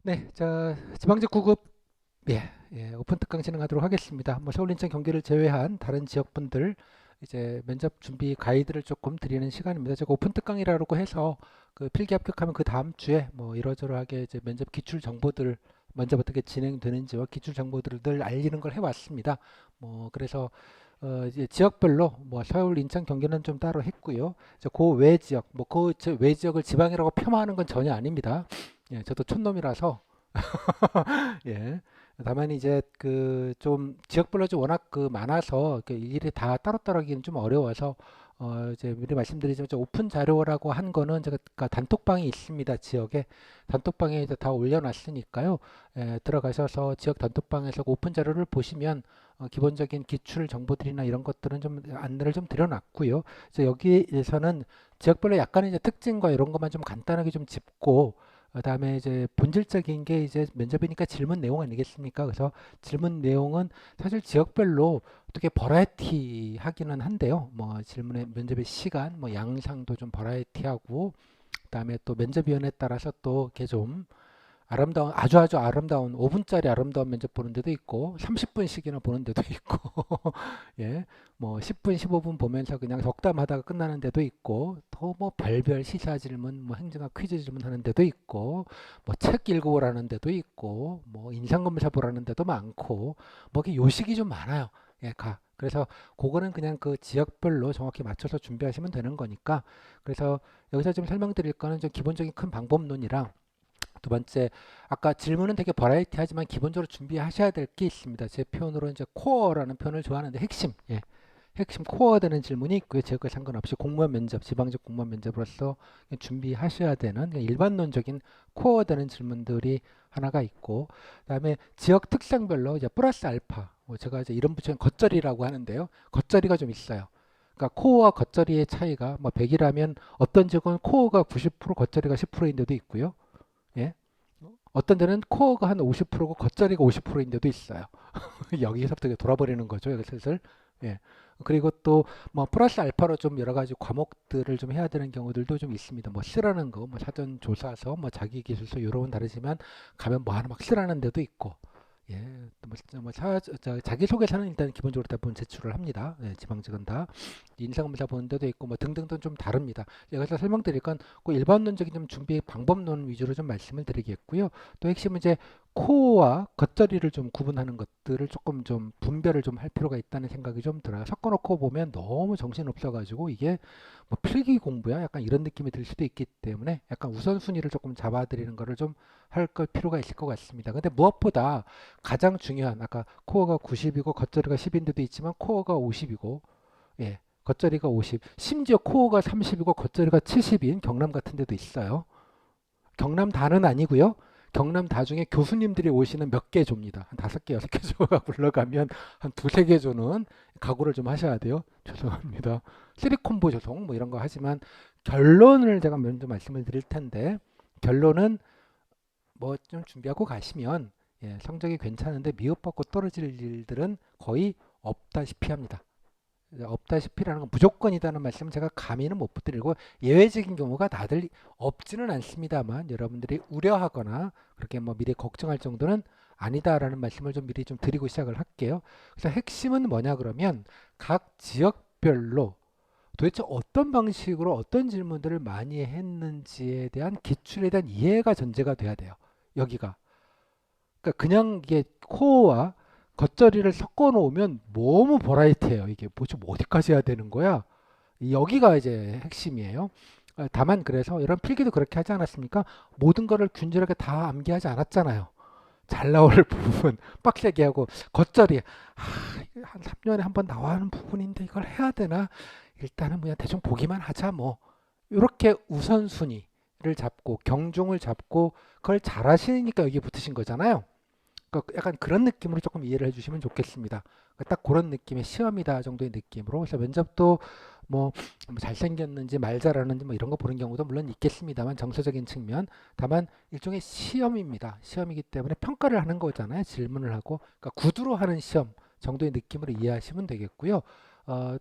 네, 자, 지방직 9급 오픈 특강 진행하도록 하겠습니다. 뭐 서울 인천 경기를 제외한 다른 지역분들 이제 면접 준비 가이드를 조금 드리는 시간입니다. 제가 오픈 특강이라고 해서 그 필기 합격하면 그 다음 주에 뭐 이러저러하게 이제 면접 기출 정보들 먼저 어떻게 진행되는지와 기출 정보들을 늘 알리는 걸 해왔습니다. 뭐 그래서 이제 지역별로 뭐 서울, 인천, 경기는 좀 따로 했고요. 이제 그 외 지역, 뭐 그 외 지역을 지방이라고 폄하하는 건 전혀 아닙니다. 예, 저도 촌놈이라서 예. 다만 이제 그 좀 지역별로 좀 워낙 그 많아서 그 일일이 다 따로따로 하기는 좀 어려워서 이제 미리 말씀드리지만 저 오픈 자료라고 한 거는 제가 그러니까 단톡방이 있습니다. 지역에 단톡방에 이제 다 올려놨으니까요. 예, 들어가셔서 지역 단톡방에서 그 오픈 자료를 보시면 기본적인 기출 정보들이나 이런 것들은 좀 안내를 좀 드려놨고요. 그래서 여기에서는 지역별로 약간의 이제 특징과 이런 것만 좀 간단하게 좀 짚고 그다음에 이제 본질적인 게 이제 면접이니까 질문 내용 아니겠습니까? 그래서 질문 내용은 사실 지역별로 어떻게 버라이티 하기는 한데요. 뭐 질문의 면접의 시간, 뭐 양상도 좀 버라이티하고 그다음에 또 면접위원회에 따라서 또 이렇게 좀 아름다운 아주 아름다운 5분짜리 아름다운 면접 보는 데도 있고 30분씩이나 보는 데도 있고 예, 뭐 10분 15분 보면서 그냥 덕담하다가 끝나는 데도 있고 또 뭐 별별 시사 질문 뭐 행정학 퀴즈 질문 하는 데도 있고 뭐 책 읽어보라는 데도 있고 뭐 인상검사 보라는 데도 많고 뭐 이렇게 요식이 좀 많아요. 예, 그래서 그거는 그냥 그 지역별로 정확히 맞춰서 준비하시면 되는 거니까 그래서 여기서 좀 설명드릴 거는 좀 기본적인 큰 방법론이랑 두 번째, 아까 질문은 되게 버라이티하지만 기본적으로 준비하셔야 될 게 있습니다. 제 표현으로 이제 코어라는 표현을 좋아하는데 핵심, 핵심 코어 되는 질문이 있고요. 지역과 상관없이 공무원 면접, 지방직 공무원 면접으로서 준비하셔야 되는 일반론적인 코어 되는 질문들이 하나가 있고, 그다음에 지역 특성별로 이제 플러스 알파, 뭐 제가 이제 이름 붙이는 겉절이라고 하는데요. 겉절이가 좀 있어요. 그러니까 코어와 겉절이의 차이가 뭐 100이라면 어떤 지역은 코어가 90% 겉절이가 10%인데도 있고요. 예. 어떤 데는 코어가 한 50%고 겉절이가 50%인 데도 있어요. 여기서부터 돌아버리는 거죠. 여기 슬슬. 예. 그리고 또 뭐 플러스 알파로 좀 여러 가지 과목들을 좀 해야 되는 경우들도 좀 있습니다. 뭐 쓰라는 거, 뭐 사전 조사서, 뭐 자기 기술서 이런 다르지만 가면 뭐 하나 막 쓰라는 데도 있고. 예, 자기소개서는 일단 기본적으로 대부분 제출을 합니다. 예, 지방직은 다. 인사검사 보는 데도 있고, 뭐 등등등 좀 다릅니다. 여기서 설명드릴 건 그 일반론적인 좀 준비 방법론 위주로 좀 말씀을 드리겠고요. 또 핵심은 이제 코어와 겉절이를 좀 구분하는 것들을 조금 좀 분별을 좀 할 필요가 있다는 생각이 좀 들어요. 섞어놓고 보면 너무 정신 없어가지고 이게 뭐 필기 공부야 약간 이런 느낌이 들 수도 있기 때문에 약간 우선순위를 조금 잡아드리는 거를 좀 할 필요가 있을 것 같습니다. 근데 무엇보다 가장 중요한 아까 코어가 90이고 겉절이가 10인데도 있지만 코어가 50이고 예, 겉절이가 50 심지어 코어가 30이고 겉절이가 70인 경남 같은 데도 있어요. 경남다는 아니고요. 경남다 중에 교수님들이 오시는 몇 개 조입니다. 한 다섯 개, 여섯 개 조가 굴러가면 한 두세 개 조는 각오를 좀 하셔야 돼요. 죄송합니다. 쓰리콤보 조성 뭐 이런 거 하지만 결론을 제가 먼저 말씀을 드릴 텐데 결론은 뭐 좀 준비하고 가시면 성적이 괜찮은데 미흡받고 떨어질 일들은 거의 없다시피 합니다. 없다시피라는 건 무조건이라는 말씀은 제가 감히는 못 드리고 예외적인 경우가 다들 없지는 않습니다만 여러분들이 우려하거나 그렇게 뭐 미리 걱정할 정도는 아니다라는 말씀을 좀 미리 좀 드리고 시작을 할게요. 그래서 핵심은 뭐냐 그러면 각 지역별로 도대체 어떤 방식으로 어떤 질문들을 많이 했는지에 대한 기출에 대한 이해가 전제가 돼야 돼요. 여기가. 그러니까 그냥 이게 코어와 겉절이를 섞어 놓으면 너무 버라이티해요. 이게 뭐좀 어디까지 해야 되는 거야? 여기가 이제 핵심이에요. 다만 그래서 이런 필기도 그렇게 하지 않았습니까? 모든 거를 균질하게 다 암기하지 않았잖아요. 잘 나올 부분 빡세게 하고 겉절이 한 3년에 한 번 나와는 부분인데 이걸 해야 되나? 일단은 그냥 대충 보기만 하자 뭐. 이렇게 우선순위를 잡고 경중을 잡고 그걸 잘하시니까 여기 붙으신 거잖아요. 그러니까 약간 그런 느낌으로 조금 이해를 해주시면 좋겠습니다. 그러니까 딱 그런 느낌의 시험이다 정도의 느낌으로. 그래서 면접도 뭐 잘생겼는지 말 잘하는지 뭐 이런 거 보는 경우도 물론 있겠습니다만 정서적인 측면. 다만 일종의 시험입니다. 시험이기 때문에 평가를 하는 거잖아요. 질문을 하고. 그러니까 구두로 하는 시험 정도의 느낌으로 이해하시면 되겠고요.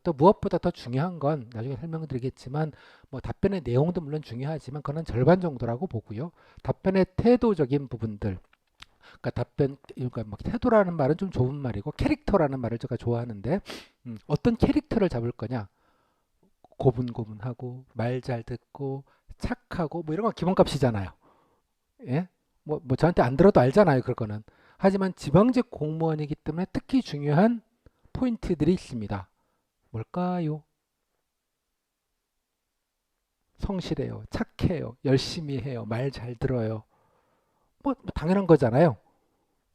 또 무엇보다 더 중요한 건 나중에 설명드리겠지만 뭐 답변의 내용도 물론 중요하지만 그건 절반 정도라고 보고요. 답변의 태도적인 부분들, 그러니까 그러니까 막 태도라는 말은 좀 좁은 말이고 캐릭터라는 말을 제가 좋아하는데 어떤 캐릭터를 잡을 거냐? 고분고분하고 말 잘 듣고 착하고 뭐 이런 건 기본값이잖아요. 예? 뭐 저한테 안 들어도 알잖아요, 그거는. 하지만 지방직 공무원이기 때문에 특히 중요한 포인트들이 있습니다. 뭘까요? 성실해요, 착해요, 열심히 해요, 말 잘 들어요. 뭐 당연한 거잖아요.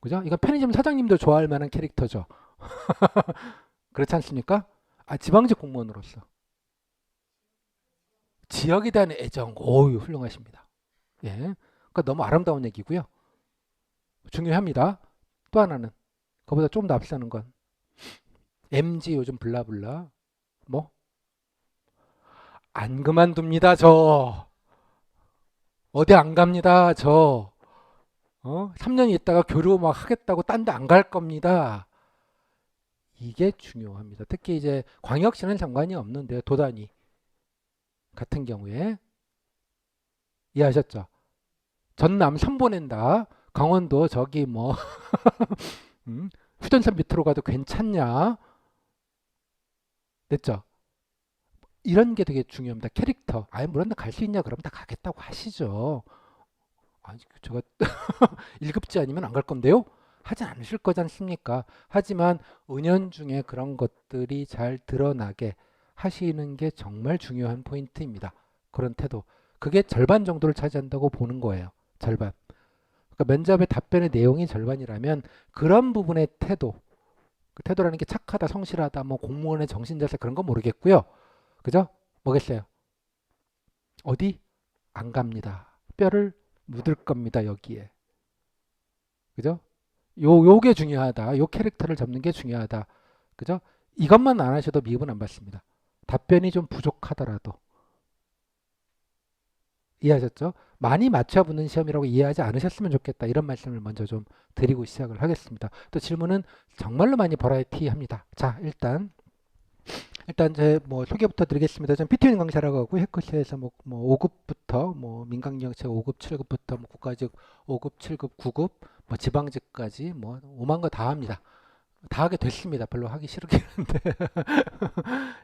그죠? 이건 편의점 사장님도 좋아할 만한 캐릭터죠. 그렇지 않습니까? 지방직 공무원으로서. 지역에 대한 애정, 오유, 훌륭하십니다. 예. 그러니까 너무 아름다운 얘기고요. 중요합니다. 또 하나는, 그보다 좀 더 앞서는 건, MG 요즘 블라블라, 뭐, 안 그만둡니다, 저. 어디 안 갑니다, 저. 3년 있다가 교류 막 하겠다고 딴 데 안 갈 겁니다. 이게 중요합니다. 특히 이제 광역시는 상관이 없는데요. 도단위 같은 경우에 이해하셨죠? 전남 선보낸다. 강원도 저기 뭐 휴전선 밑으로 가도 괜찮냐? 됐죠? 이런 게 되게 중요합니다. 캐릭터. 물론 갈 수 있냐? 그러면 다 가겠다고 하시죠. 제가 1급제 아니면 안 갈 건데요? 하진 않으실 거지 않습니까? 하지만 은연중에 그런 것들이 잘 드러나게 하시는 게 정말 중요한 포인트입니다. 그런 태도. 그게 절반 정도를 차지한다고 보는 거예요. 절반. 그러니까 면접의 답변의 내용이 절반이라면 그런 부분의 태도, 그 태도라는 게 착하다, 성실하다, 뭐 공무원의 정신자세 그런 거 모르겠고요. 그죠? 뭐겠어요? 어디? 안 갑니다. 뼈를 묻을 겁니다, 여기에. 그죠? 요게 중요하다. 요 캐릭터를 잡는 게 중요하다. 그죠? 이것만 안 하셔도 미흡은 안 받습니다. 답변이 좀 부족하더라도. 이해하셨죠? 많이 맞춰보는 시험이라고 이해하지 않으셨으면 좋겠다. 이런 말씀을 먼저 좀 드리고 시작을 하겠습니다. 또 질문은 정말로 많이 버라이티합니다. 자, 일단 제 뭐 소개부터 드리겠습니다. 저는 피트윈 강사라고 하고 해커스에서 뭐 5급부터 뭐 민간경찰 5급, 7급부터 뭐 국가직 5급, 7급, 9급, 뭐 지방직까지 뭐 오만 거 다 합니다. 다 하게 됐습니다. 별로 하기 싫긴 한데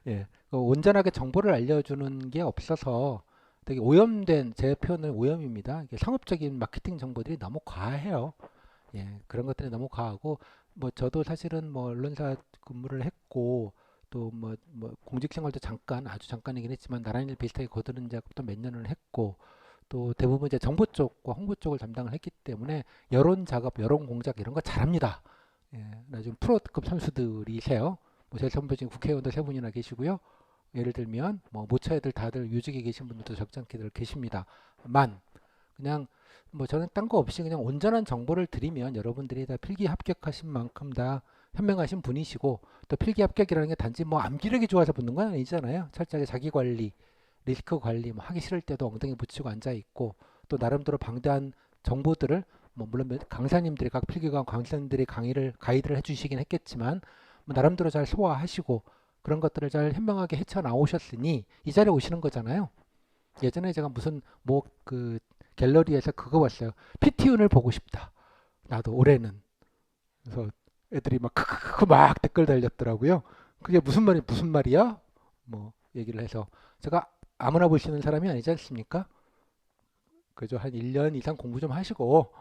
예, 온전하게 정보를 알려주는 게 없어서 되게 오염된 제 표현은 오염입니다. 이게 상업적인 마케팅 정보들이 너무 과해요. 예, 그런 것들이 너무 과하고 뭐 저도 사실은 뭐 언론사 근무를 했고 또 뭐 공직 생활도 잠깐 아주 잠깐이긴 했지만 나란히 비슷하게 거두는 작업도 몇 년을 했고 또 대부분 이제 정보 쪽과 홍보 쪽을 담당을 했기 때문에 여론 작업, 여론 공작 이런 거 잘합니다. 예, 나중 프로급 선수들이세요. 뭐 제 선배 중에 국회의원도 세 분이나 계시고요. 예를 들면 뭐 모처애들 다들 요직에 계신 분들도 적잖게들 계십니다. 그냥 뭐 저는 딴 거 없이 그냥 온전한 정보를 드리면 여러분들이 다 필기 합격하신 만큼 다 현명하신 분이시고 또 필기 합격이라는 게 단지 뭐 암기력이 좋아서 붙는 건 아니잖아요. 철저하게 자기 관리, 리스크 관리 뭐 하기 싫을 때도 엉덩이 붙이고 앉아 있고 또 나름대로 방대한 정보들을 뭐 물론 강사님들이 각 필기관 강사님들이 가이드를 해주시긴 했겠지만 뭐 나름대로 잘 소화하시고 그런 것들을 잘 현명하게 헤쳐나오셨으니 이 자리에 오시는 거잖아요. 예전에 제가 무슨 뭐 그 갤러리에서 그거 봤어요. 피티운을 보고 싶다. 나도 올해는. 그래서 애들이 막 크크크 막 댓글 달렸더라고요. 그게 무슨 말이야? 뭐 얘기를 해서 제가 아무나 볼 수 있는 사람이 아니지 않습니까? 그죠? 한 1년 이상 공부 좀 하시고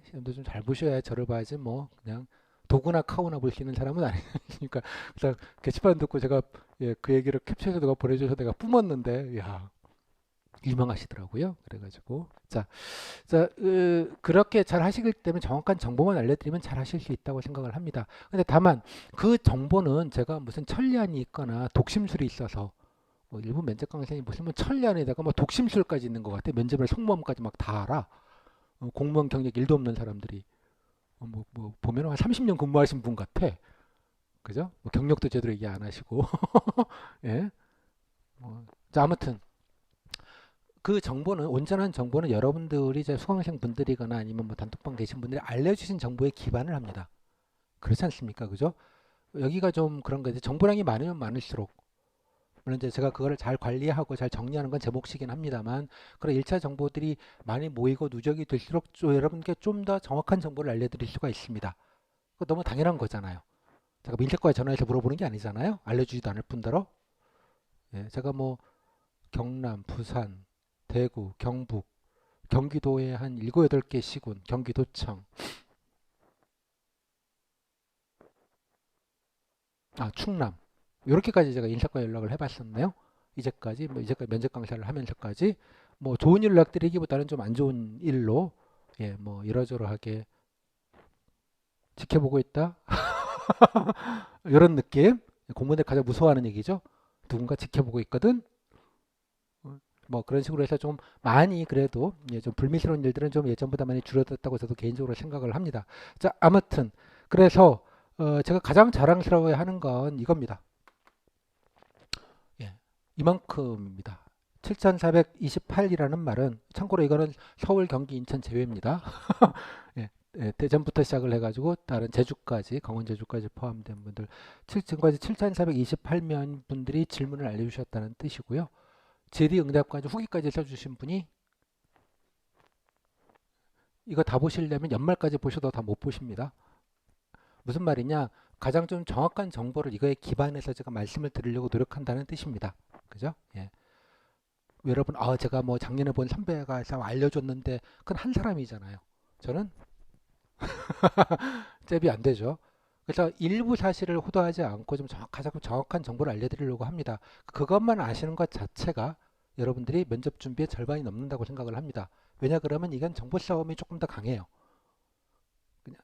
시험도 좀 잘 보셔야 저를 봐야지 뭐 그냥 도구나 카우나 볼 수 있는 사람은 아니니까. 그래서 게시판 듣고 제가 그 얘기를 캡처해서 내가 보내줘서 내가 뿜었는데 야 유명하시더라고요. 그래가지고 그렇게 잘 하시기 때문에 정확한 정보만 알려드리면 잘 하실 수 있다고 생각을 합니다. 근데 다만 그 정보는 제가 무슨 천리안이 있거나 독심술이 있어서 뭐 일부 면접 강사님 무슨 뭐 천리안에다가 뭐 독심술까지 있는 것 같아. 면접을 속마음까지 막 다 알아. 공무원 경력 1도 없는 사람들이 뭐 보면 한 30년 근무하신 분 같아. 그죠? 뭐 경력도 제대로 얘기 안 하시고 예. 자, 아무튼 그 정보는 온전한 정보는 여러분들이 이제 수강생 분들이거나 아니면 뭐 단톡방 계신 분들이 알려주신 정보에 기반을 합니다. 그렇지 않습니까? 그죠? 여기가 좀 그런 거지. 정보량이 많으면 많을수록 물론 이제 제가 그거를 잘 관리하고 잘 정리하는 건 제 몫이긴 합니다만 그런 1차 정보들이 많이 모이고 누적이 될수록 여러분께 좀 더 정확한 정보를 알려드릴 수가 있습니다. 그거 너무 당연한 거잖아요. 제가 민세과에 전화해서 물어보는 게 아니잖아요. 알려주지도 않을 뿐더러 예, 제가 뭐 경남, 부산, 대구, 경북, 경기도에 한 7, 8개 시군, 경기도청, 충남 이렇게까지 제가 인사과 연락을 해봤었네요. 이제까지 이제까지 면접 강사를 하면서까지 뭐 좋은 일로 연락드리기보다는 좀 안 좋은 일로 예, 뭐 이러저러하게 지켜보고 있다 이런 느낌. 공무원들 가장 무서워하는 얘기죠. 누군가 지켜보고 있거든. 뭐 그런 식으로 해서 좀 많이 그래도 예, 좀 불미스러운 일들은 좀 예전보다 많이 줄어들었다고 저도 개인적으로 생각을 합니다. 자, 아무튼 그래서 제가 가장 자랑스러워하는 건 이겁니다. 예, 이만큼입니다. 7,428이라는 말은 참고로 이거는 서울, 경기, 인천 제외입니다. 예, 예, 대전부터 시작을 해가지고 다른 제주까지 강원 제주까지 포함된 분들 지금까지 7,428명 분들이 질문을 알려주셨다는 뜻이고요. 질의응답까지 후기까지 써주신 분이 이거 다 보시려면 연말까지 보셔도 다 못 보십니다. 무슨 말이냐? 가장 좀 정확한 정보를 이거에 기반해서 제가 말씀을 드리려고 노력한다는 뜻입니다. 그죠? 예. 여러분, 제가 뭐 작년에 본 선배가 알려줬는데 그건 한 사람이잖아요. 저는 잽이 안 되죠. 그래서 일부 사실을 호도하지 않고 좀 가장 정확한 정보를 알려드리려고 합니다. 그것만 아시는 것 자체가 여러분들이 면접 준비의 절반이 넘는다고 생각을 합니다. 왜냐 그러면 이건 정보 싸움이 조금 더 강해요.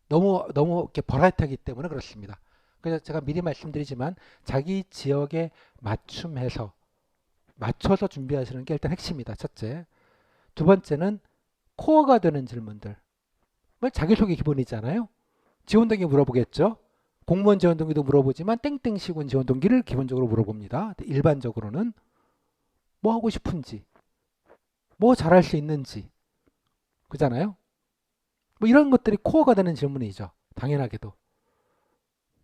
너무 이렇게 버라이트하기 때문에 그렇습니다. 그래서 제가 미리 말씀드리지만 자기 지역에 맞춰서 준비하시는 게 일단 핵심이다. 첫째. 두 번째는 코어가 되는 질문들. 자기소개 기본이잖아요. 지원 동기 물어보겠죠. 공무원 지원 동기도 물어보지만 땡땡 시군 지원 동기를 기본적으로 물어봅니다. 일반적으로는 뭐 하고 싶은지, 뭐 잘할 수 있는지, 그잖아요. 뭐 이런 것들이 코어가 되는 질문이죠. 당연하게도.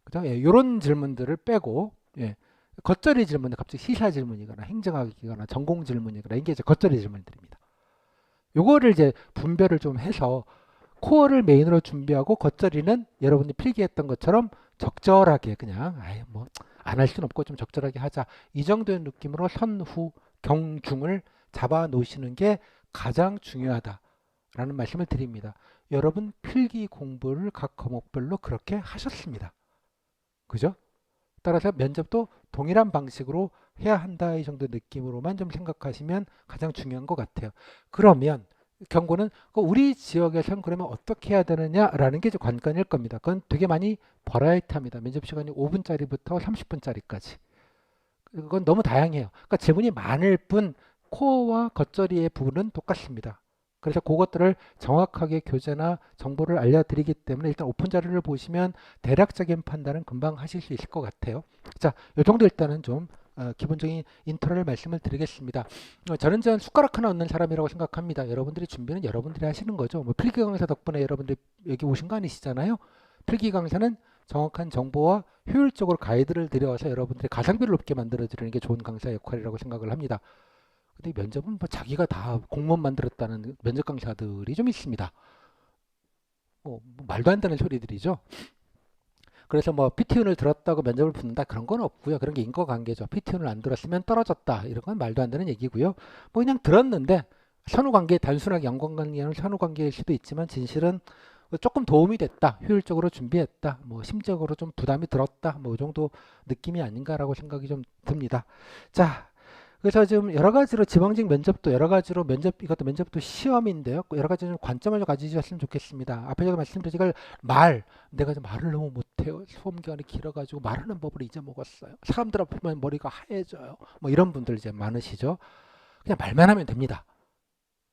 그죠? 예, 이런 질문들을 빼고 예, 겉절이 질문들 갑자기 시사 질문이거나 행정학이거나 전공 질문이거나 이게 이제 겉절이 질문들입니다. 요거를 이제 분별을 좀 해서 코어를 메인으로 준비하고 겉절이는 여러분이 필기했던 것처럼 적절하게 그냥 뭐 안 할 수는 없고 좀 적절하게 하자 이 정도의 느낌으로 선후 경중을 잡아 놓으시는 게 가장 중요하다라는 말씀을 드립니다. 여러분 필기 공부를 각 과목별로 그렇게 하셨습니다. 그죠? 따라서 면접도 동일한 방식으로 해야 한다 이 정도 느낌으로만 좀 생각하시면 가장 중요한 것 같아요. 그러면 경고는 우리 지역에서는 그러면 어떻게 해야 되느냐라는 게 이제 관건일 겁니다. 그건 되게 많이 버라이트합니다. 면접 시간이 5분짜리부터 30분짜리까지. 그건 너무 다양해요. 그러니까 질문이 많을 뿐 코어와 겉절이의 부분은 똑같습니다. 그래서 그것들을 정확하게 교재나 정보를 알려드리기 때문에 일단 오픈 자료를 보시면 대략적인 판단은 금방 하실 수 있을 것 같아요. 자, 이 정도 일단은 좀 기본적인 인트로를 말씀을 드리겠습니다. 저는 숟가락 하나 얻는 사람이라고 생각합니다. 여러분들이 준비는 여러분들이 하시는 거죠. 뭐 필기 강사 덕분에 여러분들이 여기 오신 거 아니시잖아요. 필기 강사는 정확한 정보와 효율적으로 가이드를 드려서 여러분들이 가성비를 높게 만들어드리는 게 좋은 강사 역할이라고 생각을 합니다. 근데 면접은 뭐 자기가 다 공무원 만들었다는 면접 강사들이 좀 있습니다. 뭐 말도 안 되는 소리들이죠. 그래서 뭐 PT운을 들었다고 면접을 붙는다 그런 건 없고요. 그런 게 인과관계죠. PT운을 안 들었으면 떨어졌다 이런 건 말도 안 되는 얘기고요. 뭐 그냥 들었는데 선후관계 단순하게 연관관계는 선후관계일 수도 있지만 진실은 조금 도움이 됐다. 효율적으로 준비했다. 뭐 심적으로 좀 부담이 들었다. 뭐 이 정도 느낌이 아닌가라고 생각이 좀 듭니다. 자, 그래서 지금 여러 가지로 지방직 면접도 여러 가지로 이것도 면접도 시험인데요. 여러 가지 좀 관점을 가지셨으면 좋겠습니다. 앞에 제가 말씀드린 이걸 내가 좀 말을 너무 못해요. 수험 기간이 길어가지고 말하는 법을 잊어먹었어요. 사람들 앞에만 머리가 하얘져요. 뭐 이런 분들 이제 많으시죠. 그냥 말만 하면 됩니다.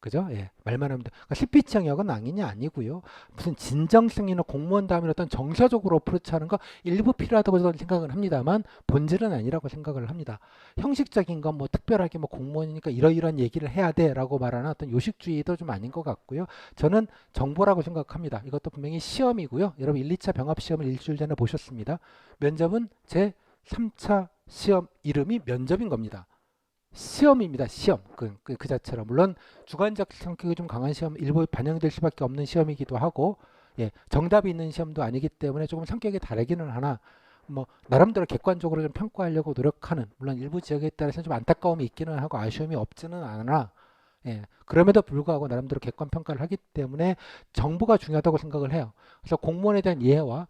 그죠? 예, 말만 하면 돼. 그러니까 스피치 영역은 낭인이 아니고요. 무슨 진정성이나 공무원 다음에 어떤 정서적으로 어프로치하는 거 일부 필요하다고 저는 생각을 합니다만 본질은 아니라고 생각을 합니다. 형식적인 건 뭐 특별하게 뭐 공무원이니까 이러이러한 얘기를 해야 돼라고 말하는 어떤 요식주의도 좀 아닌 것 같고요. 저는 정보라고 생각합니다. 이것도 분명히 시험이고요. 여러분 1, 2차 병합 시험을 일주일 전에 보셨습니다. 면접은 제 3차 시험 이름이 면접인 겁니다. 시험입니다. 시험. 그 자체로. 물론 주관적 성격이 좀 강한 시험 일부 반영될 수밖에 없는 시험이기도 하고 예, 정답이 있는 시험도 아니기 때문에 조금 성격이 다르기는 하나 뭐 나름대로 객관적으로 좀 평가하려고 노력하는 물론 일부 지역에 따라서 좀 안타까움이 있기는 하고 아쉬움이 없지는 않으나 예, 그럼에도 불구하고 나름대로 객관 평가를 하기 때문에 정보가 중요하다고 생각을 해요. 그래서 공무원에 대한 이해와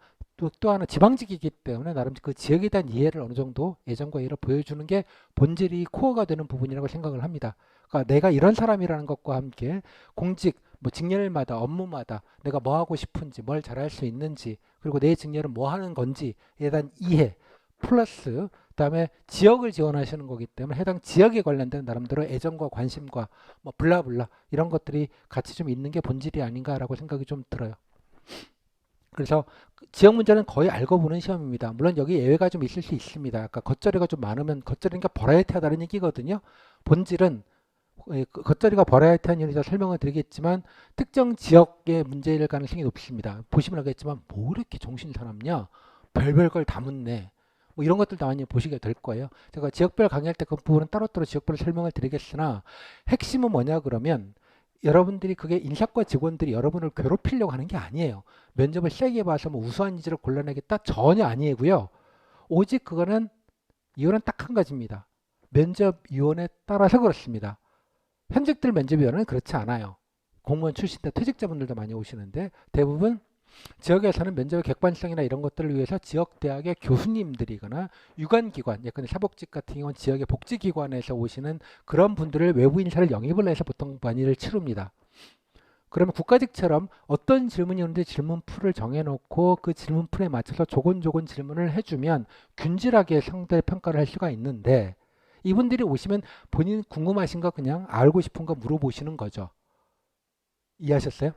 또 하나 지방직이기 때문에 나름 그 지역에 대한 이해를 어느 정도 예전과 이해를 보여주는 게 본질이 코어가 되는 부분이라고 생각을 합니다. 그러니까 내가 이런 사람이라는 것과 함께 공직, 뭐 직렬마다 업무마다 내가 뭐 하고 싶은지, 뭘 잘할 수 있는지, 그리고 내 직렬은 뭐 하는 건지에 대한 이해, 플러스 그다음에 지역을 지원하시는 거기 때문에 해당 지역에 관련된 나름대로 애정과 관심과 뭐 블라블라 이런 것들이 같이 좀 있는 게 본질이 아닌가라고 생각이 좀 들어요. 그래서 지역 문제는 거의 알고 보는 시험입니다. 물론 여기 예외가 좀 있을 수 있습니다. 아까 겉절이가 좀 많으면 겉절이니까 버라이어티하다는 얘기거든요. 본질은 겉절이가 버라이어티한 이유에서 설명을 드리겠지만 특정 지역의 문제일 가능성이 높습니다. 보시면 알겠지만 뭐 이렇게 정신사납냐? 별별 걸 다 묻네. 뭐 이런 것들도 많이 보시게 될 거예요. 제가 지역별 강의할 때 그 부분은 따로따로 지역별로 설명을 드리겠으나 핵심은 뭐냐 그러면 여러분들이 그게 인사과 직원들이 여러분을 괴롭히려고 하는 게 아니에요. 면접을 세게 봐서 뭐 우수한 인재를 골라내겠다 전혀 아니고요. 오직 그거는 이유는 딱 한 가지입니다. 면접위원회에 따라서 그렇습니다. 현직들 면접위원회는 그렇지 않아요. 공무원 출신들 퇴직자분들도 많이 오시는데 대부분 지역에서는 면접의 객관성이나 이런 것들을 위해서 지역 대학의 교수님들이거나 유관기관, 예컨대 사복직 같은 경우는 지역의 복지기관에서 오시는 그런 분들을 외부 인사를 영입을 해서 보통 많이를 치릅니다. 그러면 국가직처럼 어떤 질문이 오는데 질문풀을 정해놓고 그 질문풀에 맞춰서 조곤조곤 질문을 해주면 균질하게 상대 평가를 할 수가 있는데 이분들이 오시면 본인 궁금하신 거 그냥 알고 싶은 거 물어보시는 거죠. 이해하셨어요?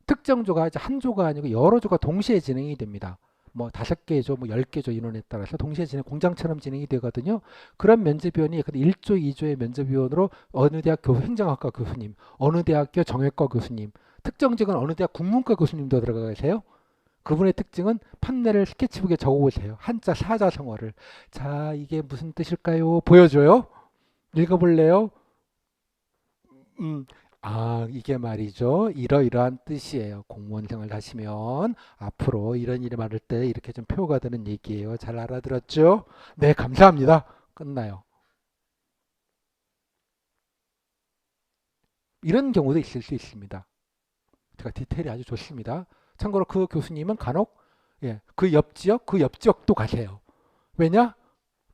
특정 조가 이제 한 조가 아니고 여러 조가 동시에 진행이 됩니다. 뭐 5개 조, 뭐 10개 조 인원에 따라서 동시에 공장처럼 진행이 되거든요. 그런 면접위원이 1조, 2조의 면접위원으로 어느 대학 행정학과 교수님, 어느 대학교 정외과 교수님, 특정직은 어느 대학 국문과 교수님도 들어가 계세요. 그분의 특징은 판넬을 스케치북에 적어보세요. 한자 사자성어를. 자, 이게 무슨 뜻일까요? 보여줘요. 읽어볼래요? 음, 이게 말이죠. 이러이러한 뜻이에요. 공무원 생활 하시면 앞으로 이런 일을 말할 때 이렇게 좀 표가 되는 얘기예요. 잘 알아들었죠? 네, 감사합니다. 끝나요. 이런 경우도 있을 수 있습니다. 제가 디테일이 아주 좋습니다. 참고로 그 교수님은 간혹 예, 그 옆 지역도 가세요. 왜냐?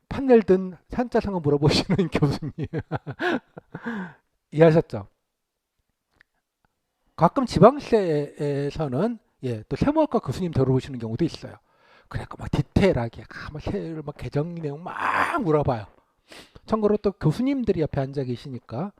판넬 든 한자성어 물어보시는 교수님. 이해하셨죠? 가끔 지방세에서는 예, 또 세무학과 교수님 들어오시는 경우도 있어요. 그래갖고 막 디테일하게 막 계정 내용 막 물어봐요. 참고로 또 교수님들이 옆에 앉아 계시니까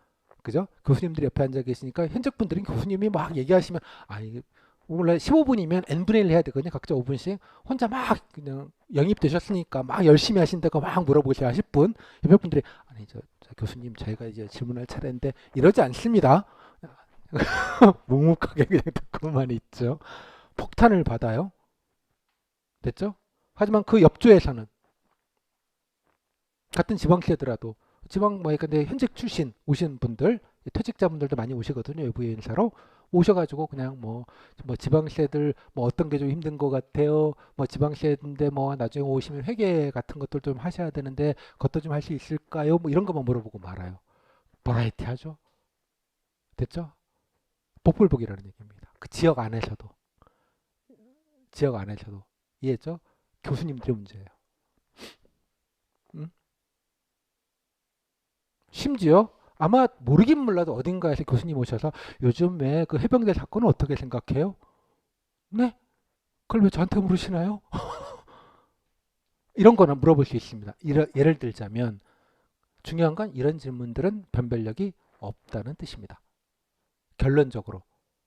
그죠? 교수님들이 옆에 앉아 계시니까 현직분들은 교수님이 막 얘기하시면 이게 원래 15분이면 n분의 1 해야 되거든요. 각자 5분씩 혼자 막 그냥 영입되셨으니까 막 열심히 하신다고 막 물어보세요. 10분. 옆에 분들이 아니 저 교수님 저희가 이제 질문할 차례인데 이러지 않습니다. 묵묵하게 그냥 듣고만 있죠. 폭탄을 받아요. 됐죠? 하지만 그 옆조에서는 같은 지방세더라도 지방 뭐 근데 현직 출신 오신 분들 퇴직자분들도 많이 오시거든요. 외부 인사로 오셔가지고 그냥 뭐 지방세들 뭐 어떤 게 좀 힘든 것 같아요. 뭐 지방세인데 뭐 나중에 오시면 회계 같은 것들 좀 하셔야 되는데 그것도 좀 할 수 있을까요? 뭐 이런 것만 물어보고 말아요. 버라이티 하죠. 됐죠? 복불복이라는 얘기입니다. 그 지역 안에서도 이해했죠? 교수님들의 문제예요. 음? 심지어 아마 모르긴 몰라도 어딘가에서 교수님 오셔서 요즘 왜 그 해병대 사건은 어떻게 생각해요? 네? 그걸 왜 저한테 물으시나요? 이런 거는 물어볼 수 있습니다. 예를 들자면 중요한 건 이런 질문들은 변별력이 없다는 뜻입니다. 결론적으로.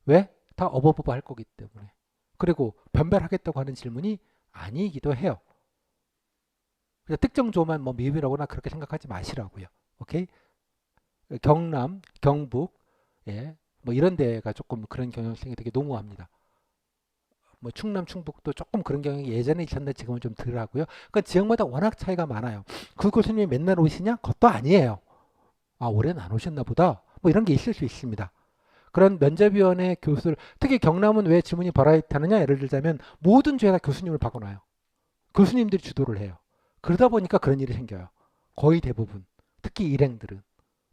왜? 다 어버버버 할 거기 때문에. 그리고 변별하겠다고 하는 질문이 아니기도 해요. 특정 조만 뭐 미흡이라거나 그렇게 생각하지 마시라고요. 오케이? 경남, 경북, 예, 뭐 이런 데가 조금 그런 경향성이 되게 농후합니다. 뭐 충남, 충북도 조금 그런 경향이 예전에 있었는데 지금은 좀 덜하고요. 그러니까 지역마다 워낙 차이가 많아요. 그 교수님이 맨날 오시냐? 그것도 아니에요. 아, 올해는 안 오셨나 보다. 뭐 이런 게 있을 수 있습니다. 그런 면접위원회 교수를, 특히 경남은 왜 지문이 버라이티 하느냐? 예를 들자면 모든 주에 다 교수님을 바꿔놔요. 교수님들이 주도를 해요. 그러다 보니까 그런 일이 생겨요. 거의 대부분. 특히 일행들은.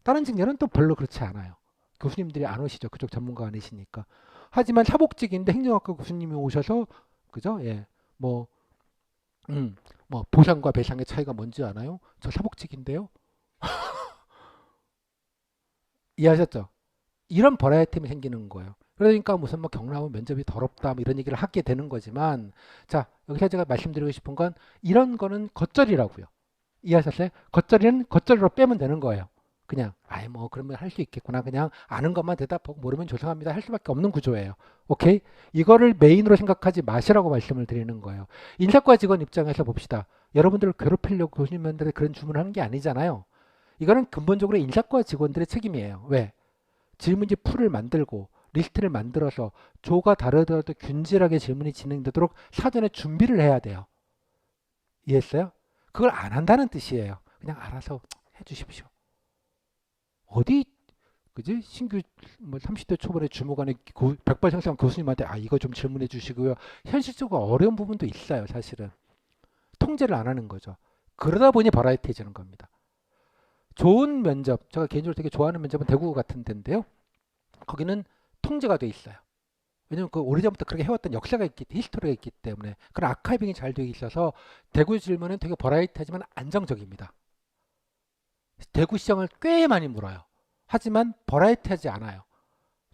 다른 직렬은 또 별로 그렇지 않아요. 교수님들이 안 오시죠. 그쪽 전문가 아니시니까. 하지만 사복직인데 행정학과 교수님이 오셔서, 그죠? 예. 뭐, 뭐, 보상과 배상의 차이가 뭔지 아나요? 저 사복직인데요? 이해하셨죠? 이런 버라이어티이 생기는 거예요. 그러니까 무슨 뭐 경남은 면접이 더럽다 뭐 이런 얘기를 하게 되는 거지만, 자, 여기서 제가 말씀드리고 싶은 건 이런 거는 겉절이라고요. 이해하셨어요? 겉절이는 겉절이로 빼면 되는 거예요. 그냥 아이 뭐 그러면 할 수 있겠구나. 그냥 아는 것만 대답하고 모르면 죄송합니다 할 수밖에 없는 구조예요. 오케이? 이거를 메인으로 생각하지 마시라고 말씀을 드리는 거예요. 인사과 직원 입장에서 봅시다. 여러분들을 괴롭히려고 교수님들이 그런 주문을 하는 게 아니잖아요. 이거는 근본적으로 인사과 직원들의 책임이에요. 왜? 질문지 풀을 만들고 리스트를 만들어서 조가 다르더라도 균질하게 질문이 진행되도록 사전에 준비를 해야 돼요. 이해했어요? 그걸 안 한다는 뜻이에요. 그냥 알아서 해주십시오. 어디 그지? 신규 뭐 30대 초반에 주무관의 백발생상 교수님한테 아 이거 좀 질문해 주시고요. 현실적으로 어려운 부분도 있어요. 사실은 통제를 안 하는 거죠. 그러다 보니 버라이티해지는 겁니다. 좋은 면접, 제가 개인적으로 되게 좋아하는 면접은 대구 같은 데인데요. 거기는 통제가 돼 있어요. 왜냐면 그 오래전부터 그렇게 해왔던 역사가 히스토리가 있기 때문에 그런 아카이빙이 잘 되어 있어서 대구 질문은 되게 버라이티하지만 안정적입니다. 대구 시장을 꽤 많이 물어요. 하지만 버라이티하지 않아요.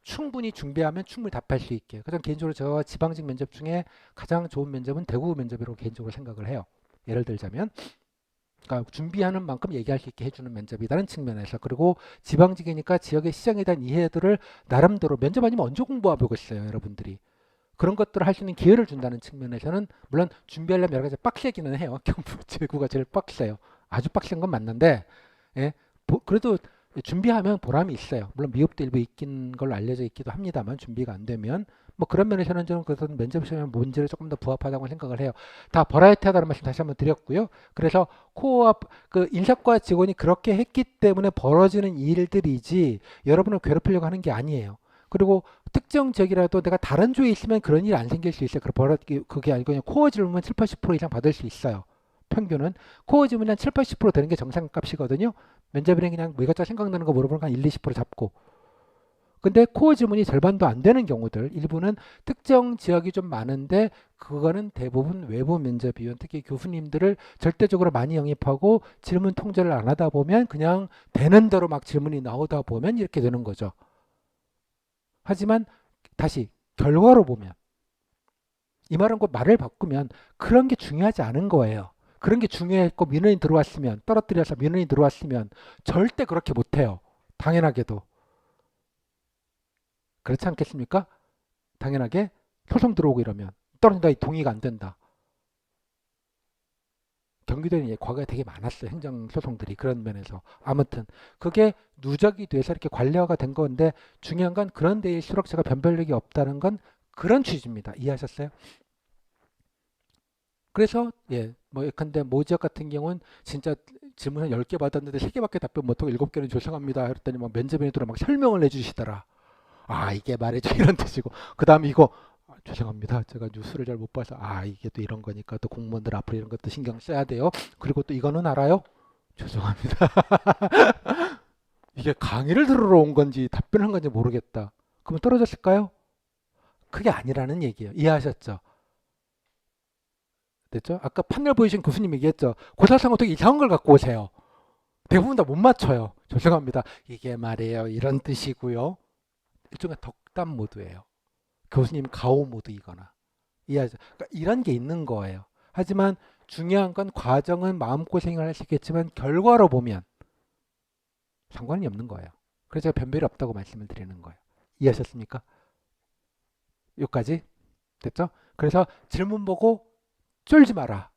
충분히 준비하면 충분히 답할 수 있게. 그래서 개인적으로 저 지방직 면접 중에 가장 좋은 면접은 대구 면접이라고 개인적으로 생각을 해요. 예를 들자면 그러니까 준비하는 만큼 얘기할 수 있게 해주는 면접이라는 측면에서. 그리고 지방직이니까 지역의 시장에 대한 이해도를 나름대로 면접 아니면 언제 공부해보겠어요 여러분들이. 그런 것들을 할 수 있는 기회를 준다는 측면에서는 물론 준비하려면 여러 가지 빡세기는 해요. 경북 제구가 제일 빡세요. 아주 빡센 건 맞는데 예, 그래도 준비하면 보람이 있어요. 물론 미흡도 일부 있긴 걸로 알려져 있기도 합니다만 준비가 안 되면 뭐 그런 면에서는 저는 그래서 면접 시험의 문제를 조금 더 부합하다고 생각을 해요. 다 버라이어티하다는 말씀 다시 한번 드렸고요. 그래서 코어와 그 인사과 직원이 그렇게 했기 때문에 벌어지는 일들이지 여러분을 괴롭히려고 하는 게 아니에요. 그리고 특정 지역이라도 내가 다른 조에 있으면 그런 일 안 생길 수 있어요. 그게 아니고 그냥 코어 질문은 7, 80% 이상 받을 수 있어요. 평균은 코어 질문이 한 7, 80% 되는 게 정상값이거든요. 면접이랑 그냥 뭐 이것저것 생각나는 거 물어보는 한 1, 20% 잡고. 근데 코어 질문이 절반도 안 되는 경우들, 일부는 특정 지역이 좀 많은데 그거는 대부분 외부 면접위원, 특히 교수님들을 절대적으로 많이 영입하고 질문 통제를 안 하다 보면 그냥 되는 대로 막 질문이 나오다 보면 이렇게 되는 거죠. 하지만 다시 결과로 보면 이 말은 곧 말을 바꾸면 그런 게 중요하지 않은 거예요. 그런 게 중요했고 민원이 들어왔으면 떨어뜨려서 민원이 들어왔으면 절대 그렇게 못해요. 당연하게도. 그렇지 않겠습니까? 당연하게 소송 들어오고 이러면 떨어진다 동의가 안 된다. 경기도에는 과거에 되게 많았어요. 행정소송들이 그런 면에서. 아무튼 그게 누적이 돼서 이렇게 관리화가 된 건데 중요한 건 그런 데에 수락자가 변별력이 없다는 건 그런 취지입니다. 이해하셨어요? 그래서 예, 뭐 예컨대 모지역 같은 경우는 진짜 질문 한 10개 받았는데 3개밖에 답변 못하고 7개는 죄송합니다. 그랬더니 막 면접인들은 막 설명을 해주시더라. 아 이게 말이죠 이런 뜻이고 그 다음에 이거 아, 죄송합니다 제가 뉴스를 잘 못 봐서 아 이게 또 이런 거니까 또 공무원들 앞으로 이런 것도 신경 써야 돼요 그리고 또 이거는 알아요 죄송합니다 이게 강의를 들으러 온 건지 답변한 건지 모르겠다 그러면 떨어졌을까요? 그게 아니라는 얘기예요 이해하셨죠? 됐죠? 아까 판넬 보이신 교수님 얘기했죠 고사성어 되게 이상한 걸 갖고 오세요 대부분 다 못 맞춰요 죄송합니다 이게 말이에요 이런 뜻이고요 일종의 덕담 모드예요 교수님 가오 모드이거나 이해하죠? 그러니까 이런 게 있는 거예요. 하지만 중요한 건 과정은 마음고생을 하시겠지만 결과로 보면 상관이 없는 거예요. 그래서 제가 변별이 없다고 말씀을 드리는 거예요. 이해하셨습니까? 여기까지 됐죠? 그래서 질문 보고 쫄지 마라.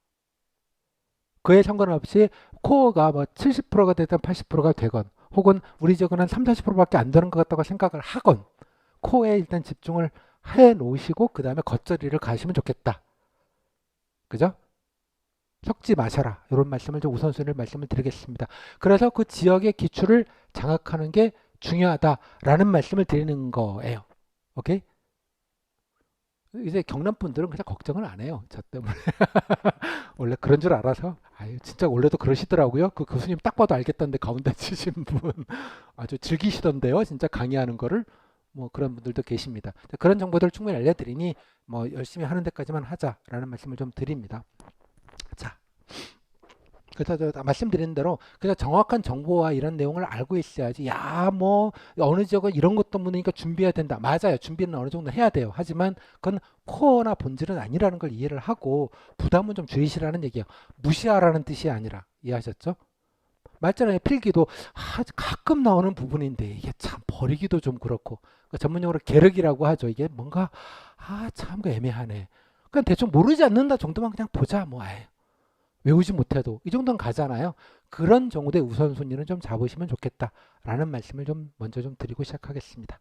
그에 상관없이 코어가 뭐 70%가 되든 80%가 되건 혹은 우리 지역은 한 3, 40%밖에 안 되는 것 같다고 생각을 하건 코어에 일단 집중을 해 놓으시고 그 다음에 겉절이를 가시면 좋겠다. 그죠? 섞지 마셔라. 이런 말씀을 좀 우선순위를 말씀을 드리겠습니다. 그래서 그 지역의 기출을 장악하는 게 중요하다라는 말씀을 드리는 거예요. 오케이? 이제 경남 분들은 그냥 걱정을 안 해요. 저 때문에. 원래 그런 줄 알아서. 아유, 진짜 원래도 그러시더라고요. 그 교수님 딱 봐도 알겠다는데 가운데 치신 분 아주 즐기시던데요. 진짜 강의하는 거를. 뭐 그런 분들도 계십니다. 그런 정보들 충분히 알려드리니 뭐 열심히 하는 데까지만 하자라는 말씀을 좀 드립니다. 자, 그래서 저 말씀드린 대로 그냥 정확한 정보와 이런 내용을 알고 있어야지. 야, 뭐 어느 지역은 이런 것도 묻으니까 준비해야 된다. 맞아요. 준비는 어느 정도 해야 돼요. 하지만 그건 코어나 본질은 아니라는 걸 이해를 하고 부담은 좀 줄이시라는 얘기예요. 무시하라는 뜻이 아니라. 이해하셨죠? 말잖아요. 필기도 가끔 나오는 부분인데 이게 참 버리기도 좀 그렇고 전문용어로 계륵이라고 하죠. 이게 뭔가 참 애매하네. 그냥 대충 모르지 않는다 정도만 그냥 보자. 뭐 아예. 외우지 못해도 이 정도는 가잖아요. 그런 정도의 우선순위는 좀 잡으시면 좋겠다라는 말씀을 좀 먼저 좀 드리고 시작하겠습니다.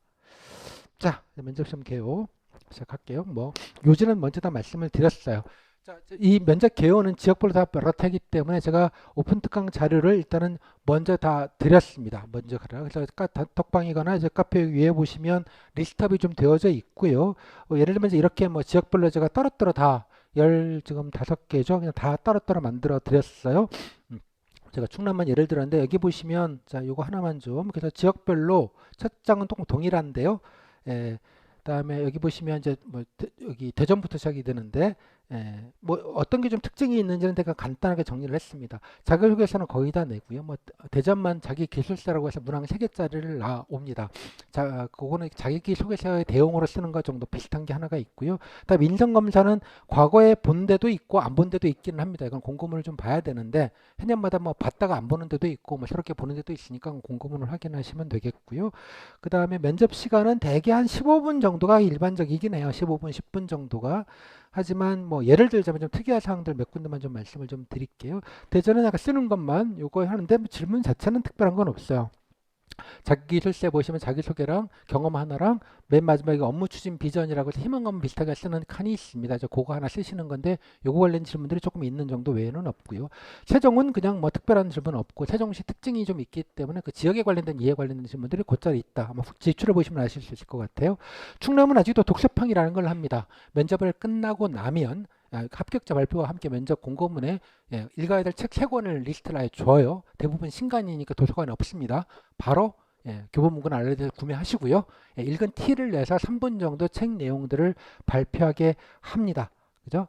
자, 면접시험 개요 시작할게요. 뭐 요지는 먼저 다 말씀을 드렸어요. 자, 이 면접 개요는 지역별로 다 비롯하기 때문에 제가 오픈 특강 자료를 일단은 먼저 다 드렸습니다. 먼저 가라. 그래서 톡방이거나 이제 카페 위에 보시면 리스트업이 좀 되어져 있고요. 예를 들면 이렇게 뭐 지역별로 제가 따로따로 다 지금 5개죠. 그냥 다 따로따로 만들어 드렸어요. 제가 충남만 예를 들었는데 여기 보시면 자 요거 하나만 좀 그래서 지역별로 첫 장은 동일한데요. 그다음에 여기 보시면 이제 뭐 여기 대전부터 시작이 되는데 뭐 어떤 게 좀 특징이 있는지는 제가 간단하게 정리를 했습니다. 자기소개서는 거의 다 내고요. 뭐 대전만 자기 기술서라고 해서 문항 3개짜리를 나옵니다. 자, 그거는 자기 소개서의 대용어로 쓰는 것 정도 비슷한 게 하나가 있고요. 그다음 인성검사는 과거에 본 데도 있고 안 본 데도 있기는 합니다. 이건 공고문을 좀 봐야 되는데 해년마다 뭐 봤다가 안 보는 데도 있고 뭐 새롭게 보는 데도 있으니까 공고문을 확인하시면 되겠고요. 그 다음에 면접 시간은 대개 한 15분 정도가 일반적이긴 해요. 15분, 10분 정도가. 하지만 뭐 예를 들자면 좀 특이한 사항들 몇 군데만 좀 말씀을 좀 드릴게요. 대전은 아까 쓰는 것만 요거 하는데 뭐 질문 자체는 특별한 건 없어요. 자기소개 보시면 자기소개랑 경험 하나랑 맨 마지막에 업무 추진 비전이라고 해서 희망감 비슷하게 쓰는 칸이 있습니다. 그거 하나 쓰시는 건데 요거 관련 질문들이 조금 있는 정도 외에는 없고요. 최종은 그냥 뭐 특별한 질문 없고 세종시 특징이 좀 있기 때문에 그 지역에 관련된 이해 관련된 질문들이 곧잘 있다. 아마 지출을 보시면 아실 수 있을 것 같아요. 충남은 아직도 독서평이라는 걸 합니다. 면접을 끝나고 나면 합격자 발표와 함께 면접 공고문에 읽어야 될 책 3권을 리스트를 아예 줘요. 대부분 신간이니까 도서관에 없습니다. 바로 교보문고나 알려드려 구매하시고요. 읽은 티를 내서 3분 정도 책 내용들을 발표하게 합니다. 그죠?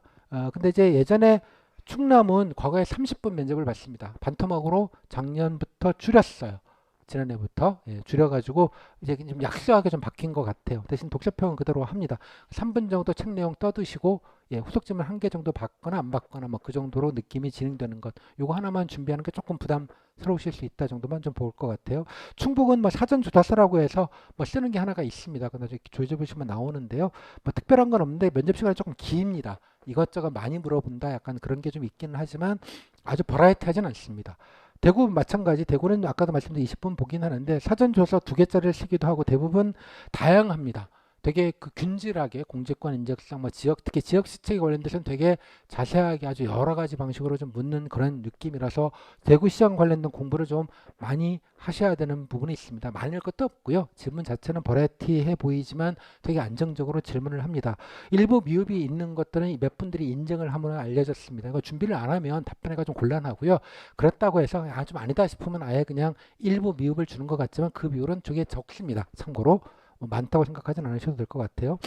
근데 이제 예전에 충남은 과거에 30분 면접을 받습니다. 반토막으로 작년부터 줄였어요. 지난해부터 줄여가지고 이제 좀 약소하게 좀 바뀐 것 같아요. 대신 독서평은 그대로 합니다. 3분 정도 책 내용 떠드시고 후속 질문 1개 정도 받거나 안 받거나 뭐 그 정도로 느낌이 진행되는 것. 요거 하나만 준비하는 게 조금 부담스러우실 수 있다 정도만 좀 볼 것 같아요. 충북은 뭐 사전 조사서라고 해서 뭐 쓰는 게 하나가 있습니다. 근데 조회해 보시면 나오는데요. 뭐 특별한 건 없는데 면접 시간이 조금 깁니다. 이것저것 많이 물어본다 약간 그런 게 좀 있기는 하지만 아주 버라이티하진 않습니다. 대구 마찬가지. 대구는 아까도 말씀드린 20분 보긴 하는데 사전조사 2개짜리를 쓰기도 하고 대부분 다양합니다. 되게 그 균질하게 공직권 인적성, 뭐 지역, 특히 지역 시책에 관련돼서는 되게 자세하게 아주 여러 가지 방식으로 좀 묻는 그런 느낌이라서 대구시장 관련된 공부를 좀 많이 하셔야 되는 부분이 있습니다. 많을 것도 없고요. 질문 자체는 버라이티해 보이지만 되게 안정적으로 질문을 합니다. 일부 미흡이 있는 것들은 몇 분들이 인정을 하면 알려졌습니다. 이거 준비를 안 하면 답변하기가 좀 곤란하고요. 그렇다고 해서 좀 아니다 싶으면 아예 그냥 일부 미흡을 주는 것 같지만 그 비율은 되게 적습니다. 참고로. 많다고 생각하지는 않으셔도 될 것 같아요.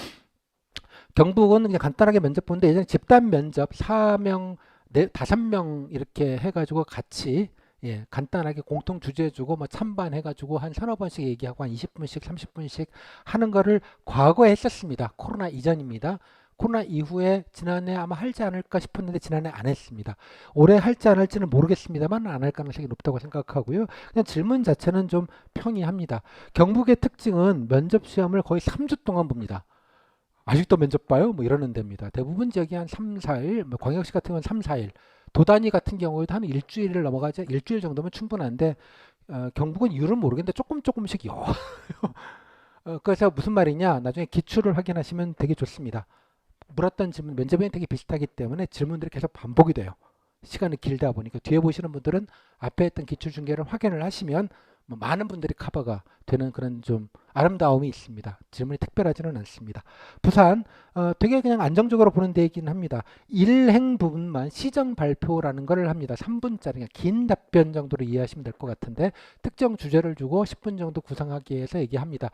경북은 그냥 간단하게 면접 보는데 예전에 집단 면접 4명, 5명 이렇게 해가지고 같이 간단하게 공통 주제 주고 뭐 찬반 해가지고 한 서너 번씩 얘기하고 한 20분씩 30분씩 하는 거를 과거에 했었습니다. 코로나 이전입니다. 코로나 이후에 지난해 아마 할지 않을까 싶었는데 지난해 안 했습니다. 올해 할지 안 할지는 모르겠습니다만 안 할 가능성이 높다고 생각하고요. 그냥 질문 자체는 좀 평이합니다. 경북의 특징은 면접 시험을 거의 3주 동안 봅니다. 아직도 면접 봐요? 뭐 이러는 데입니다. 대부분 지역이 한 3, 4일, 뭐 광역시 같은 경우는 3, 4일, 도단위 같은 경우에도 한 일주일을 넘어가지 일주일 정도면 충분한데 경북은 이유는 모르겠는데 조금씩요. 그래서 무슨 말이냐? 나중에 기출을 확인하시면 되게 좋습니다. 물었던 질문 면접에 되게 비슷하기 때문에 질문들이 계속 반복이 돼요. 시간이 길다 보니까 뒤에 보시는 분들은 앞에 했던 기출 중계를 확인을 하시면 뭐 많은 분들이 커버가 되는 그런 좀 아름다움이 있습니다. 질문이 특별하지는 않습니다. 부산 되게 그냥 안정적으로 보는 데이긴 합니다. 일행 부분만 시정 발표라는 걸 합니다. 3분짜리 긴 답변 정도로 이해하시면 될 것 같은데 특정 주제를 주고 10분 정도 구상하기 위해서 얘기합니다.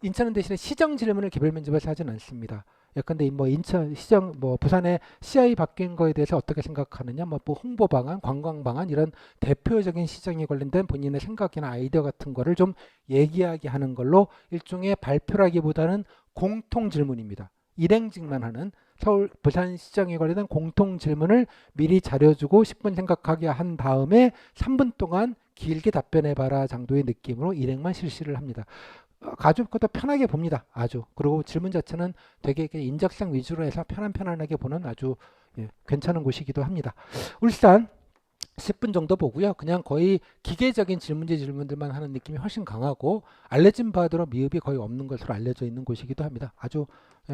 인천은 대신에 시정 질문을 개별 면접에서 하진 않습니다. 예컨대 뭐 인천 시정 뭐 부산의 CI 바뀐 거에 대해서 어떻게 생각하느냐 뭐 홍보 방안, 관광 방안 이런 대표적인 시정에 관련된 본인의 생각이나 아이디어 같은 거를 좀 얘기하게 하는 걸로 일종의 발표라기보다는 공통 질문입니다. 일행직만 하는 서울 부산 시정에 관련된 공통 질문을 미리 자료 주고 10분 생각하게 한 다음에 3분 동안 길게 답변해 봐라 정도의 느낌으로 일행만 실시를 합니다. 아주 그것도 편하게 봅니다. 아주. 그리고 질문 자체는 되게 인적성 위주로 해서 편안하게 보는 아주 괜찮은 곳이기도 합니다. 울산 10분 정도 보고요. 그냥 거의 기계적인 질문들만 하는 느낌이 훨씬 강하고 알려진 바대로 미흡이 거의 없는 것으로 알려져 있는 곳이기도 합니다. 아주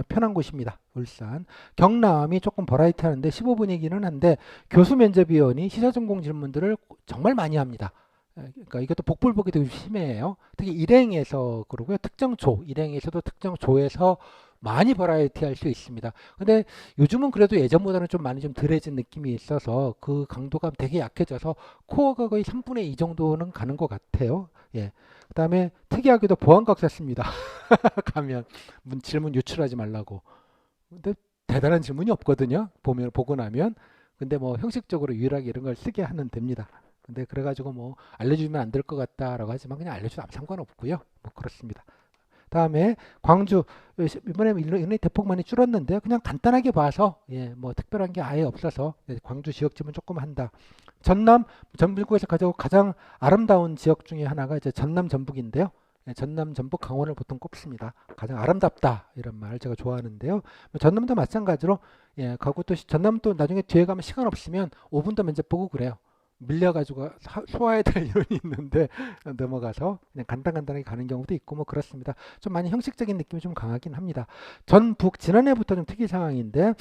편한 곳입니다. 울산. 경남이 조금 버라이티 하는데 15분이기는 한데 교수 면접위원이 시사전공 질문들을 정말 많이 합니다. 그러니까 이것도 복불복이 되게 심해요. 특히 일행에서 그러고요. 일행에서도 특정 조에서 많이 버라이티 할 수 있습니다. 근데 요즘은 그래도 예전보다는 좀 많이 좀 덜해진 느낌이 있어서 그 강도가 되게 약해져서 코어가 거의 3분의 2 정도는 가는 것 같아요. 예. 그다음에 특이하게도 보안각 쐈습니다. 가면 질문 유출하지 말라고. 근데 대단한 질문이 없거든요. 보고 나면. 근데 뭐 형식적으로 유일하게 이런 걸 쓰게 하면 됩니다. 근데 그래가지고 뭐 알려주면 안 될 것 같다라고 하지만 그냥 알려주면 상관없고요. 뭐 그렇습니다. 다음에 광주 이번에 인원이 대폭 많이 줄었는데 그냥 간단하게 봐서 뭐 특별한 게 아예 없어서 광주 지역지문 조금 한다. 전남 전북에서 가장 아름다운 지역 중에 하나가 이제 전남 전북인데요. 전남 전북 강원을 보통 꼽습니다. 가장 아름답다 이런 말 제가 좋아하는데요. 뭐 전남도 마찬가지로 가고 또 전남도 나중에 뒤에 가면 시간 없으면 5분 더 면접 보고 그래요. 밀려가지고 소화해야 될 이론이 있는데 넘어가서 그냥 간단하게 가는 경우도 있고 뭐 그렇습니다. 좀 많이 형식적인 느낌이 좀 강하긴 합니다. 전북 지난해부터 좀 특이 상황인데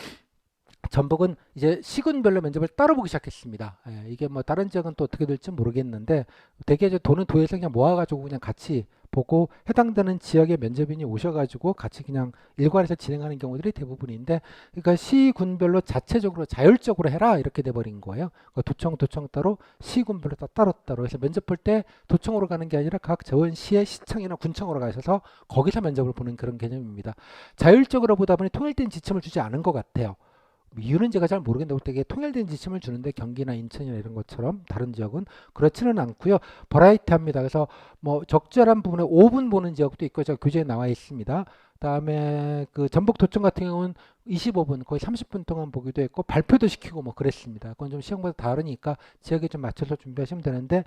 전북은 이제 시군별로 면접을 따로 보기 시작했습니다. 이게 뭐 다른 지역은 또 어떻게 될지 모르겠는데 되게 이제 돈은 도에서 그냥 모아가지고 그냥 같이 보고 해당되는 지역의 면접인이 오셔가지고 같이 그냥 일괄해서 진행하는 경우들이 대부분인데 그러니까 시군별로 자체적으로 자율적으로 해라 이렇게 돼버린 거예요. 그러니까 도청 따로 시군별로 따로 해서 면접 볼 때 도청으로 가는 게 아니라 각 저원시의 시청이나 군청으로 가셔서 거기서 면접을 보는 그런 개념입니다. 자율적으로 보다 보니 통일된 지침을 주지 않은 것 같아요. 이유는 제가 잘 모르겠는데 되게 통일된 지침을 주는데 경기나 인천이나 이런 것처럼 다른 지역은 그렇지는 않고요. 버라이티합니다. 그래서 뭐 적절한 부분에 5분 보는 지역도 있고 저 교재에 나와 있습니다. 그다음에 그 전북도청 같은 경우는 25분 거의 30분 동안 보기도 했고 발표도 시키고 뭐 그랬습니다. 그건 좀 시험보다 다르니까 지역에 좀 맞춰서 준비하시면 되는데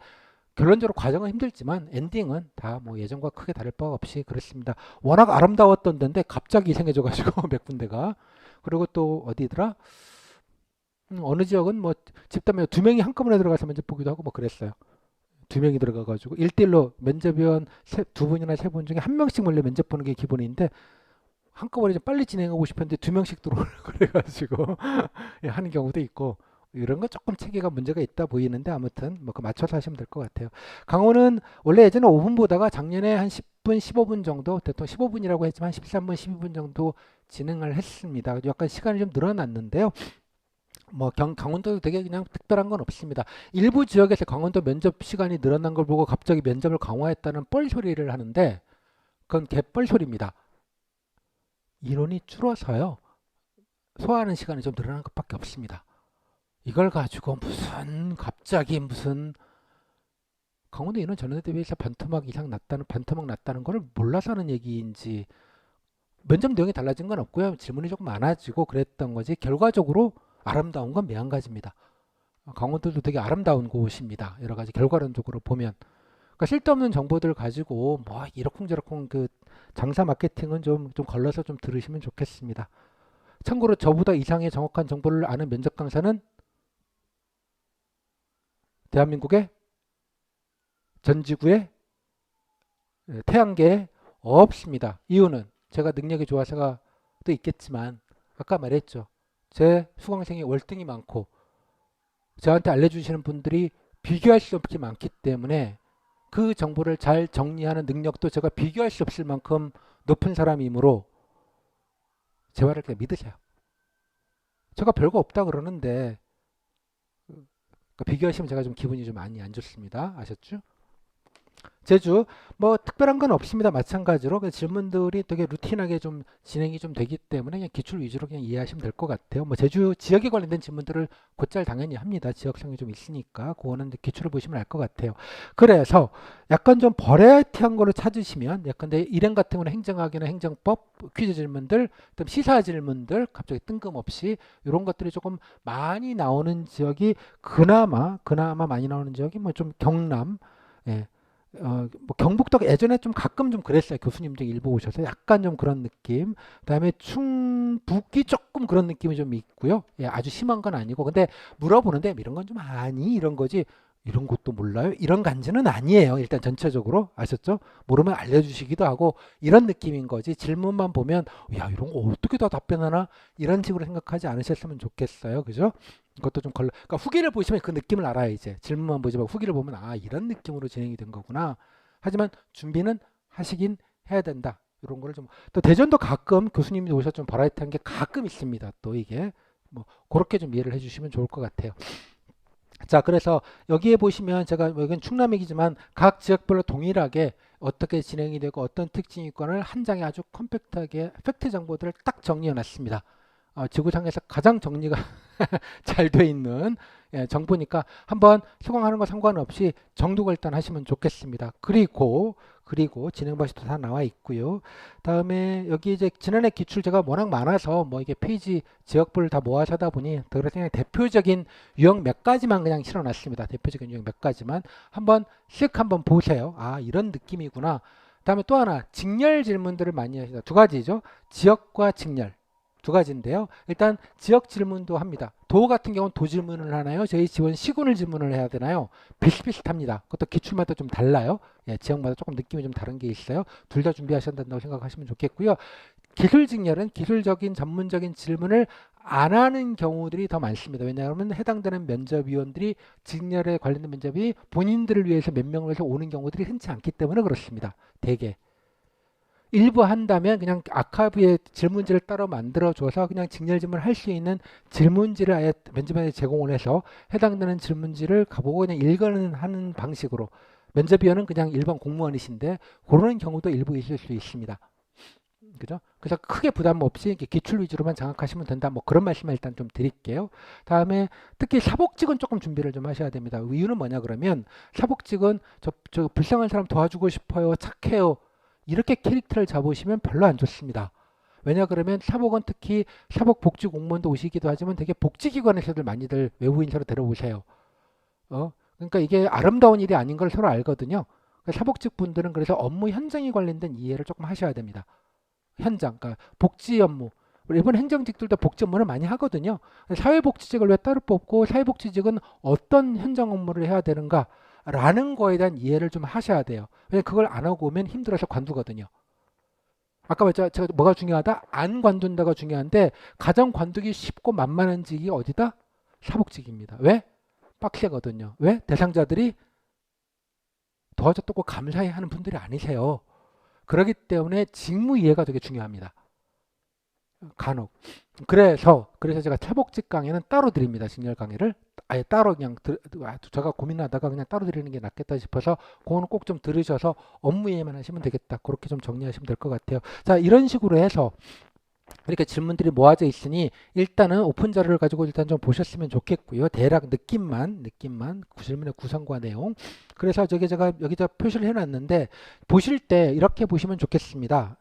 결론적으로 과정은 힘들지만 엔딩은 다 뭐 예전과 크게 다를 바 없이 그랬습니다. 워낙 아름다웠던 데인데 갑자기 이상해져가지고 몇 군데가 그리고 또 어디더라? 어느 지역은 뭐 집단면 두 명이 한꺼번에 들어가서 면접 보기도 하고 뭐 그랬어요. 두 명이 들어가가지고 1대1로 면접위원 두 분이나 세 분 중에 한 명씩 몰래 면접 보는 게 기본인데 한꺼번에 좀 빨리 진행하고 싶었는데 두 명씩 들어오고 그래가지고 하는 경우도 있고 이런 거 조금 체계가 문제가 있다 보이는데 아무튼 뭐 그 맞춰서 하시면 될 것 같아요. 강원은 원래 예전에 5분 보다가 작년에 한 10분, 15분 정도, 대통령 15분이라고 했지만 13분, 12분 정도 진행을 했습니다. 약간 시간이 좀 늘어났는데요. 뭐 강원도도 되게 그냥 특별한 건 없습니다. 일부 지역에서 강원도 면접 시간이 늘어난 걸 보고 갑자기 면접을 강화했다는 뻘소리를 하는데 그건 개뻘소리입니다. 인원이 줄어서요. 소화하는 시간이 좀 늘어난 것밖에 없습니다. 이걸 가지고 갑자기 강원도 인원 전년에 비해서 반토막 났다는 걸 몰라서 하는 얘기인지 면접 내용이 달라진 건 없고요. 질문이 조금 많아지고 그랬던 거지 결과적으로 아름다운 건 매한가지입니다. 강원도도 되게 아름다운 곳입니다. 여러 가지 결과론적으로 보면. 그러니까 쓸데없는 정보들 가지고 뭐 이러쿵저러쿵 그 장사 마케팅은 좀 걸러서 좀 들으시면 좋겠습니다. 참고로 저보다 이상의 정확한 정보를 아는 면접 강사는 대한민국의 전 지구의 태양계에 없습니다. 이유는 제가 능력이 좋아서가 또 있겠지만 아까 말했죠. 제 수강생이 월등히 많고 저한테 알려주시는 분들이 비교할 수 없게 많기 때문에 그 정보를 잘 정리하는 능력도 제가 비교할 수 없을 만큼 높은 사람이므로 제 말을 그냥 믿으세요. 제가 별거 없다 그러는데 비교하시면 제가 좀 기분이 좀 많이 안 좋습니다. 아셨죠? 제주 뭐 특별한 건 없습니다. 마찬가지로 질문들이 되게 루틴하게 좀 진행이 좀 되기 때문에 그냥 기출 위주로 그냥 이해하시면 될 것 같아요. 뭐 제주 지역에 관련된 질문들을 곧잘 당연히 합니다. 지역성이 좀 있으니까 그거는 기출을 보시면 알 것 같아요. 그래서 약간 좀 버라이어티한 거를 찾으시면 약간 일행 같은 경우는 행정학이나 행정법 퀴즈 질문들, 또 시사 질문들 갑자기 뜬금없이 이런 것들이 조금 많이 나오는 지역이 그나마 많이 나오는 지역이 뭐 좀 경남, 예, 뭐 경북도 예전에 좀 가끔 좀 그랬어요. 교수님들 일부 오셔서 약간 좀 그런 느낌. 그다음에 충북이 조금 그런 느낌이 좀 있고요. 예, 아주 심한 건 아니고. 근데 물어보는데 이런 건 좀 아니 이런 거지. 이런 것도 몰라요? 이런 간지는 아니에요. 일단 전체적으로 아셨죠? 모르면 알려주시기도 하고 이런 느낌인 거지. 질문만 보면 야 이런 거 어떻게 다 답변하나 이런 식으로 생각하지 않으셨으면 좋겠어요. 그죠? 이것도 좀 그러니까 후기를 보시면 그 느낌을 알아요. 이제 질문만 보지 말고 후기를 보면 아 이런 느낌으로 진행이 된 거구나. 하지만 준비는 하시긴 해야 된다. 이런 거를 좀 또 대전도 가끔 교수님이 오셔서 좀 버라이어티한 게 가끔 있습니다. 또 이게 뭐 그렇게 좀 이해를 해주시면 좋을 것 같아요. 자, 그래서 여기에 보시면 제가 여기는 충남이지만 각 지역별로 동일하게 어떻게 진행이 되고 어떤 특징이 있건을 한 장에 아주 컴팩트하게 팩트 정보들을 딱 정리해 놨습니다. 지구상에서 가장 정리가 잘 돼 있는 정보니까 한번 수강하는 거 상관없이 정독을 일단 하시면 좋겠습니다. 그리고 진행 방식도 다 나와 있고요. 다음에 여기 이제 지난해 기출 제가 워낙 많아서 뭐 이게 페이지 지역별을 다 모아서 하다 보니 그래서 그냥 대표적인 유형 몇 가지만 그냥 실어놨습니다. 대표적인 유형 몇 가지만 한번 쓱 한번 보세요. 아 이런 느낌이구나. 다음에 또 하나 직렬 질문들을 많이 하시다. 두 가지죠. 지역과 직렬. 두 가지인데요. 일단 지역 질문도 합니다. 도 같은 경우는 도 질문을 하나요? 저희 지원 시군을 질문을 해야 되나요? 비슷비슷합니다. 그것도 기출마다 좀 달라요. 예, 지역마다 조금 느낌이 좀 다른 게 있어요. 둘 다 준비하셔야 된다고 생각하시면 좋겠고요. 기술 직렬은 기술적인 전문적인 질문을 안 하는 경우들이 더 많습니다. 왜냐하면 해당되는 면접위원들이 직렬에 관련된 면접이 본인들을 위해서 몇 명을 위해서 오는 경우들이 흔치 않기 때문에 그렇습니다. 대개. 일부 한다면 그냥 아카이브에 질문지를 따로 만들어줘서 그냥 직렬 질문을 할 수 있는 질문지를 아예 면접에 제공을 해서 해당되는 질문지를 가보고 그냥 읽어는 하는 방식으로 면접위원은 그냥 일반 공무원이신데 그러는 경우도 일부 있을 수 있습니다. 그죠? 그래서 크게 부담 없이 기출 위주로만 장악하시면 된다. 뭐 그런 말씀을 일단 좀 드릴게요. 다음에 특히 사복직은 조금 준비를 좀 하셔야 됩니다. 이유는 뭐냐 그러면 사복직은 저 불쌍한 사람 도와주고 싶어요. 착해요. 이렇게 캐릭터를 잡으시면 별로 안 좋습니다. 왜냐 그러면 사복은 특히 사복복지 공무원도 오시기도 하지만 되게 복지기관에서들 많이들 외부인사로 데려오세요. 그러니까 이게 아름다운 일이 아닌 걸 서로 알거든요. 사복직 분들은 그래서 업무 현장에 관련된 이해를 조금 하셔야 됩니다. 현장, 그러니까 복지 업무. 일본 행정직들도 복지 업무를 많이 하거든요. 사회복지직을 왜 따로 뽑고 사회복지직은 어떤 현장 업무를 해야 되는가? 라는 거에 대한 이해를 좀 하셔야 돼요. 왜냐면 그걸 안 하고 오면 힘들어서 관두거든요. 아까 말했죠. 제가 뭐가 중요하다? 안 관둔다가 중요한데 가장 관두기 쉽고 만만한 직이 어디다? 사복직입니다. 왜? 빡세거든요. 왜? 대상자들이 도와줬다고 감사해 하는 분들이 아니세요. 그렇기 때문에 직무 이해가 되게 중요합니다. 간혹. 그래서 제가 차복직 강의는 따로 드립니다. 직렬 강의를 아예 따로 그냥 제가 고민하다가 그냥 따로 드리는 게 낫겠다 싶어서 그거는 꼭 좀 들으셔서 업무 이해만 하시면 되겠다. 그렇게 좀 정리하시면 될 것 같아요. 자, 이런 식으로 해서 이렇게 질문들이 모아져 있으니 일단은 오픈 자료를 가지고 일단 좀 보셨으면 좋겠고요. 대략 느낌만 그 질문의 구성과 내용. 그래서 저기 제가 여기다 표시를 해놨는데 보실 때 이렇게 보시면 좋겠습니다.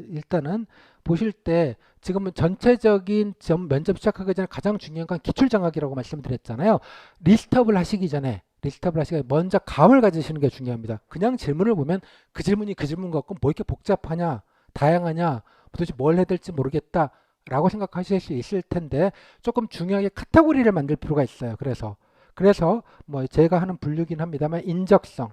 일단은 보실 때 지금은 전체적인 면접 시작하기 전에 가장 중요한 건 기출장학이라고 말씀드렸잖아요. 리스트업을 하시기 전에 먼저 감을 가지시는 게 중요합니다. 그냥 질문을 보면 그 질문이 그 질문 같고 뭐 이렇게 복잡하냐, 다양하냐, 도대체 뭘 해야 될지 모르겠다 라고 생각하실 수 있을 텐데 조금 중요하게 카테고리를 만들 필요가 있어요. 그래서 뭐 제가 하는 분류긴 합니다만 인적성,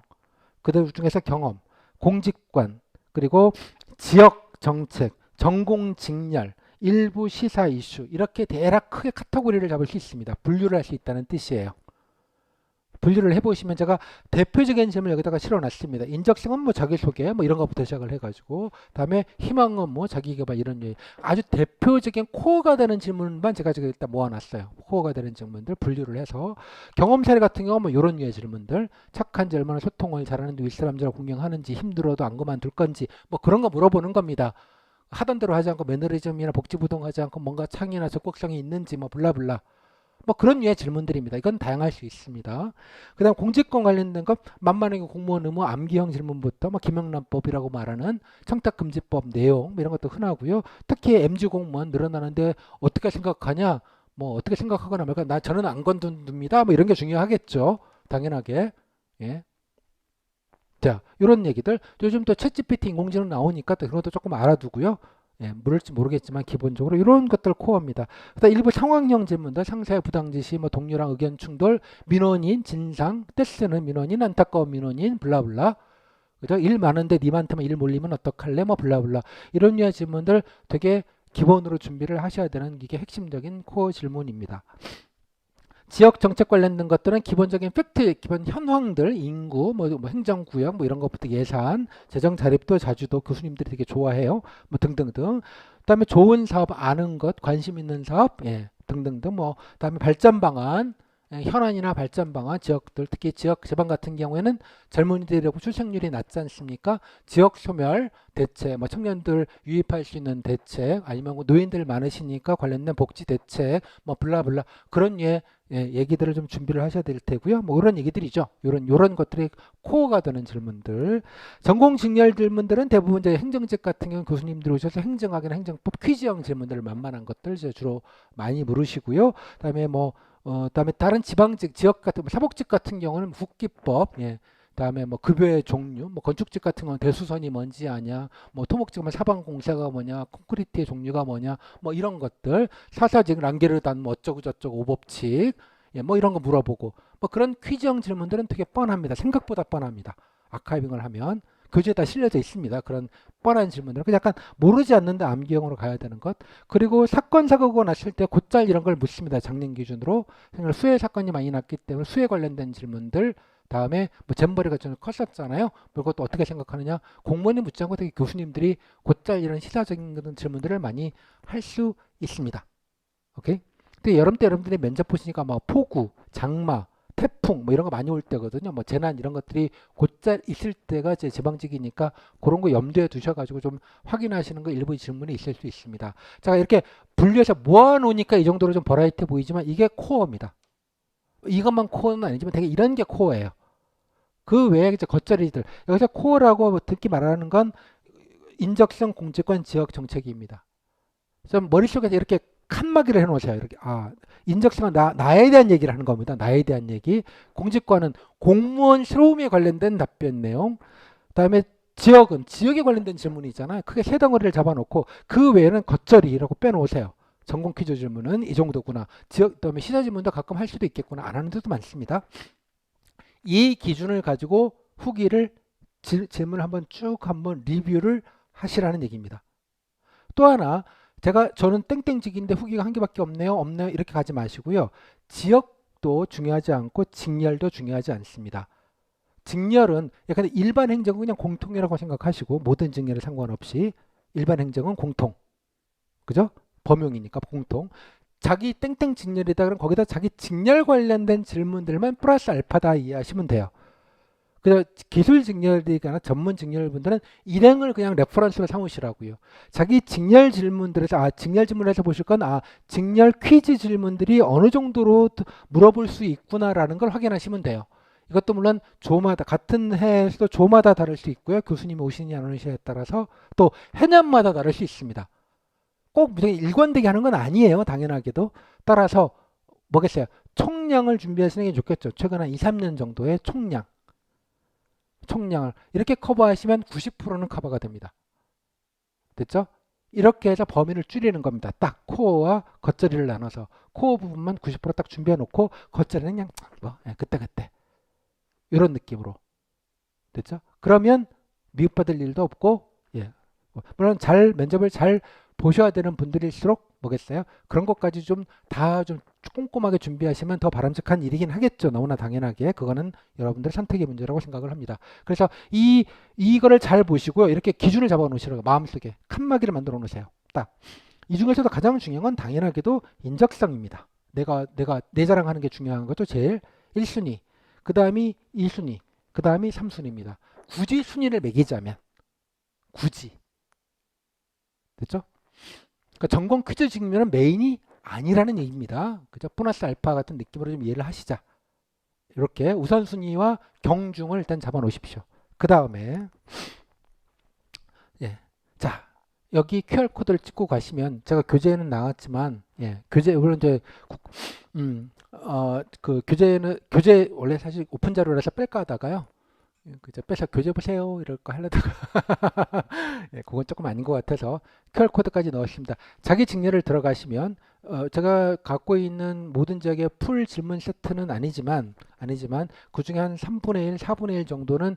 그 중에서 경험, 공직관, 그리고 지역 정책, 전공 직렬, 일부 시사 이슈 이렇게 대략 크게 카테고리를 잡을 수 있습니다. 분류를 할 수 있다는 뜻이에요. 분류를 해보시면 제가 대표적인 질문을 여기다가 실어놨습니다. 인적성은 뭐 자기소개 뭐 이런 것부터 시작을 해가지고 다음에 희망은 뭐 자기개발 이런 아주 대표적인 코어가 되는 질문만 제가 지금 일단 모아놨어요. 코어가 되는 질문들 분류를 해서 경험 사례 같은 경우 뭐 이런 류의 질문들 착한지 얼마나 소통을 잘하는지 윗사람들하고 공경하는지 힘들어도 안 그만둘 건지 뭐 그런 거 물어보는 겁니다. 하던 대로 하지 않고 매너리즘이나 복지부동하지 않고 뭔가 창의나 적극성이 있는지 뭐 블라블라 뭐 그런 류의 질문들입니다. 이건 다양할 수 있습니다. 그 다음 공직권 관련된 것 만만하게 공무원 의무 암기형 질문부터 뭐 김영란법이라고 말하는 청탁금지법 내용 뭐 이런 것도 흔하고요. 특히 MG 공무원 늘어나는데 어떻게 생각하냐 뭐 어떻게 생각하거나 말까 저는 안 건듭니다 뭐 이런 게 중요하겠죠. 당연하게. 예. 자, 이런 얘기들 요즘 또 챗GPT 인공지능 나오니까 또 그런 것도 조금 알아두고요. 예, 모를지 모르겠지만 기본적으로 이런 것들 코어입니다. 그다음 일부 상황형 질문들, 상사의 부당 지시, 뭐 동료랑 의견 충돌, 민원인, 진상, 떼쓰는 민원인, 안타까운 민원인, 블라블라. 그죠? 일 많은데 님한테만 일 몰리면 어떡할래? 뭐 블라블라. 이런 류의 질문들 되게 기본으로 준비를 하셔야 되는 이게 핵심적인 코어 질문입니다. 지역 정책 관련된 것들은 기본적인 팩트, 기본 현황들, 인구, 뭐 행정구역, 뭐 이런 것부터 예산, 재정 자립도 자주도 교수님들이 되게 좋아해요. 뭐 등등등. 그다음에 좋은 사업 아는 것, 관심 있는 사업, 예, 등등등. 뭐 그다음에 발전 방안, 현안이나 발전 방안, 지역들 특히 지역 지방 같은 경우에는 젊은이들하고 출생률이 낮지 않습니까? 지역 소멸 대책, 뭐 청년들 유입할 수 있는 대책, 아니면 뭐 노인들 많으시니까 관련된 복지 대책, 뭐 블라블라 그런 얘기들을 좀 준비를 하셔야 될 테고요. 뭐 이런 얘기들이죠. 요런 것들이 코어가 되는 질문들. 전공 직렬 질문들은 대부분 이제 행정직 같은 경우 교수님들 오셔서 행정학이나 행정법 퀴즈형 질문들을 만만한 것들 주로 많이 물으시고요. 그다음에 그다음에 다른 지방직 지역 같은 사복직 같은 경우는 국기법, 예. 그다음에 뭐 급여의 종류, 뭐 건축직 같은 건 대수선이 뭔지 아냐, 뭐 토목직은 사방공사가 뭐냐, 콘크리트의 종류가 뭐냐, 뭐 이런 것들, 사사직, 랑게르단 뭐 어쩌고 저쩌고 오법칙, 예, 뭐 이런 거 물어보고, 뭐 그런 퀴즈형 질문들은 되게 뻔합니다. 생각보다 뻔합니다. 아카이빙을 하면 교재에 다 실려져 있습니다. 그런 뻔한 질문들. 그 약간 모르지 않는데 암기형으로 가야 되는 것. 그리고 사건 사고가 났을 때 곧잘 이런 걸 묻습니다. 작년 기준으로 수해 사건이 많이 났기 때문에 수해 관련된 질문들. 다음에 뭐 잼버리가 좀 컸었잖아요. 그것도 어떻게 생각하느냐. 공무원이 묻지 않고 되게 교수님들이 곧잘 이런 시사적인 질문들을 많이 할 수 있습니다. 오케이. 근데 여름 때 여러분들이 면접 보시니까 뭐 폭우, 장마, 태풍 뭐 이런 거 많이 올 때거든요. 뭐 재난 이런 것들이 곧잘 있을 때가 제 지방직이니까 그런 거 염두에 두셔가지고 좀 확인하시는 거 일부 질문이 있을 수 있습니다. 제가 이렇게 분류해서 모아놓으니까 이 정도로 좀 버라이트 보이지만 이게 코어입니다. 이것만 코어는 아니지만 되게 이런 게 코어예요. 그 외에 이제 겉절이들 여기서 코어라고 듣기 말하는 건 인적성 공직권 지역 정책입니다. 좀 머릿속에서 이렇게 칸막이를 해놓으세요. 이렇게 인적성은 나에 대한 얘기를 하는 겁니다. 나에 대한 얘기. 공직관은 공무원스러움에 관련된 답변 내용. 그다음에 지역은 지역에 관련된 질문이잖아요. 크게 세 덩어리를 잡아놓고 그 외에는 겉절이라고 빼놓으세요. 전공 퀴즈 질문은 이 정도구나. 지역 그다음에 시사 질문도 가끔 할 수도 있겠구나. 안 하는 데도 많습니다. 이 기준을 가지고 후기를 질문을 한번 리뷰를 하시라는 얘기입니다. 또 하나 저는 땡땡직인데 후기가 한 개밖에 없네요. 이렇게 가지 마시고요. 지역도 중요하지 않고 직렬도 중요하지 않습니다. 직렬은 약간 일반 행정은 그냥 공통이라고 생각하시고 모든 직렬에 상관없이 일반 행정은 공통. 그죠? 범용이니까 공통. 자기 땡땡 직렬이다 그러면 거기다 자기 직렬 관련된 질문들만 플러스 알파다 이해하시면 돼요. 그래서 기술 직렬이거나 전문 직렬분들은 일행을 그냥 레퍼런스로 삼으시라고요. 자기 직렬 질문들에서 직렬 질문에서 보실 건 직렬 퀴즈 질문들이 어느 정도로 물어볼 수 있구나라는 걸 확인하시면 돼요. 이것도 물론 조마다 같은 해에서도 조마다 다를 수 있고요. 교수님이 오시느냐 안 오시느냐에 따라서 또 해년마다 다를 수 있습니다. 꼭 무조건 일관되게 하는 건 아니에요. 당연하게도. 따라서 뭐겠어요? 총량을 준비하시는 게 좋겠죠. 최근 한 2, 3년 정도의 총량을 이렇게 커버하시면 90%는 커버가 됩니다. 됐죠? 이렇게 해서 범위를 줄이는 겁니다. 딱 코어와 겉절이를 나눠서 코어 부분만 90%딱 준비해 놓고 겉절이는 그냥 그때 이런 느낌으로. 됐죠? 그러면 미흡받을 일도 없고, 예. 물론 면접을 잘 보셔야 되는 분들일수록 뭐겠어요? 그런 것까지 좀 다 좀 꼼꼼하게 준비하시면 더 바람직한 일이긴 하겠죠. 너무나 당연하게. 그거는 여러분들의 선택의 문제라고 생각을 합니다. 그래서 이거를 잘 보시고요. 이렇게 기준을 잡아 놓으시라고 마음속에 칸막이를 만들어 놓으세요. 딱. 이 중에서도 가장 중요한 건 당연하게도 인적성입니다. 내가 내 자랑하는 게 중요한 거죠. 제일 1순위. 그다음이 2순위. 그다음이 3순위입니다. 굳이 순위를 매기자면 굳이. 됐죠? 그러니까 전공 퀴즈 직면은 메인이 아니라는 얘기입니다. 그죠? 플러스 알파 같은 느낌으로 좀 이해를 하시자. 이렇게 우선순위와 경중을 일단 잡아 놓으십시오. 그 다음에 예. 자, 여기 QR코드를 찍고 가시면 제가 교재에는 나왔지만 교재 물론 이제 그 교재 원래 사실 오픈 자료라서 뺄까 하다가요. 그저 빼서 교재 보세요 이럴까 하려다가 그건 조금 아닌 것 같아서 QR코드까지 넣었습니다. 자기 직렬을 들어가시면 제가 갖고 있는 모든 지역의 풀 질문 세트는 아니지만 그 중에 한 3분의 1, 4분의 1 정도는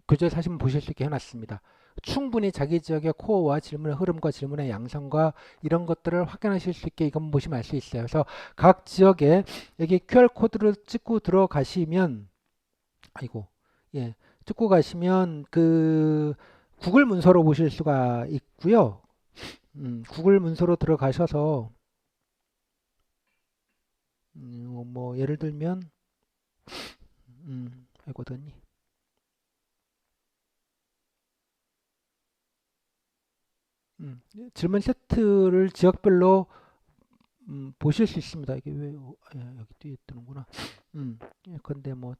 교재 사시면 보실 수 있게 해놨습니다. 충분히 자기 지역의 코어와 질문의 흐름과 질문의 양상과 이런 것들을 확인하실 수 있게 이건 보시면 알 수 있어요. 그래서 각 지역에 여기 QR코드를 찍고 들어가시면 찍고 가시면 그 구글 문서로 보실 수가 있고요. 구글 문서로 들어가셔서 뭐 예를 들면 어디니? 질문 세트를 지역별로 보실 수 있습니다. 이게 왜 여기 뒤에 뜨는구나. 근데 뭐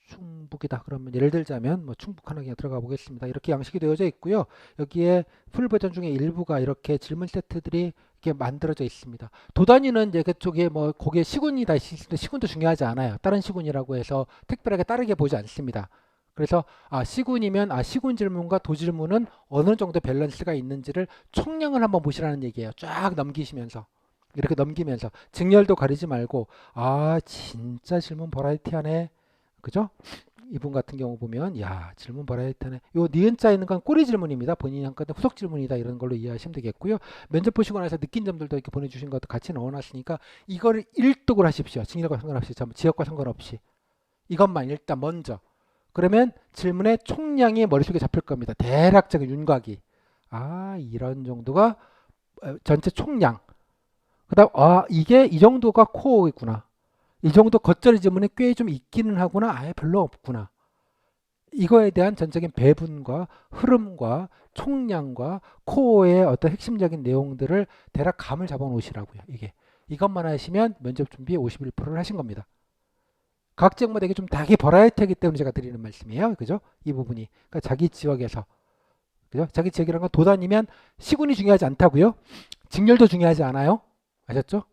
충북이다 그러면 예를 들자면 뭐 충북 하나 그냥 들어가 보겠습니다. 이렇게 양식이 되어져 있고요. 여기에 풀 버전 중에 일부가 이렇게 질문 세트들이 이렇게 만들어져 있습니다. 도단위는 이제 그쪽에 뭐 거기에 시군이다 시군도 중요하지 않아요. 다른 시군이라고 해서 특별하게 다르게 보지 않습니다. 그래서 시군이면 시군 질문과 도 질문은 어느 정도 밸런스가 있는지를 총량을 한번 보시라는 얘기예요. 쫙 넘기시면서 이렇게 넘기면서 직렬도 가리지 말고 진짜 질문 버라이티하네. 그죠? 이분 같은 경우 보면 질문 버라이티하네. 요 니은자 있는 건 꼬리 질문입니다. 본인이 한 건데 후속 질문이다 이런 걸로 이해하시면 되겠고요. 면접 보시고 나서 느낀 점들도 이렇게 보내주신 것도 같이 넣어놨으니까 이거를 일독을 하십시오. 직렬과 상관없이 지역과 상관없이 이것만 일단 먼저 그러면 질문의 총량이 머릿속에 잡힐 겁니다. 대략적인 윤곽이 이런 정도가 전체 총량. 그 다음 이게 이 정도가 코어이구나. 이 정도 겉절이 질문이 꽤 좀 있기는 하구나. 아예 별로 없구나. 이거에 대한 전적인 배분과 흐름과 총량과 코어의 어떤 핵심적인 내용들을 대략 감을 잡아 놓으시라고요. 이것만 하시면 면접 준비 51%를 하신 겁니다. 각 지역마다 이게 좀 다기 버라이어티하기 때문에 제가 드리는 말씀이에요. 그죠? 이 부분이. 그러니까 자기 지역에서. 그죠? 자기 지역이라는 건 도단이면 시군이 중요하지 않다고요. 직렬도 중요하지 않아요. 아셨죠?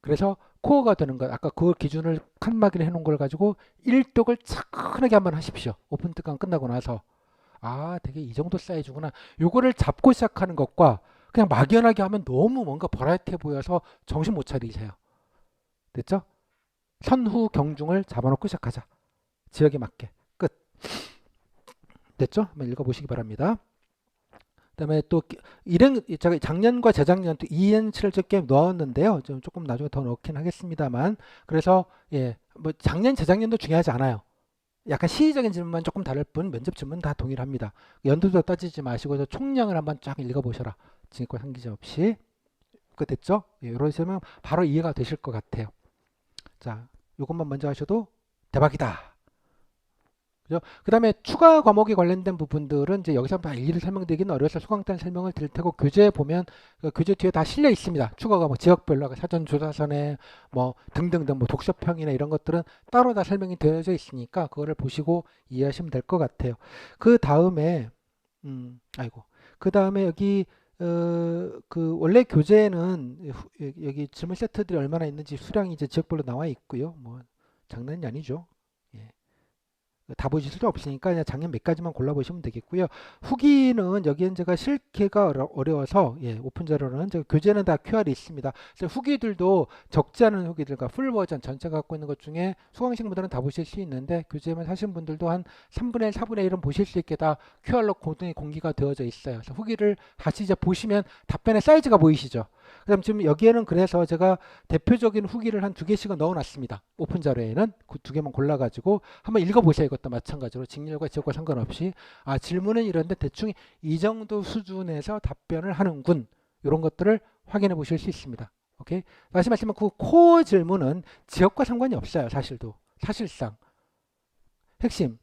그래서 코어가 되는 것. 아까 그 기준을 칸막이를 해놓은 걸 가지고 일독을 차분하게 한번 하십시오. 오픈 특강 끝나고 나서. 되게 이 정도 사이즈구나. 요거를 잡고 시작하는 것과 그냥 막연하게 하면 너무 뭔가 버라이어티해 보여서 정신 못 차리세요. 됐죠? 선후 경중을 잡아놓고 시작하자. 지역에 맞게. 끝. 됐죠? 한번 읽어보시기 바랍니다. 그다음에 또 제가 작년과 재작년 또 2N치를 적게 넣었는데요. 조금 나중에 더 넣긴 하겠습니다만. 그래서 뭐 작년 재작년도 중요하지 않아요. 약간 시의적인 질문만 조금 다를 뿐 면접 질문은 다 동일합니다. 연도도 따지지 마시고 총량을 한번 쫙 읽어보셔라. 지금과 상기제 없이. 끝 됐죠? 이러시면 바로 이해가 되실 것 같아요. 자, 이것만 먼저 하셔도 대박이다. 그죠? 그 다음에 추가 과목에 관련된 부분들은 이제 여기서 다 일일이 설명드리기는 어려서 수강단 설명을 드릴 테고 교재에 보면 그 교재 뒤에 다 실려 있습니다. 추가 과목 지역별로 사전 조사선에 뭐 등등등 뭐 독서평이나 이런 것들은 따로 다 설명이 되어져 있으니까 그거를 보시고 이해하시면 될 것 같아요. 그 다음에 아이고 그 다음에 여기 그 원래 교재에는 여기 질문 세트들이 얼마나 있는지 수량이 이제 지역별로 나와 있고요. 뭐 장난이 아니죠. 예. 다 보실 수 없으니까 그냥 작년 몇 가지만 골라보시면 되겠고요. 후기는 여기엔 제가 실기가 어려워서 예, 오픈 자료는 제가 교재는 다 QR이 있습니다. 그래서 후기들도 적지 않은 후기들과 풀 버전 전체 갖고 있는 것 중에 수강생 분들은 다 보실 수 있는데 교재만 사신 분들도 한 3분의 1, 4분의 1은 보실 수 있게 다 QR로 고등이 공개가 되어져 있어요. 그래서 후기를 다시 이제 보시면 답변의 사이즈가 보이시죠? 그다음 지금 여기에는 그래서 제가 대표적인 후기를 한 두 개씩은 넣어놨습니다. 오픈 자료에는 그 두 개만 골라가지고 한번 읽어보세요. 이것도 마찬가지로 직렬과 지역과 상관없이 아 질문은 이런데 대충 이 정도 수준에서 답변을 하는군. 이런 것들을 확인해 보실 수 있습니다. 오케이. 다시 말씀하면 그 코어 질문은 지역과 상관이 없어요. 사실상 핵심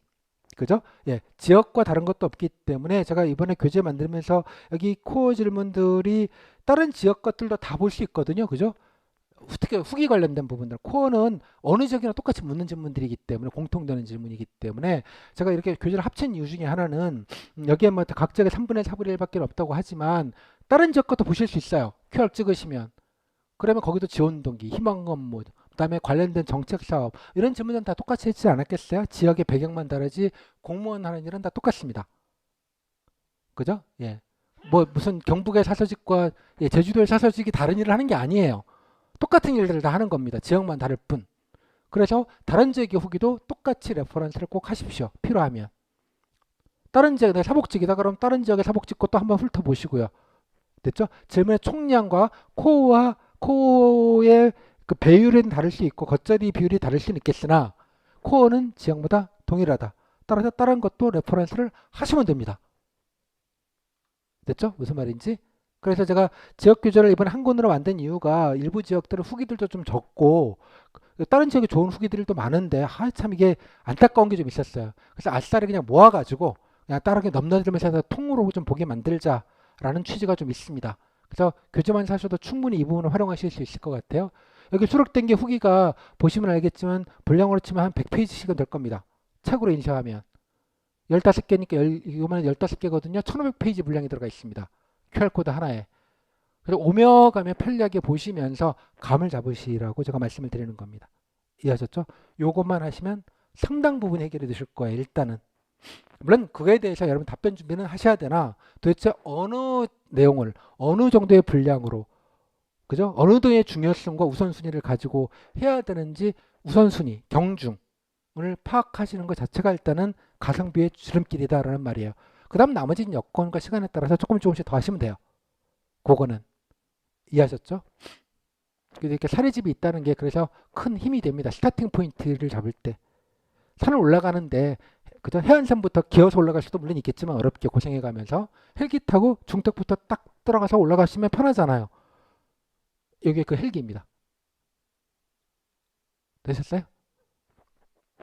그죠? 예, 지역과 다른 것도 없기 때문에 제가 이번에 교재 만들면서 여기 코어 질문들이 다른 지역 것들도 다 볼 수 있거든요. 그죠? 특히 후기 관련된 부분들 코어는 어느 지역이나 똑같이 묻는 질문들이기 때문에 공통되는 질문이기 때문에 제가 이렇게 교재를 합친 이유 중에 하나는 여기에 뭐 각 지역에 3분의 4분의 1밖에 없다고 하지만 다른 지역 것도 보실 수 있어요. QR 찍으시면 그러면 거기도 지원 동기, 희망 업무, 그다음에 관련된 정책 사업 이런 질문은 다 똑같이 했지 않았겠어요? 지역의 배경만 다르지 공무원 하는 일은 다 똑같습니다. 그죠? 예. 뭐 무슨 경북의 사서직과 예, 제주도의 사서직이 다른 일을 하는 게 아니에요. 똑같은 일들을 다 하는 겁니다. 지역만 다를 뿐. 그래서 다른 지역의 후기도 똑같이 레퍼런스를 꼭 하십시오. 필요하면. 다른 지역의 사복직이다 그럼 다른 지역의 사복직 것도 한번 훑어보시고요. 됐죠? 질문의 총량과 코어의 그 배율은 다를 수 있고 겉절이 비율이 다를 수는 있겠으나 코어는 지역마다 동일하다. 따라서 다른 것도 레퍼런스를 하시면 됩니다. 됐죠? 무슨 말인지? 그래서 제가 지역 규제를 이번에 한 권으로 만든 이유가 일부 지역들은 후기들도 좀 적고 다른 지역에 좋은 후기들이 또 많은데 참 이게 안타까운 게 좀 있었어요. 그래서 아싸리 그냥 모아가지고 그냥 다르게 넘나들면서 통으로 좀 보게 만들자라는 취지가 좀 있습니다. 그래서 교재만 사셔도 충분히 이 부분을 활용하실 수 있을 것 같아요. 여기 수록된 게 후기가 보시면 알겠지만 분량으로 치면 한 100페이지씩은 될 겁니다. 책으로 인쇄하면 15개니까 이거만 15개거든요. 1500페이지 분량이 들어가 있습니다. QR코드 하나에. 그래서 오며 가며 편리하게 보시면서 감을 잡으시라고 제가 말씀을 드리는 겁니다. 이해하셨죠? 요것만 하시면 상당 부분 해결이 되실 거예요. 일단은. 물론 그거에 대해서 여러분 답변 준비는 하셔야 되나 도대체 어느 내용을 어느 정도의 분량으로 그죠? 어느 정도의 중요성과 우선순위를 가지고 해야 되는지 우선순위, 경중을 파악하시는 것 자체가 일단은 가성비의 지름길이다라는 말이에요. 그 다음 나머지는 여건과 시간에 따라서 조금씩 더 하시면 돼요. 그거는 이해하셨죠? 이렇게 사례집이 있다는 게 그래서 큰 힘이 됩니다. 스타팅 포인트를 잡을 때 산을 올라가는데 그죠? 해안선부터 기어서 올라갈 수도 물론 있겠지만 어렵게 고생해가면서 헬기 타고 중턱부터 딱 들어가서 올라가시면 편하잖아요. 이게 그 헬기입니다. 되셨어요?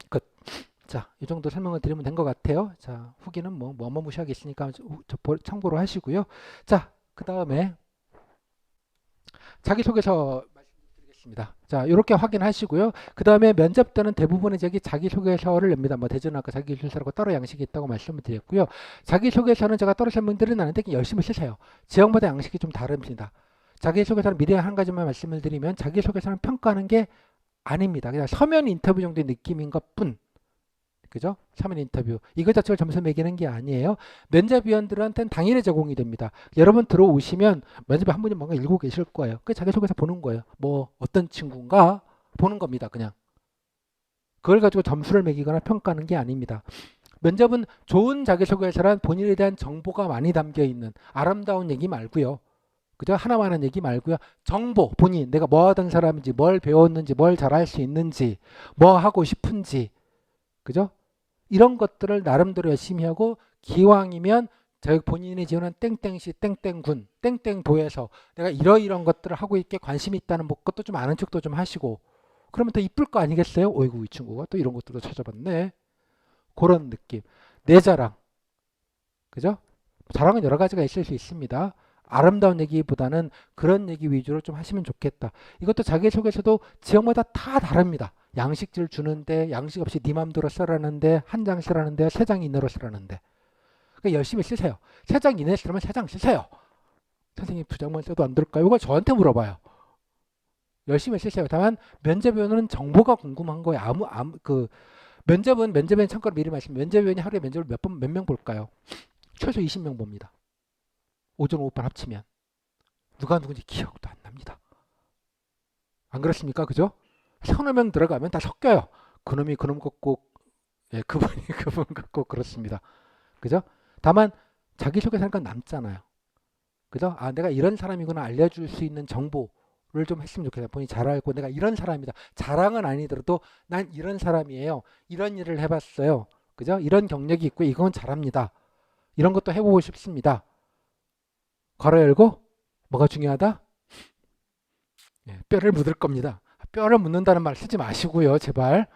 끝. 자, 이 정도 설명을 드리면 된 것 같아요. 자, 후기는 뭐 무시하게 있으니까 참고로 하시고요. 자, 그 다음에 자기소개서 말씀드리겠습니다. 자, 이렇게 확인하시고요. 그 다음에 면접 때는 대부분의 자기소개서를 냅니다. 뭐 대전학과 자기소개서라고 따로 양식이 있다고 말씀을 드렸고요. 자기소개서는 제가 따로 설명드리는 않은데 열심히 쓰세요. 지역마다 양식이 좀 다릅니다. 자기소개서는 미리 한 가지만 말씀을 드리면 자기소개서는 평가하는 게 아닙니다. 그냥 서면 인터뷰 정도의 느낌인 것뿐. 그죠? 서면 인터뷰. 이거 자체를 점수 매기는 게 아니에요. 면접위원들한테는 당일에 제공이 됩니다. 여러분 들어오시면 면접에 한 분이 뭔가 읽고 계실 거예요. 그 자기소개서 보는 거예요. 뭐 어떤 친구인가 보는 겁니다. 그냥. 그걸 가지고 점수를 매기거나 평가하는 게 아닙니다. 면접은 좋은 자기소개서란 본인에 대한 정보가 많이 담겨 있는 아름다운 얘기 말고요. 그죠? 하나만 한 얘기 말고요. 정보, 본인, 내가 뭐 하던 사람인지, 뭘 배웠는지, 뭘 잘할 수 있는지, 뭐 하고 싶은지, 그죠? 이런 것들을 나름대로 열심히 하고 기왕이면 저희 본인이 지원한 땡땡시, 땡땡군, 땡땡도에서 내가 이러이런 것들을 하고 있게 관심이 있다는 것도 좀 아는 척도 좀 하시고 그러면 더 이쁠 거 아니겠어요? 어이구 이 친구가 또 이런 것들도 찾아봤네. 그런 느낌. 내 자랑. 그죠? 자랑은 여러 가지가 있을 수 있습니다. 아름다운 얘기보다는 그런 얘기 위주로 좀 하시면 좋겠다. 이것도 자기소개서도 지역마다 다 다릅니다. 양식질 주는데 양식 없이 네 맘대로 쓰라는데 한 장 쓰라는데 세 장 이내로 쓰라는데. 그러니까 열심히 쓰세요. 세 장 이내 쓰려면 세 장 쓰세요. 선생님 두 장만 써도 안 될까요? 이걸 저한테 물어봐요. 열심히 쓰세요. 다만 면접위원은 정보가 궁금한 거예요. 면접은 참고로 미리 말씀. 면접위원이 하루에 면접을 몇 명 볼까요? 최소 20명 봅니다. 오전 오후반 합치면 누가 누군지 기억도 안 납니다. 안 그렇습니까? 그죠? 서너 명 들어가면 다 섞여요. 그놈이 그놈 같고 예, 그분이 그분 같고 그렇습니다. 그죠? 다만 자기소개서는 남잖아요. 그죠? 아, 내가 이런 사람이구나 알려줄 수 있는 정보를 좀 했으면 좋겠어요. 본인이 잘 알고 내가 이런 사람이다. 자랑은 아니더라도 난 이런 사람이에요. 이런 일을 해봤어요. 그죠? 이런 경력이 있고 이건 잘합니다. 이런 것도 해보고 싶습니다. 괄호 열고 뭐가 중요하다? 예, 뼈를 묻을 겁니다. 뼈를 묻는다는 말 쓰지 마시고요. 제발.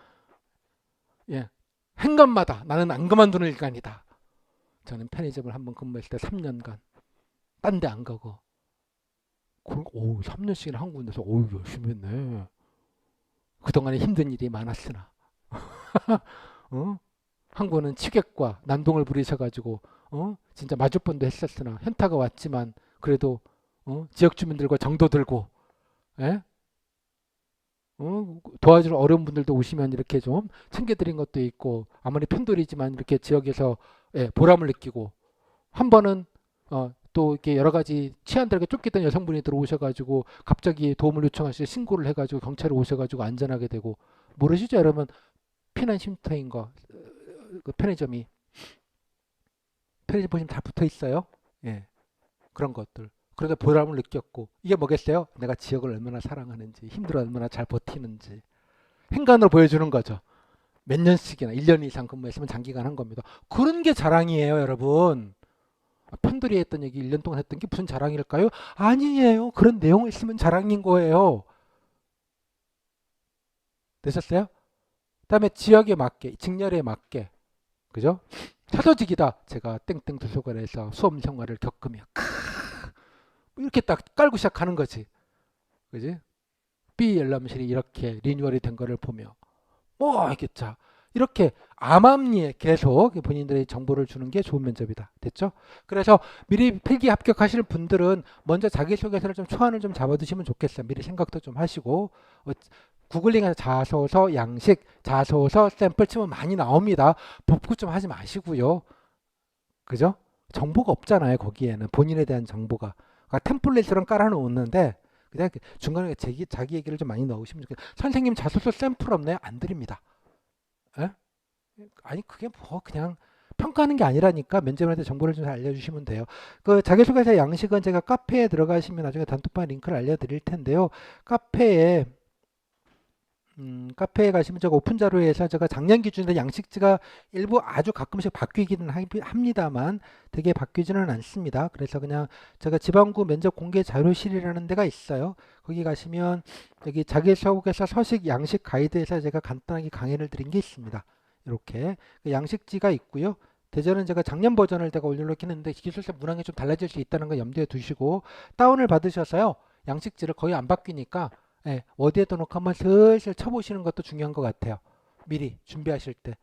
예, 행간마다 나는 안 그만두는 일간이다. 저는 편의점을 한번 근무했을 때 3년간 딴 데 안 가고 오, 3년씩이나 한 군데서 오, 열심히 했네. 그동안에 힘든 일이 많았으나 어? 한 군은 취객과 난동을 부리셔가지고 진짜 마주본도 했었으나 현타가 왔지만 그래도 지역 주민들과 정도 들고 예? 도와줄 어려운 분들도 오시면 이렇게 좀 챙겨드린 것도 있고 아무리 편돌이지만 이렇게 지역에서 예, 보람을 느끼고 한 번은 또 이렇게 여러 가지 치안들에게 쫓기던 여성분이 들어오셔가지고 갑자기 도움을 요청하시고 신고를 해가지고 경찰이 오셔가지고 안전하게 되고 모르시죠 여러분 피난 쉼터인 거 그 편의점 보시면 다 붙어 있어요. 예, 그런 것들. 그러다 보람을 느꼈고 이게 뭐겠어요? 내가 지역을 얼마나 사랑하는지 힘들어 얼마나 잘 버티는지 행간으로 보여주는 거죠. 몇 년씩이나 1년 이상 근무했으면 장기간 한 겁니다. 그런 게 자랑이에요, 여러분. 편들이 했던 얘기 1년 동안 했던 게 무슨 자랑일까요? 아니에요. 그런 내용을 쓰면 자랑인 거예요. 되셨어요? 그다음에 지역에 맞게, 직렬에 맞게, 그죠? 사서직이다. 제가 땡땡 도서관에서 수험 생활을 겪으며 이렇게 딱 깔고 시작하는 거지, 그지? B 열람실이 이렇게 리뉴얼이 된 거를 보며 뭐 이렇게 자 이렇게 암암리에 계속 본인들의 정보를 주는 게 좋은 면접이다. 됐죠? 그래서 미리 필기 합격하실 분들은 먼저 자기소개서를 좀 초안을 좀 잡아두시면 좋겠어요. 미리 생각도 좀 하시고 구글링에서 자소서, 양식, 자소서, 샘플 치면 많이 나옵니다. 복구 좀 하지 마시고요. 그죠? 정보가 없잖아요. 거기에는 본인에 대한 정보가 템플릿처럼 깔아놓는데 그냥 중간에 자기 얘기를 좀 많이 넣으시면 좋겠어요. 선생님 자소서 샘플 없나요? 안 드립니다. 에? 아니 그게 뭐 그냥 평가하는 게 아니라니까 면접한테 정보를 좀 알려주시면 돼요. 그 자기소개서 양식은 제가 카페에 들어가시면 나중에 단톡방 링크를 알려드릴 텐데요. 카페에 가시면 제가 오픈 자료에서 제가 작년 기준으로 양식지가 일부 아주 가끔씩 바뀌기는 합니다만 되게 바뀌지는 않습니다. 그래서 그냥 제가 지방구 면접 공개 자료실이라는 데가 있어요. 거기 가시면 여기 자기소개서 서식 양식 가이드에서 제가 간단하게 강의를 드린 게 있습니다. 이렇게 양식지가 있고요. 대전은 제가 작년 버전을 제가 올려놓긴 했는데 기술사 문항이 좀 달라질 수 있다는 거 염두에 두시고 다운을 받으셔서요. 양식지를 거의 안 바뀌니까 예, 어디에다 놓고 한번 슬슬 쳐보시는 것도 중요한 것 같아요. 미리 준비하실 때.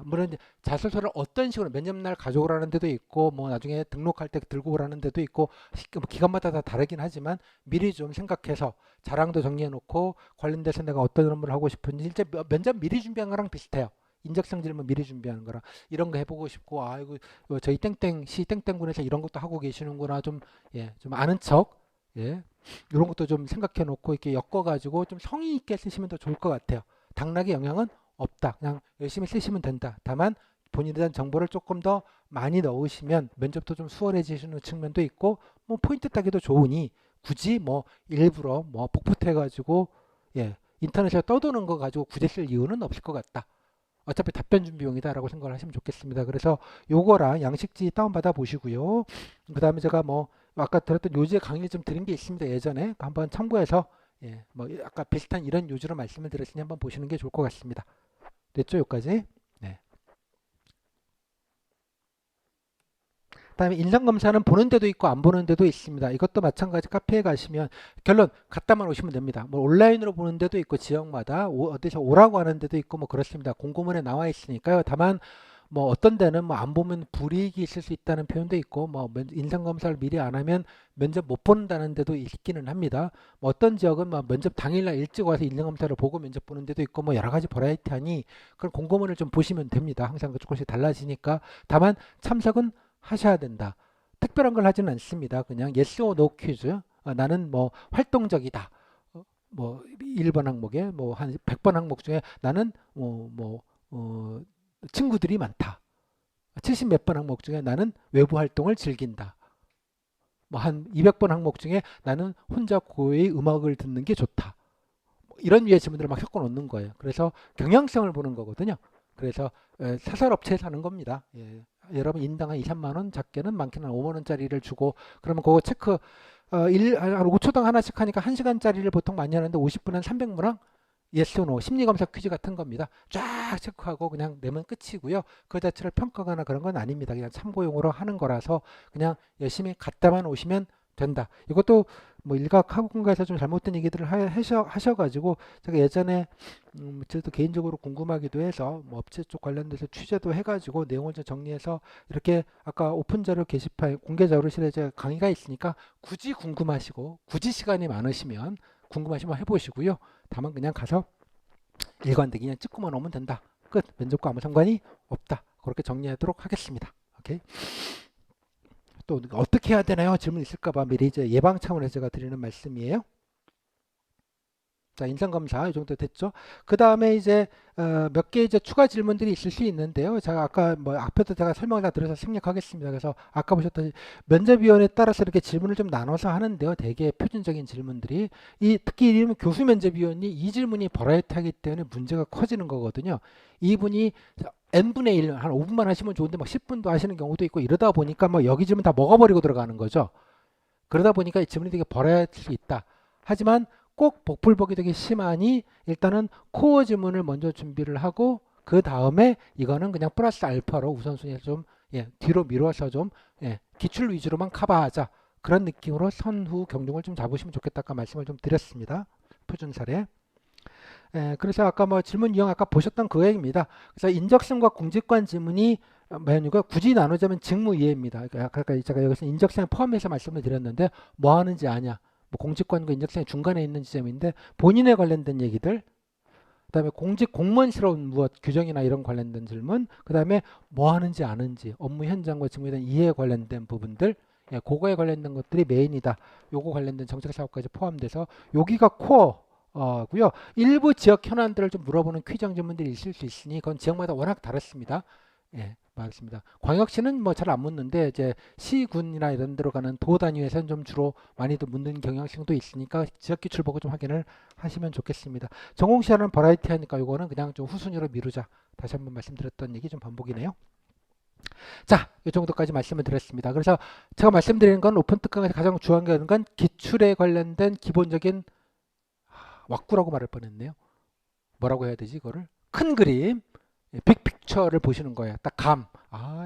물론 이제 자소서를 어떤 식으로 면접날 가져오라는 데도 있고 뭐 나중에 등록할 때 들고 오라는 데도 있고 뭐 기간마다 다 다르긴 하지만 미리 좀 생각해서 자랑도 정리해 놓고 관련돼서 내가 어떤 업무를 하고 싶은지 실제 면접 미리 준비한 거랑 비슷해요. 인적성 질문 미리 준비하는 거랑 이런 거 해보고 싶고 아이고 저희 땡땡시 땡땡군에서 이런 것도 하고 계시는구나 좀 예, 좀 아는 척 예, 이런 것도 좀 생각해 놓고 이렇게 엮어가지고 좀 성의 있게 쓰시면 더 좋을 것 같아요. 당락의 영향은 없다. 그냥 열심히 쓰시면 된다. 다만 본인에 대한 정보를 조금 더 많이 넣으시면 면접도 좀 수월해지시는 측면도 있고 뭐 포인트 따기도 좋으니 굳이 뭐 일부러 뭐 복붙해가지고 예, 인터넷에 떠도는 거 가지고 굳이 쓸 이유는 없을 것 같다. 어차피 답변 준비용이다라고 생각을 하시면 좋겠습니다. 그래서 요거랑 양식지 다운받아 보시고요. 그 다음에 제가 뭐 아까 들었던 요지의 강의를 좀 드린 게 있습니다. 예전에 한번 참고해서 예, 뭐 아까 비슷한 이런 요지로 말씀을 드렸으니 한번 보시는 게 좋을 것 같습니다. 됐죠? 여기까지? 네. 그다음에 인성검사는 보는 데도 있고 안 보는 데도 있습니다. 이것도 마찬가지 카페에 가시면 결론 갔다만 오시면 됩니다. 뭐 온라인으로 보는 데도 있고 지역마다 어디서 오라고 하는 데도 있고 뭐 그렇습니다. 공고문에 나와 있으니까요. 다만 뭐 어떤 데는 뭐 안 보면 불이익이 있을 수 있다는 표현도 있고 뭐 인성검사를 미리 안 하면 면접 못 본다는 데도 있기는 합니다. 뭐 어떤 지역은 뭐 면접 당일날 일찍 와서 인성검사를 보고 면접 보는 데도 있고 뭐 여러 가지 버라이티하니 그런 공고문을 좀 보시면 됩니다. 항상 조금씩 달라지니까. 다만 참석은 하셔야 된다. 특별한 걸 하지는 않습니다. 그냥 yes or no 퀴즈. 나는 뭐 활동적이다. 뭐 1번 항목에 뭐 한 100번 항목 중에 나는 친구들이 많다. 70 몇 번 항목 중에 나는 외부 활동을 즐긴다. 뭐 한 200번 항목 중에 나는 혼자 고의 음악을 듣는 게 좋다. 뭐 이런 류의 질문들을 막 섞어 놓는 거예요. 그래서 경향성을 보는 거거든요. 그래서 사설업체에서 하는 겁니다. 예. 여러분 인당 한 2, 3만 원, 작게는 많게는 5만 원짜리를 주고 그러면 그거 체크 한 5초당 하나씩 하니까 1시간짜리를 보통 많이 하는데 50분은 300문항 yes or no 심리검사 퀴즈 같은 겁니다. 쫙 체크하고 그냥 내면 끝이고요. 그 자체를 평가하거나 그런 건 아닙니다. 그냥 참고용으로 하는 거라서 그냥 열심히 갔다만 오시면 된다. 이것도 뭐 일각 학원가에서 좀 잘못된 얘기들을 하셔가지고 제가 예전에 저도 개인적으로 궁금하기도 해서 뭐 업체 쪽 관련돼서 취재도 해가지고 내용을 좀 정리해서 이렇게 아까 오픈 자료 게시판 공개 자료실에 제가 강의가 있으니까 굳이 궁금하시고 굳이 시간이 많으시면 궁금하시면 해보시고요. 다만 그냥 가서 일관되게 그냥 찍고만 오면 된다. 끝. 면접과 아무 상관이 없다. 그렇게 정리하도록 하겠습니다. 오케이. 또 어떻게 해야 되나요? 질문 있을까봐 미리 이제 예방 차원에서 제가 드리는 말씀이에요. 자, 인성검사 이 정도 됐죠. 그 다음에 이제 몇 개 이제 추가 질문들이 있을 수 있는데요. 제가 아까 뭐 앞에도 제가 설명을 다 드려서 생략하겠습니다. 그래서 아까 보셨던 면접위원회에 따라서 이렇게 질문을 좀 나눠서 하는데요. 되게 표준적인 질문들이 특히 이러면 교수 면접위원이 이 질문이 버라이어티하기 때문에 문제가 커지는 거거든요. 이분이 n분의 1, 한 5분만 하시면 좋은데 막 10분도 하시는 경우도 있고 이러다 보니까 뭐 여기 질문 다 먹어버리고 들어가는 거죠. 그러다 보니까 이 질문이 되게 버라이어티 수 있다. 하지만 꼭 복불복이 되게 심하니 일단은 코어 지문을 먼저 준비를 하고 그 다음에 이거는 그냥 플러스 알파로 우선순위를 좀 뒤로 미뤄서 좀 기출 위주로만 커버하자. 그런 느낌으로 선후 경중을 좀 잡으시면 좋겠다. 아까 말씀을 좀 드렸습니다. 표준 사례. 그래서 아까 뭐 질문 유형 아까 보셨던 그 얘기입니다. 그래서 인적성과 공직관 지문이 메뉴가 굳이 나누자면 직무 이해입니다. 그러니까 제가 여기서 인적성을 포함해서 말씀을 드렸는데 뭐 하는지 아냐. 뭐 공직관과 인적성의 중간에 있는 지점인데 본인에 관련된 얘기들 그다음에 공무원스러운 무엇 규정이나 이런 관련된 질문 그다음에 뭐 하는지 아는지 업무 현장과 직무에 대한 이해에 관련된 부분들 그거에 관련된 것들이 메인이다. 요거 관련된 정책 사업까지 포함돼서 여기가 코어고요. 일부 지역 현안들을 좀 물어보는 퀴즈 질문들이 있을 수 있으니 그건 지역마다 워낙 다릅니다. 맞습니다. 광역시는 뭐 잘 안 묻는데 이제 시군이나 이런 데로 가는 도 단위에서는 좀 주로 많이도 묻는 경향성도 있으니까 지역 기출 보고 좀 확인을 하시면 좋겠습니다. 전공시하는 버라이티 하니까 요거는 그냥 좀 후순위로 미루자. 다시 한번 말씀드렸던 얘기 좀 반복이네요. 자, 이 정도까지 말씀을 드렸습니다. 그래서 제가 말씀드리는 건 오픈 특강에서 가장 중요한 건 기출에 관련된 기본적인 왁구라고 말할 뻔했네요. 뭐라고 해야 되지 이거를? 큰 그림. 빅픽처를 보시는 거예요. 딱 감.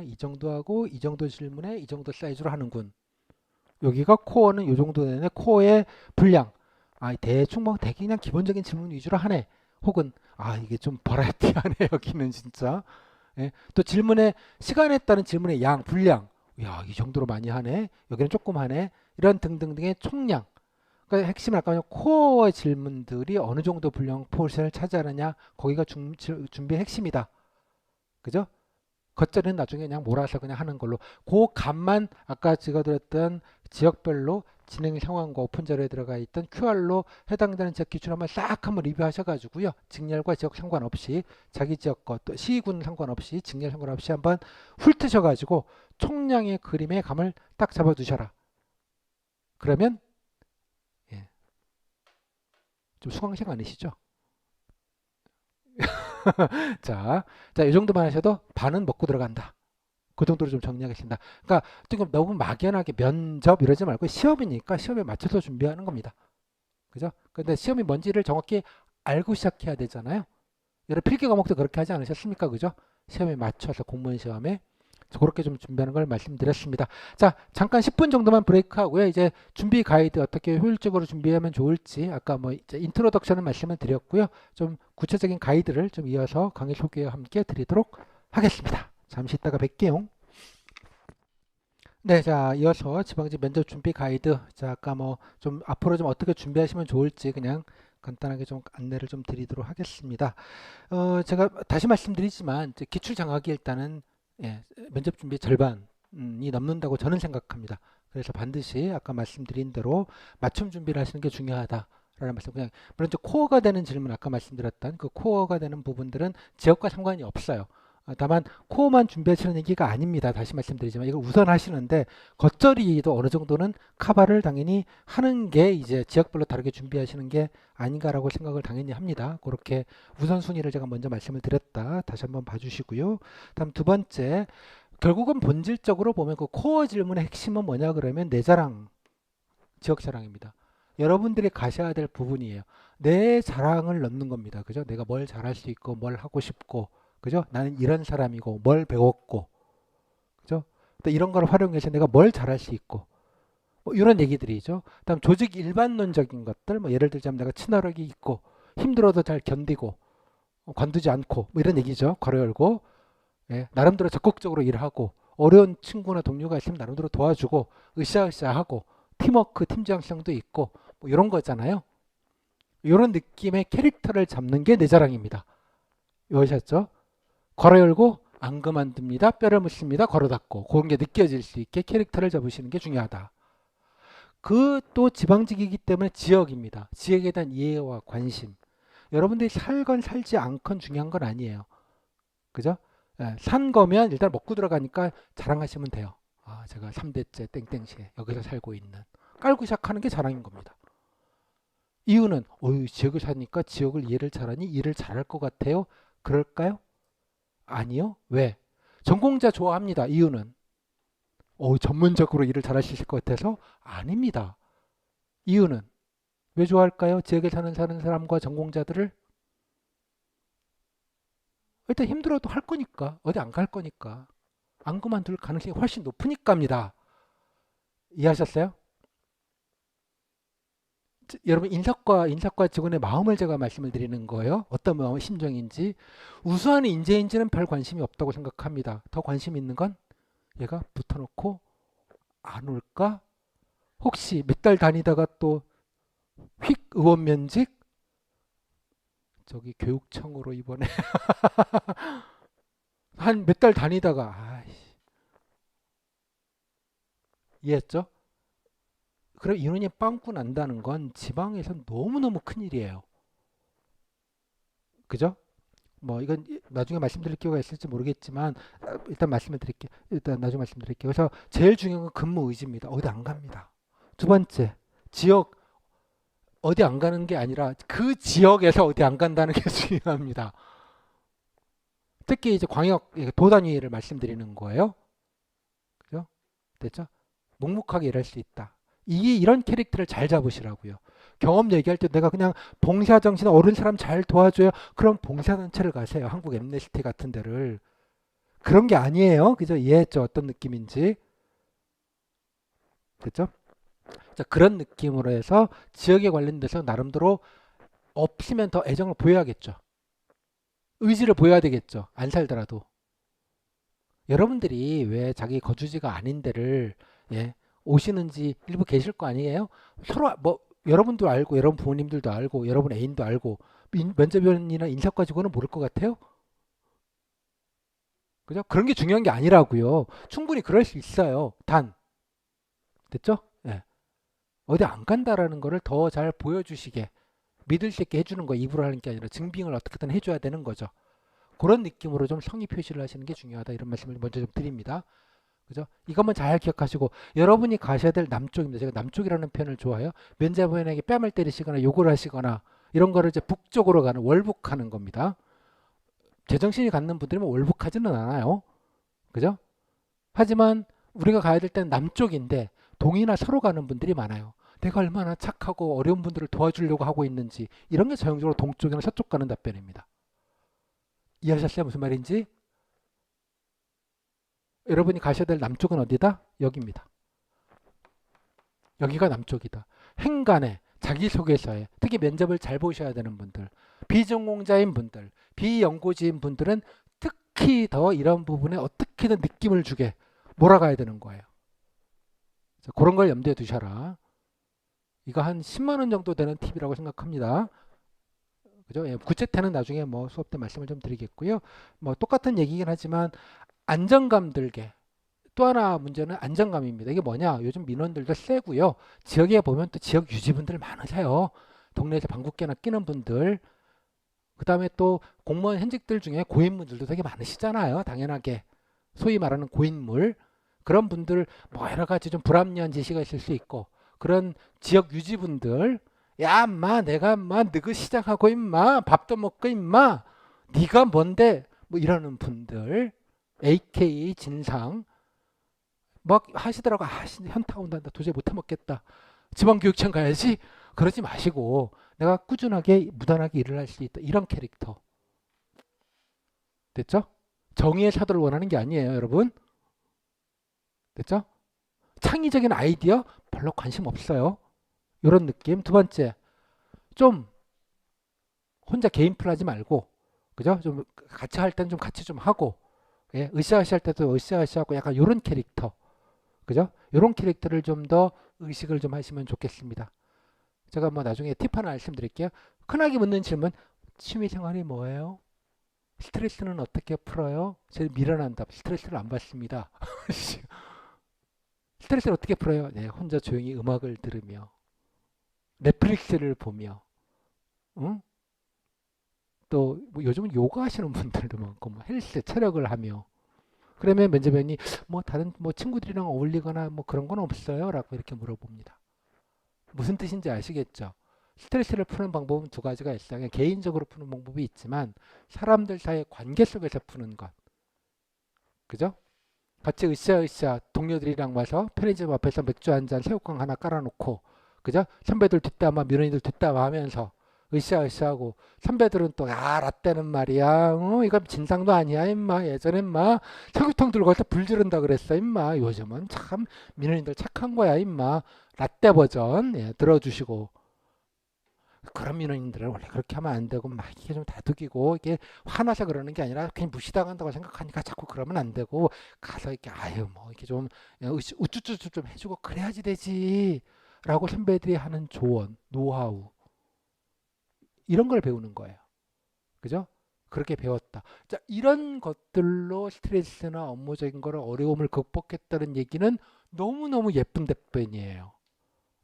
이 정도 하고 이 정도 질문에 이 정도 사이즈로 하는군. 여기가 코어는 이 정도 되네. 코어의 분량. 대충 뭐 되게 그냥 기본적인 질문 위주로 하네. 혹은 이게 좀 버라이어티하네 여기는 진짜. 또 질문의 시간에 따른 질문의 양, 분량. 야, 이 정도로 많이 하네. 여기는 조금 하네. 이런 등등등의 총량. 그러니까 핵심은 아까 코어 질문들이 어느 정도 분량 포션을 차지하느냐. 거기가 준비의 핵심이다. 그죠? 겉절이는 나중에 그냥 몰아서 그냥 하는 걸로 그 값만 아까 제가 드렸던 지역별로 진행 상황과 오픈 자료에 들어가 있던 QR로 해당되는 지역 기출 한번 리뷰하셔가지고요. 직렬과 지역 상관없이 자기 지역과 또 시군 상관없이 직렬 상관없이 한번 훑으셔가지고 총량의 그림의 감을 딱 잡아두셔라. 그러면 좀 수강생 아니시죠? 자, 이 정도만 하셔도 반은 먹고 들어간다. 그 정도로 좀 정리하겠습니다. 그러니까 지금 너무 막연하게 면접 이러지 말고 시험이니까 시험에 맞춰서 준비하는 겁니다. 그죠? 근데 시험이 뭔지를 정확히 알고 시작해야 되잖아요. 여러 필기 과목도 그렇게 하지 않으셨습니까? 그죠? 시험에 맞춰서 공무원 시험에 그렇게 좀 준비하는 걸 말씀드렸습니다. 자, 잠깐 10분 정도만 브레이크 하고요. 이제 준비 가이드 어떻게 효율적으로 준비하면 좋을지 아까 뭐 이제 인트로덕션은 말씀을 드렸고요. 좀 구체적인 가이드를 좀 이어서 강의 소개와 함께 드리도록 하겠습니다. 잠시 있다가 뵐게요. 네, 자, 이어서 지방직 면접 준비 가이드. 자, 아까 뭐 좀 앞으로 좀 어떻게 준비하시면 좋을지 그냥 간단하게 좀 안내를 좀 드리도록 하겠습니다. 제가 다시 말씀드리지만 이제 기출 장학이 일단은 예, 면접 준비 절반이 넘는다고 저는 생각합니다. 그래서 반드시 아까 말씀드린 대로 맞춤 준비를 하시는 게 중요하다라는 말씀. 그냥 물론 이제 코어가 되는 질문 아까 말씀드렸던 그 코어가 되는 부분들은 지역과 상관이 없어요. 다만 코어만 준비하시는 얘기가 아닙니다. 다시 말씀드리지만 이걸 우선 하시는데 겉절이도 어느 정도는 커버를 당연히 하는 게 이제 지역별로 다르게 준비하시는 게 아닌가라고 생각을 당연히 합니다. 그렇게 우선순위를 제가 먼저 말씀을 드렸다. 다시 한번 봐주시고요. 다음 두 번째, 결국은 본질적으로 보면 그 코어 질문의 핵심은 뭐냐 그러면 내 자랑, 지역 자랑입니다. 여러분들이 가셔야 될 부분이에요. 내 자랑을 넣는 겁니다. 그죠? 내가 뭘 잘할 수 있고 뭘 하고 싶고 그죠? 나는 이런 사람이고 뭘 배웠고 그죠? 또 이런 걸 활용해서 내가 뭘 잘할 수 있고 뭐 이런 얘기들이죠. 다음 조직 일반론적인 것들 뭐 예를 들자면 내가 친화력이 있고 힘들어도 잘 견디고 관두지 않고 뭐 이런 얘기죠. 괄호 열고 예, 나름대로 적극적으로 일하고 어려운 친구나 동료가 있으면 나름대로 도와주고 으쌰으쌰하고 팀워크 팀장성도 있고 뭐 이런 거잖아요. 이런 느낌의 캐릭터를 잡는 게 내 자랑입니다. 이해하셨죠? 괄호 열고 안 그만둡니다. 뼈를 묻습니다. 걸어 닫고 그런 게 느껴질 수 있게 캐릭터를 잡으시는 게 중요하다. 그 또 지방직이기 때문에 지역입니다. 지역에 대한 이해와 관심. 여러분들이 살건 살지 않건 중요한 건 아니에요. 그죠? 예, 산 거면 일단 먹고 들어가니까 자랑하시면 돼요. 아, 제가 3대째 땡땡시에 여기서 살고 있는. 깔고 시작하는 게 자랑인 겁니다. 이유는 지역을 사니까 지역을 이해를 잘하니 일을 잘할 것 같아요. 그럴까요? 아니요. 왜? 전공자 좋아합니다. 이유는 전문적으로 일을 잘할 수 있을 것 같아서 아닙니다. 이유는 왜 좋아할까요? 지역에 사는 사람과 전공자들을 일단 힘들어도 할 거니까 어디 안 갈 거니까 안 그만둘 가능성이 훨씬 높으니까입니다. 이해하셨어요? 여러분 인사과 직원의 마음을 제가 말씀을 드리는 거예요. 어떤 마음 심정인지 우수한 인재인지는 별 관심이 없다고 생각합니다. 더 관심 있는 건 얘가 붙어놓고 안 올까? 혹시 몇 달 다니다가 또 휙 의원 면직? 저기 교육청으로 이번에 한 몇 달 다니다가 이해했죠? 그럼 인원이 빵꾸 난다는 건 지방에서 너무너무 큰일이에요. 그죠? 뭐 이건 나중에 말씀드릴 기회가 있을지 모르겠지만 일단 말씀을 드릴게요. 일단 나중에 말씀드릴게요. 그래서 제일 중요한 건 근무 의지입니다. 어디 안 갑니다. 두 번째, 지역 어디 안 가는 게 아니라 그 지역에서 어디 안 간다는 게 중요합니다. 특히 이제 광역 도 단위를 말씀드리는 거예요. 그죠? 됐죠? 묵묵하게 일할 수 있다. 이런 캐릭터를 잘 잡으시라고요. 경험 얘기할 때 내가 그냥 봉사정신 어른 사람 잘 도와줘요. 그럼 봉사단체를 가세요. 한국 엠네스티 같은 데를. 그런 게 아니에요. 그죠? 이해했죠? 어떤 느낌인지. 됐죠? 자, 그런 느낌으로 해서 지역에 관련돼서 나름대로 없으면 더 애정을 보여야겠죠. 의지를 보여야 되겠죠. 안 살더라도. 여러분들이 왜 자기 거주지가 아닌 데를 예, 오시는지 일부 계실 거 아니에요? 서로 뭐 여러분도 알고 여러분 부모님들도 알고 여러분 애인도 알고 면접위원이나 인사과 직원은 모를 것 같아요? 그죠? 그런 게 중요한 게 아니라고요. 충분히 그럴 수 있어요. 단 됐죠? 예. 어디 안 간다라는 거를 더 잘 보여주시게 믿을 수 있게 해주는 거 입으로 하는 게 아니라 증빙을 어떻게든 해줘야 되는 거죠. 그런 느낌으로 좀 성의 표시를 하시는 게 중요하다 이런 말씀을 먼저 좀 드립니다. 그죠? 이것만 잘 기억하시고 여러분이 가셔야 될 남쪽입니다. 제가 남쪽이라는 표현을 좋아해요. 면접원에게 뺨을 때리시거나 욕을 하시거나 이런 거를 이제 북쪽으로 가는 월북하는 겁니다. 제정신이 갖는 분들이면 월북하지는 않아요. 그죠? 하지만 우리가 가야 될 때는 남쪽인데 동이나 서로 가는 분들이 많아요. 내가 얼마나 착하고 어려운 분들을 도와주려고 하고 있는지 이런 게 전형적으로 동쪽이나 서쪽 가는 답변입니다. 이해하셨어요? 무슨 말인지? 여러분이 가셔야 될 남쪽은 어디다? 여기입니다. 여기가 남쪽이다. 행간에 자기소개서에 특히 면접을 잘 보셔야 되는 분들, 비전공자인 분들, 비연고지인 분들은 특히 더 이런 부분에 어떻게든 느낌을 주게 몰아가야 되는 거예요. 그런 걸 염두에 두셔라. 이거 한 10만 원 정도 되는 팁이라고 생각합니다. 그죠? 예, 구체태는 나중에 뭐 수업 때 말씀을 좀 드리겠고요. 뭐 똑같은 얘기긴 하지만 안정감 들게. 또 하나 문제는 안정감입니다. 이게 뭐냐? 요즘 민원들도 세고요. 지역에 보면 또 지역 유지분들 많으세요. 동네에서 방귀깨나 끼는 분들. 그 다음에 또 공무원 현직들 중에 고인물들도 되게 많으시잖아요. 당연하게. 소위 말하는 고인물. 그런 분들 뭐 여러 가지 좀 불합리한 지시가 있을 수 있고 그런 지역 유지분들 야 인마 내가 인마 너그 시작하고 임마 밥도 먹고 임마 네가 뭔데 뭐 이러는 분들 AKA 진상 막 하시더라고. 아, 현타 온다. 나 도저히 못 해먹겠다. 지방교육청 가야지. 그러지 마시고 내가 꾸준하게 무단하게 일을 할 수 있다. 이런 캐릭터. 됐죠? 정의의 사도를 원하는 게 아니에요, 여러분. 됐죠? 창의적인 아이디어 별로 관심 없어요. 이런 느낌. 두 번째, 좀 혼자 개인 플하지 말고, 그죠? 좀 같이 할 때는 좀 같이 좀 하고, 예, 으쌰으쌰 할 때도 으쌰으쌰 하고 약간 이런 캐릭터. 그죠? 이런 캐릭터를 좀 더 의식을 좀 하시면 좋겠습니다. 제가 뭐 나중에 팁 하나 말씀드릴게요. 흔하게 묻는 질문, 취미생활이 뭐예요? 스트레스는 어떻게 풀어요? 제일 미련한 답, 스트레스를 안 받습니다. 스트레스를 어떻게 풀어요? 네, 혼자 조용히 음악을 들으며, 넷플릭스를 보며, 응? 또뭐 요즘은 요가 하시는 분들도 많고, 뭐 헬스, 체력을 하며, 그러면 면접관이 뭐 다른 뭐 친구들이랑 어울리거나 뭐 그런 건 없어요? 라고 이렇게 물어봅니다. 무슨 뜻인지 아시겠죠? 스트레스를 푸는 방법은 두 가지가 있어요. 그냥 개인적으로 푸는 방법이 있지만 사람들 사이의 관계 속에서 푸는 것. 그죠? 같이 으쌰으쌰 동료들이랑 와서 편의점 앞에서 맥주 한 잔 새우깡 하나 깔아놓고 그죠? 선배들 뒷담화 민원인들 뒷담화 하면서 으쌰으쌰하고 선배들은 또 야 라떼는 말이야 이건 진상도 아니야 임마 예전엔 마 석유통 들고 와서 불 지른다 그랬어 임마 요즘은 참 민원인들 착한 거야 임마 라떼 버전 예, 들어주시고 그런 민원인들은 원래 그렇게 하면 안 되고 막 이게 좀 다투기고 이게 화나서 그러는 게 아니라 그냥 무시당한다고 생각하니까 자꾸 그러면 안 되고 가서 이렇게 아유 뭐 이렇게 좀 우쭈쭈쭈 좀 해주고 그래야지 되지라고 선배들이 하는 조언, 노하우 이런 걸 배우는 거예요. 그죠? 그렇게 배웠다. 자, 이런 것들로 스트레스나 업무적인 거를 어려움을 극복했다는 얘기는 너무너무 예쁜 답변이에요.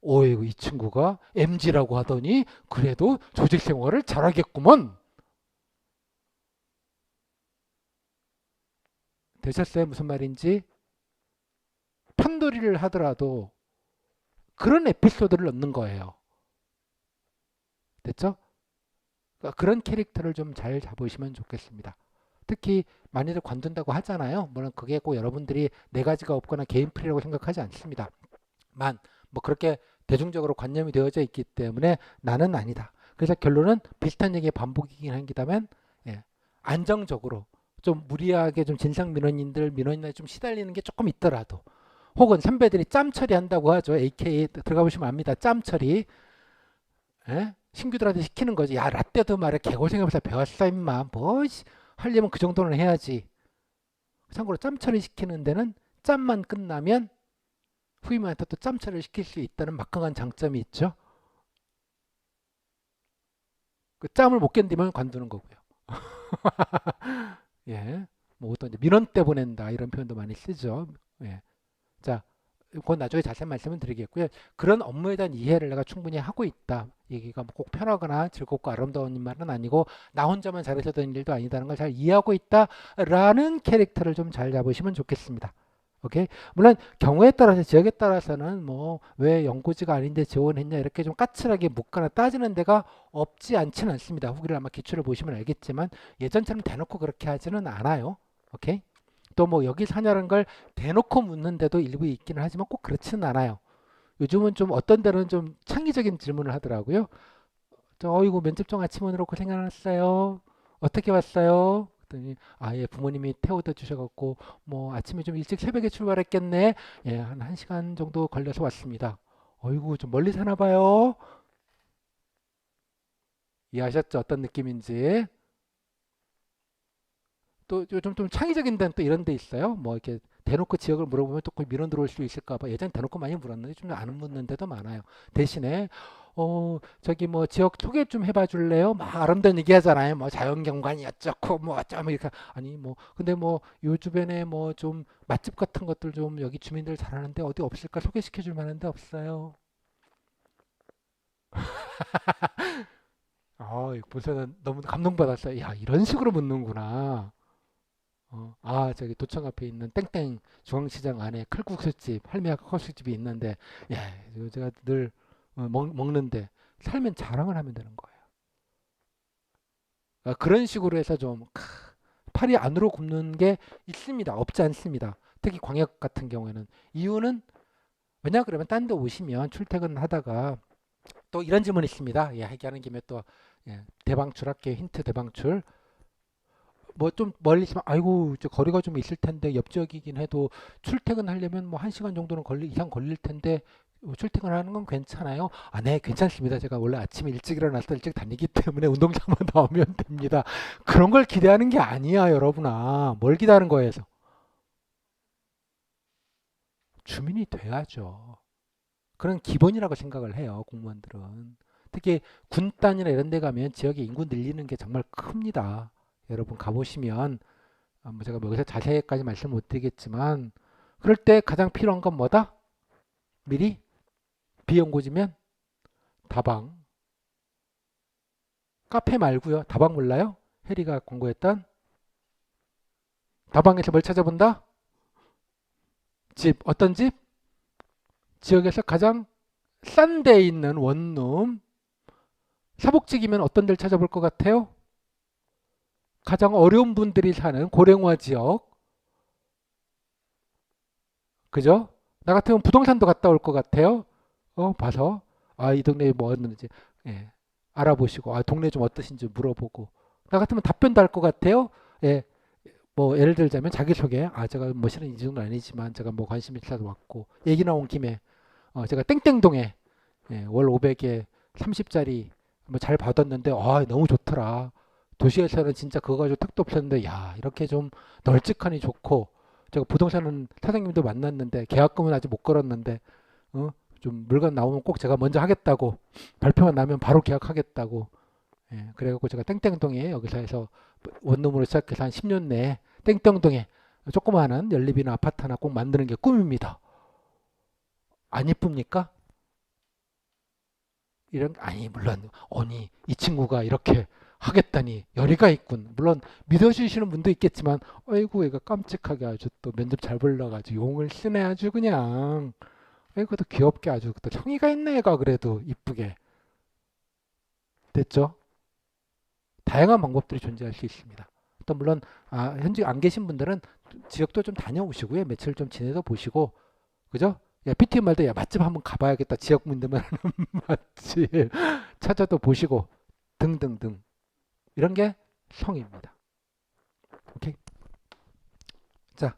오이고 이 친구가 MG라고 하더니 그래도 조직 생활을 잘하겠구먼. 되셨어요? 무슨 말인지? 편돌이를 하더라도 그런 에피소드를 넣는 거예요. 됐죠? 그러니까 그런 캐릭터를 좀 잘 잡으시면 좋겠습니다. 특히 많이들 관둔다고 하잖아요. 물론 그게 꼭 여러분들이 네 가지가 없거나 개인 프리라고 생각하지 않습니다. 만 뭐 그렇게 대중적으로 관념이 되어져 있기 때문에 나는 아니다. 그래서 결론은 비슷한 얘기의 반복이긴 한기다만 예, 안정적으로 좀 무리하게 좀 진상 민원인에 좀 시달리는 게 조금 있더라도 혹은 선배들이 짬 처리한다고 하죠. AKA 들어가 보시면 압니다. 짬 처리. 예? 신규들한테 시키는 거지. 야 라떼도 말해 개고생해서 배웠어 임마. 뭐 하려면 그 정도는 해야지. 참고로 짬 처리 시키는 데는 짬만 끝나면 후임한테 또 짬처리를 시킬 수 있다는 막강한 장점이 있죠. 그 짬을 못 견디면 관두는 거고요. 예. 뭐 어떤 민원 때 보낸다 이런 표현도 많이 쓰죠. 예. 자, 그건 나중에 자세한 말씀을 드리겠고요. 그런 업무에 대한 이해를 내가 충분히 하고 있다. 얘기가 뭐꼭 편하거나 즐겁고 아름다운 말은 아니고 나 혼자만 잘해서 되는 일도 아니다는 걸 잘 이해하고 있다라는 캐릭터를 좀 잘 잡으시면 좋겠습니다. 오케이? 물론 경우에 따라서 지역에 따라서는 뭐 왜 연고지가 아닌데 지원했냐 이렇게 좀 까칠하게 묻거나 따지는 데가 없지 않지는 않습니다. 후기를 아마 기출을 보시면 알겠지만 예전처럼 대놓고 그렇게 하지는 않아요. 오케이? 또 뭐 여기 사냐는 걸 대놓고 묻는 데도 일부 있기는 하지만 꼭 그렇지는 않아요. 요즘은 좀 어떤 데는 좀 창의적인 질문을 하더라고요. 어이구 면접장 아침 오늘 고생하셨어요. 어떻게 왔어요? 그랬더니 예, 부모님이 태워다 주셔갖고 뭐 아침에 좀 일찍 새벽에 출발했겠네. 예, 한 1시간 정도 걸려서 왔습니다. 어이구, 좀 멀리 사나 봐요. 이해하셨죠? 어떤 느낌인지. 또 요즘 좀 창의적인 데는 또 이런 데 있어요. 뭐 이렇게 대놓고 지역을 물어보면 또 거기 민원 들어올 수 있을까 봐 예전에 대놓고 많이 물었는데 좀 안 묻는 데도 많아요. 대신에 저기 뭐 지역 소개 좀 해봐 줄래요? 막 아름다운 얘기 하잖아요. 뭐 자연경관이 어쩌고 뭐 어쩌고 이렇게. 아니 뭐 근데 뭐 요 주변에 뭐 좀 맛집 같은 것들 좀 여기 주민들 잘하는데 어디 없을까 소개시켜 줄 만한 데 없어요. 이거 보서는 너무 감동받았어요. 야, 이런 식으로 묻는구나. 저기 도청 앞에 있는 땡땡 중앙시장 안에 칼국수집, 할매가 칼국수집이 있는데, 예, 이거 제가 늘 먹는데, 살면 자랑을 하면 되는 거예요. 그런 식으로 해서 좀, 팔이 안으로 굽는 게 있습니다. 없지 않습니다. 특히 광역 같은 경우에는. 이유는, 왜냐 그러면 딴 데 오시면 출퇴근 하다가 또 이런 질문 있습니다. 예, 얘기하는 김에 또, 예, 대방출 할게요. 힌트 대방출. 뭐 좀 멀리 있으면 아이고 저 거리가 좀 있을 텐데 옆 지역이긴 해도 출퇴근하려면 뭐 1시간 정도는 이상 걸릴 텐데 출퇴근하는 건 괜찮아요? 네, 괜찮습니다. 제가 원래 아침에 일찍 일어나서 일찍 다니기 때문에 운동장만 나오면 됩니다. 그런 걸 기대하는 게 아니야, 여러분아. 뭘 기대하는 거예요? 주민이 돼야죠. 그런 기본이라고 생각을 해요, 공무원들은. 특히 군 단위나 이런 데 가면 지역의 인구 늘리는 게 정말 큽니다. 여러분 가보시면 뭐 제가 뭐 여기서 자세히까지 말씀 못 드리겠지만 그럴 때 가장 필요한 건 뭐다? 미리 비연고지면 다방, 카페 말고요. 다방 몰라요? 해리가 공고했던 다방에서 뭘 찾아본다? 집, 어떤 집? 지역에서 가장 싼 데에 있는 원룸. 사복지기면 어떤 데를 찾아볼 것 같아요? 가장 어려운 분들이 사는 고령화 지역. 그죠? 나 같으면 부동산도 갔다 올 것 같아요. 봐서 이 동네에 뭐 있는지, 예, 알아보시고 동네 좀 어떠신지 물어보고 나 같으면 답변도 할 것 같아요. 예, 뭐 예를 들자면 자기소개. 제가 뭐 실은 이 정도는 아니지만 제가 뭐 관심 있어서 왔고 얘기 나온 김에 제가 땡땡동에, 예, 월 500에 30짜리 뭐 잘 받았는데 너무 좋더라. 도시에서는 진짜 그거 가지고 택도 없었는데 야 이렇게 좀 널찍하니 좋고 제가 부동산은 사장님도 만났는데 계약금은 아직 못 걸었는데 어? 좀 물건 나오면 꼭 제가 먼저 하겠다고 발표만 나면 바로 계약하겠다고, 예, 그래갖고 제가 땡땡동에 여기서 해서 원룸으로 시작해서 한 10년 내에 땡땡동에 조그마한 연립이나 아파트 하나 꼭 만드는 게 꿈입니다. 안 이쁩니까? 아니 물론 아니 이 친구가 이렇게 하겠다니 열의가 있군. 물론 믿어주시는 분도 있겠지만 아이고 얘가 깜찍하게 아주 또 면접 잘 불러가지고 용을 쓰네 아주 그냥. 아이고 또 귀엽게 아주 또 성의가 있네 얘가 그래도 이쁘게 됐죠. 다양한 방법들이 존재할 수 있습니다. 또 물론 현직 안 계신 분들은 지역도 좀 다녀오시고요. 며칠 좀 지내서 보시고 그죠? 야, PT 말도 야 맛집 한번 가봐야겠다. 지역 분들만 하는 맛집 찾아도 보시고 등등등 이런 게 성입니다. 오케이. 자,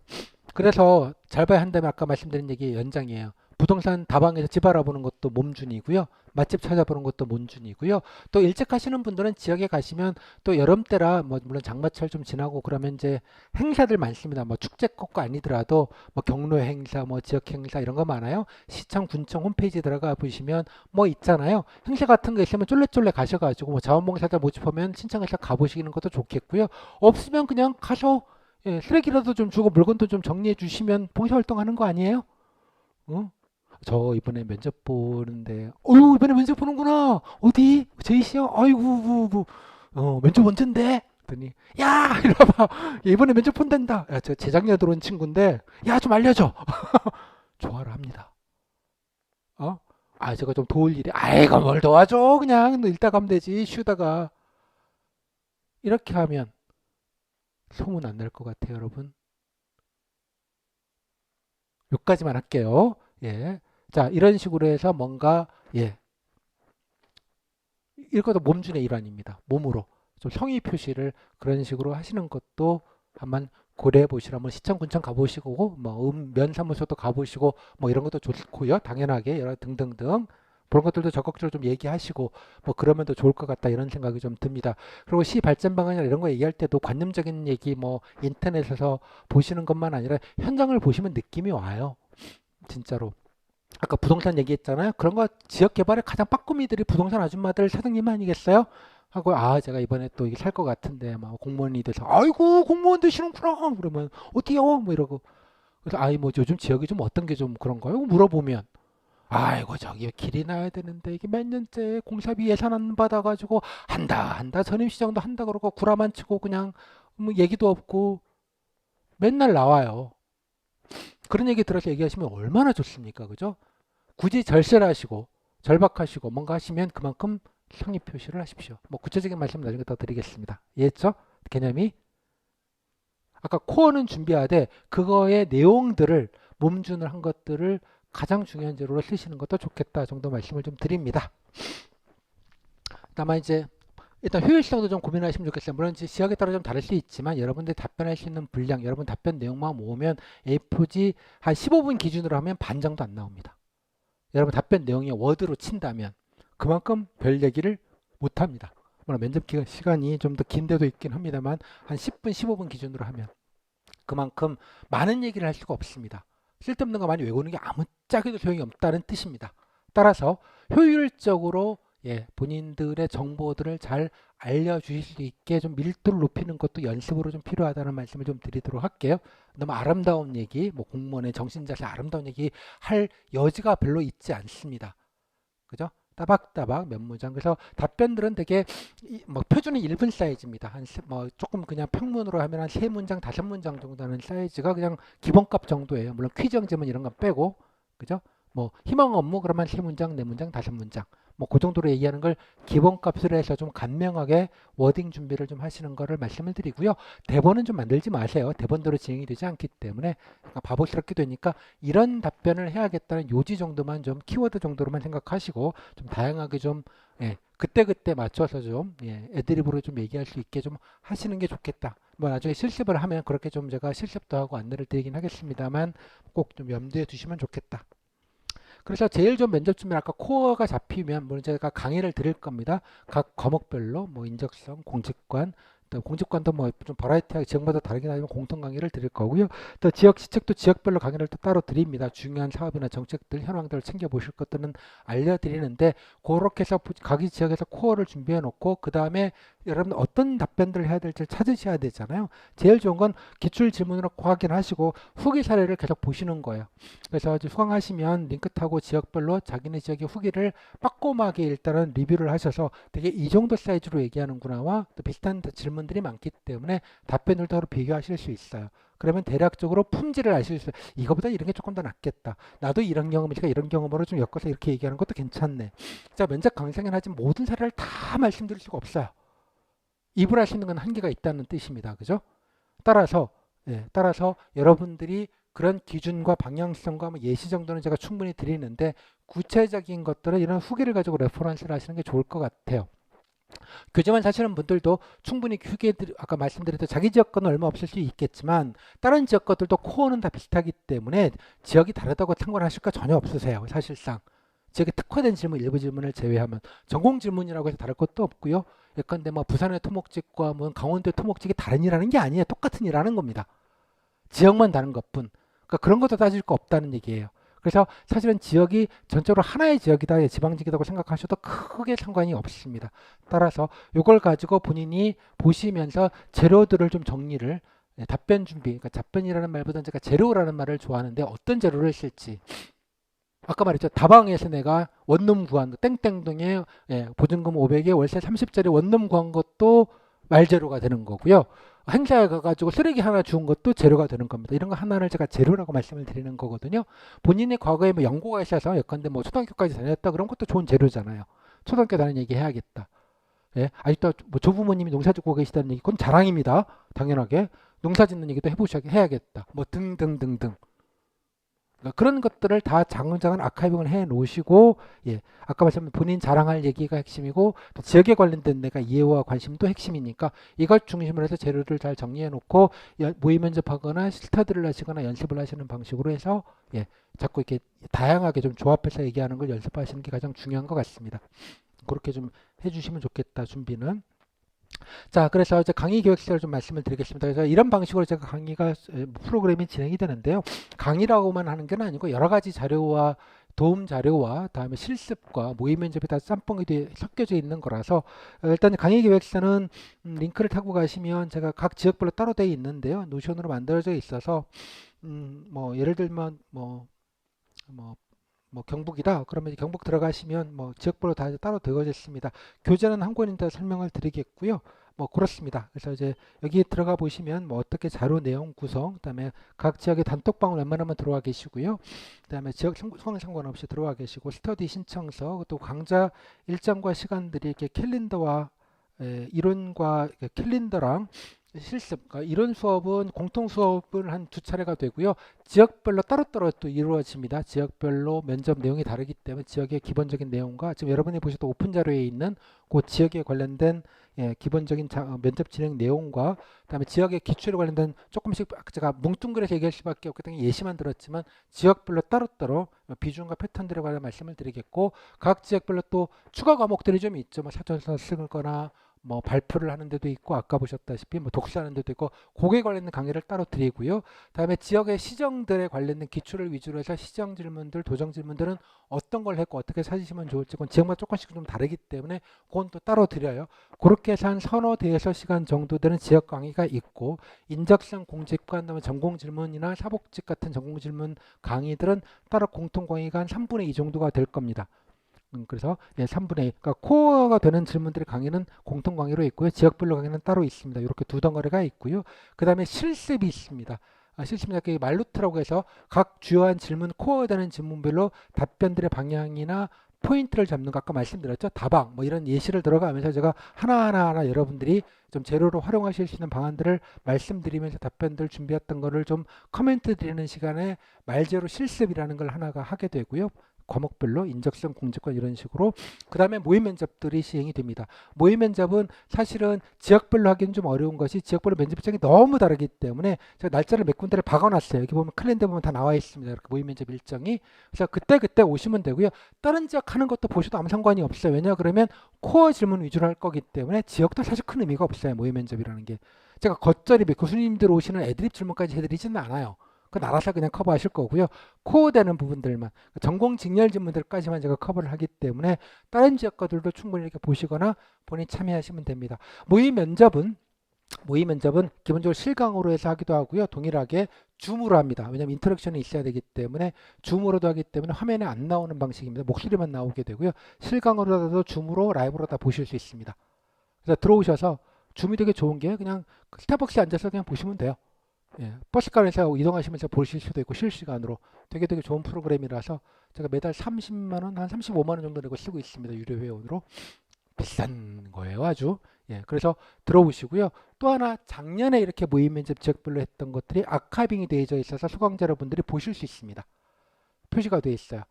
그래서 잘 봐야 한다면 아까 말씀드린 얘기 연장이에요. 부동산 다방에서 집 알아보는 것도 몸준이고요. 맛집 찾아보는 것도 몸준이고요. 또 일찍 가시는 분들은 지역에 가시면 또 여름 때라 뭐 물론 장마철 좀 지나고 그러면 이제 행사들 많습니다. 뭐 축제 것도 아니더라도 뭐 경로 행사, 뭐 지역 행사 이런 거 많아요. 시청, 군청 홈페이지 들어가 보시면 뭐 있잖아요. 행사 같은 거 있으면 쫄래쫄래 가셔가지고 뭐 자원봉사자 모집하면 신청해서 가보시는 것도 좋겠고요. 없으면 그냥 가서, 예, 쓰레기라도 좀 주고 물건도 좀 정리해 주시면 봉사활동 하는 거 아니에요? 어? 저 이번에 면접 보는데, 이번에 면접 보는구나. 어디? 제이시요? 아이고, 면접 언젠데? 그랬더니, 야, 이리 와봐. 야, 이번에 면접 본단다. 야, 저 재작년에 들어온 친구인데, 야, 좀 알려줘. 좋아를 합니다. 어? 제가 좀 도울 일이, 아이고, 뭘 도와줘. 그냥, 너 읽다 가면 되지. 쉬다가. 이렇게 하면 소문 안 날 것 같아요, 여러분. 여기까지만 할게요. 예. 자, 이런 식으로 해서 뭔가, 예, 이것도 몸준의 일환입니다. 몸으로. 좀 성의 표시를 그런 식으로 하시는 것도 한번 고려해 보시라. 뭐 시청 군청 가보시고 뭐 면사무소도 가보시고 뭐 이런 것도 좋고요. 당연하게 여러 등등등 그런 것들도 적극적으로 좀 얘기하시고 뭐 그러면 더 좋을 것 같다 이런 생각이 좀 듭니다. 그리고 시 발전 방안이나 이런 거 얘기할 때도 관념적인 얘기 뭐 인터넷에서 보시는 것만 아니라 현장을 보시면 느낌이 와요. 진짜로. 아까 부동산 얘기했잖아요. 그런 거 지역 개발의 가장 빠꾸미들이 부동산 아줌마들 사장님 아니겠어요? 하고 아 제가 이번에 또 이게 살 것 같은데 막 공무원이 돼서 아이고 공무원 되시는구나 그러면 어디요? 뭐 이러고 그래서 아이 뭐 요즘 지역이 좀 어떤 게 좀 그런가요? 물어보면 아이고 저기 길이 나야 되는데 이게 몇 년째 공사비 예산 안 받아가지고 한다 전임시장도 한다 그러고 구라만 치고 그냥 뭐 얘기도 없고 맨날 나와요. 그런 얘기 들어서 얘기하시면 얼마나 좋습니까? 그죠? 굳이 절실하시고 절박하시고 뭔가 하시면 그만큼 성의 표시를 하십시오. 뭐 구체적인 말씀 나중에 더 드리겠습니다. 이해했죠? 개념이? 아까 코어는 준비하되 그거의 내용들을 몸준을 한 것들을 가장 중요한 재료로 쓰시는 것도 좋겠다 정도 말씀을 좀 드립니다. 다만 이제 일단 효율성도 좀 고민하시면 좋겠어요. 물론 지역에 따라 좀 다를 수 있지만 여러분들이 답변할 수 있는 분량, 여러분 답변 내용만 모으면 A4지 한 15분 기준으로 하면 반 정도 안 나옵니다. 여러분 답변 내용이 워드로 친다면 그만큼 별 얘기를 못합니다. 물론 면접 기간 시간이 좀 더 긴 데도 있긴 합니다만 한 10분, 15분 기준으로 하면 그만큼 많은 얘기를 할 수가 없습니다. 쓸데없는 거 많이 외우는 게 아무짝에도 소용이 없다는 뜻입니다. 따라서 효율적으로 본인들의 정보들을 잘 알려주실 수 있게 좀 밀도를 높이는 것도 연습으로 좀 필요하다는 말씀을 좀 드리도록 할게요. 너무 아름다운 얘기, 뭐 공무원의 정신자세 아름다운 얘기 할 여지가 별로 있지 않습니다. 그죠? 따박따박 몇 문장. 그래서 답변들은 되게 뭐 표준은 1분 사이즈입니다. 뭐 조금 그냥 평문으로 하면 한 3문장, 5문장 정도 하는 사이즈가 그냥 기본값 정도예요. 물론 퀴즈 형제문 이런 건 빼고. 그죠? 뭐 희망 업무 그러면 3문장, 4문장, 5문장. 뭐 그 정도로 얘기하는 걸 기본값으로 해서 좀 간명하게 워딩 준비를 좀 하시는 거를 말씀을 드리고요. 대본은 좀 만들지 마세요. 대본대로 진행이 되지 않기 때문에 바보스럽게 되니까 이런 답변을 해야겠다는 요지 정도만 좀 키워드 정도로만 생각하시고 좀 다양하게 좀 그때그때 맞춰서 좀 애드립으로 좀 얘기할 수 있게 좀 하시는 게 좋겠다. 뭐 나중에 실습을 하면 그렇게 좀 제가 실습도 하고 안내를 드리긴 하겠습니다만 꼭 좀 염두에 두시면 좋겠다. 그래서 제일 좀 면접 준비 아까 코어가 잡히면 뭐 제가 강의를 드릴 겁니다. 각 과목별로 뭐 인적성, 공직관, 또 공직관도 뭐 좀 버라이티하게 지역마다 다르긴 하지만 공통 강의를 드릴 거고요. 또 지역 시책도 지역별로 강의를 또 따로 드립니다. 중요한 사업이나 정책들, 현황들을 챙겨 보실 것들은 알려드리는데 그렇게 해서 각 지역에서 코어를 준비해 놓고 그 다음에 여러분 어떤 답변들을 해야 될지 찾으셔야 되잖아요. 제일 좋은 건 기출 질문으로 확인하시고 후기 사례를 계속 보시는 거예요. 그래서 수강하시면 링크 타고 지역별로 자기네 지역의 후기를 빠꼼하게 일단은 리뷰를 하셔서 되게 이 정도 사이즈로 얘기하는구나와 또 비슷한 질문들이 많기 때문에 답변들도 서로 비교하실 수 있어요. 그러면 대략적으로 품질을 아실 수 있어요. 이거보다 이런 게 조금 더 낫겠다. 나도 이런 경험이니까 이런 경험으로 좀 엮어서 이렇게 얘기하는 것도 괜찮네. 자, 면접 강의생은 하지만 모든 사례를 다 말씀드릴 수가 없어요. 입을 할 수 있는 건 한계가 있다는 뜻입니다. 그죠? 따라서 여러분들이 그런 기준과 방향성과 뭐 예시 정도는 제가 충분히 드리는데 구체적인 것들은 이런 후기를 가지고 레퍼런스를 하시는 게 좋을 것 같아요. 교재만 사시는 분들도 충분히 아까 말씀드렸던 자기 지역 거는 얼마 없을 수 있겠지만 다른 지역 것들도 코어는 다 비슷하기 때문에 지역이 다르다고 상관하실까 전혀 없으세요. 사실상. 지역에 특화된 질문 일부 질문을 제외하면 전공 질문이라고 해서 다를 것도 없고요. 예컨대 뭐 부산의 토목직과 뭐 강원도의 토목직이 다른 일하는 게 아니에요. 똑같은 일하는 겁니다. 지역만 다른 것뿐. 그러니까 그런 것도 따질 거 없다는 얘기예요. 그래서 사실은 지역이 전적으로 하나의 지역이다, 지방직이라고 생각하셔도 크게 상관이 없습니다. 따라서 이걸 가지고 본인이 보시면서 재료들을 좀 정리를 답변 준비, 그러니까 답변이라는 말보다는 제가 재료라는 말을 좋아하는데 어떤 재료를 쓸지. 아까 말했죠. 다방에서 내가 원룸 구한 땡땡동에 보증금 500에 월세 30짜리 원룸 구한 것도 말재료가 되는 거고요. 행사에 가가지고 쓰레기 하나 주운 것도 재료가 되는 겁니다. 이런 거 하나를 제가 재료라고 말씀을 드리는 거거든요. 본인의 과거에 뭐 연고가 있어서 예컨대 뭐 초등학교까지 다녔다 그런 것도 좋은 재료잖아요. 초등학교 다니는 얘기 해야겠다. 아직도 뭐 조부모님이 농사 짓고 계시다는 얘기 그건 자랑입니다. 당연하게 농사 짓는 얘기도 해야겠다. 뭐 등등등등. 그러니까 그런 것들을 다 장문장은 아카이빙을 해 놓으시고, 예, 아까 말씀드린 본인 자랑할 얘기가 핵심이고 또 지역에 관련된 내가 이해와 관심도 핵심이니까 이걸 중심으로 해서 재료를 잘 정리해 놓고 모의 면접하거나 실타들을 하시거나 연습을 하시는 방식으로 해서, 예, 자꾸 이렇게 다양하게 좀 조합해서 얘기하는 걸 연습하시는 게 가장 중요한 것 같습니다. 그렇게 좀 해주시면 좋겠다, 준비는. 자, 그래서 이제 강의 계획 시를 좀 말씀을 드리겠습니다. 그래서 이런 방식으로 제가 강의가 프로그램이 진행이 되는데요. 강의라고만 하는 게 아니고 여러 가지 자료와 도움 자료와 다음에 실습과 모의 면접이 다 짬뽕이 섞여져 있는 거라서, 일단 강의 계획서는 링크를 타고 가시면 제가 각 지역별로 따로 되어 있는데요. 노션으로 만들어져 있어서 뭐 예를 들면 뭐 경북이다. 그러면 이제 경북 들어가시면 뭐 지역별로 다 따로 되어져 있습니다. 교재는 한 권인데 설명을 드리겠고요. 뭐 그렇습니다. 그래서 이제 여기 들어가 보시면 뭐 어떻게 자료 내용 구성, 그다음에 각 지역의 단톡방을 웬만하면 들어와 계시고요. 그다음에 지역 성은 상관없이 들어와 계시고 스터디 신청서, 또 강좌 일정과 시간들이 이렇게 캘린더와 이론과 캘린더랑 실습, 그러니까 이론 수업은 공통 수업은 한 두 차례가 되고요. 지역별로 따로따로 또 이루어집니다. 지역별로 면접 내용이 다르기 때문에 지역의 기본적인 내용과 지금 여러분이 보셔도 오픈 자료에 있는 그 지역에 관련된, 예, 기본적인 면접 진행 내용과 그다음에 지역의 기출에 관련된 조금씩 제가 뭉뚱그려서 얘기할 수밖에 없기 때문에 예시만 들었지만 지역별로 따로따로 비중과 패턴들에 관한 말씀을 드리겠고, 각 지역별로 또 추가 과목들이 좀 있죠. 뭐 사전서 쓰거나 뭐 발표를 하는 데도 있고 아까 보셨다시피 뭐 독서하는 데도 있고, 그에 관련된 강의를 따로 드리고요. 다음에 지역의 시정들에 관련된 기출을 위주로 해서 시정 질문들, 도정 질문들은 어떤 걸 했고 어떻게 찾으시면 좋을지 그건 지역마다 조금씩 좀 다르기 때문에 그건 또 따로 드려요. 그렇게 해서 한 서너 대여섯 시간 정도 되는 지역 강의가 있고, 인적성 공직과 그다음에 전공 질문이나 사복직 같은 전공 질문 강의들은 따로 공통 강의가 한 3분의 2 정도가 될 겁니다. 그래서, 예, 3분의 2. 그러니까 코어가 되는 질문들의 강의는 공통 강의로 있고요. 지역별로 강의는 따로 있습니다. 이렇게 두 덩어리가 있고요. 그 다음에 실습이 있습니다. 실습은 이렇게 말루트라고 해서 각 주요한 질문, 코어가 되는 질문별로 답변들의 방향이나 포인트를 잡는 거 아까 말씀드렸죠. 다방 뭐 이런 예시를 들어가면서 제가 하나하나 여러분들이 좀 재료로 활용하실 수 있는 방안들을 말씀드리면서 답변들 준비했던 거를 좀 코멘트 드리는 시간에 말제로 실습이라는 걸 하나가 하게 되고요. 과목별로 인적성 공직권 이런 식으로. 그 다음에 모의 면접들이 시행이 됩니다. 모의 면접은 사실은 지역별로 하기는 좀 어려운 것이 지역별로 면접 일정이 너무 다르기 때문에 제가 날짜를 몇 군데를 박아놨어요. 여기 보면 칼렌더 보면 다 나와 있습니다. 이렇게 모의 면접 일정이. 그래서 그때 오시면 되고요. 다른 지역 하는 것도 보셔도 아무 상관이 없어요. 왜냐 그러면 코어 질문 위주로 할 거기 때문에 지역도 사실 큰 의미가 없어요. 모의 면접이라는 게. 제가 겉절이 교수님들 오시는 애드립 질문까지 해드리지는 않아요. 그건 알아서 그냥 커버하실 거고요. 코어 되는 부분들만, 전공 직렬 질문들까지만 제가 커버를 하기 때문에 다른 지역과들도 충분히 이렇게 보시거나 본인 참여하시면 됩니다. 모의 면접은 기본적으로 실강으로 해서 하기도 하고요. 동일하게 줌으로 합니다. 왜냐하면 인터랙션이 있어야 되기 때문에 줌으로도 하기 때문에 화면에 안 나오는 방식입니다. 목소리만 나오게 되고요. 실강으로도 줌으로 라이브로 다 보실 수 있습니다. 그래서 들어오셔서 줌이 되게 좋은 게 그냥 스타벅스에 앉아서 그냥 보시면 돼요. 예, 버스칸에서 이동하시면서 보실 수도 있고 실시간으로 되게 좋은 프로그램이라서 제가 매달 30만 원, 한 35만 원 정도 내고 쓰고 있습니다. 유료 회원으로. 비싼 거예요, 아주. 예, 그래서 들어오시고요. 또 하나 작년에 이렇게 모의 면접 지역별로 했던 것들이 아카이빙이 되어 있어서 수강자 여러분들이 보실 수 있습니다. 표시가 되어 있어요.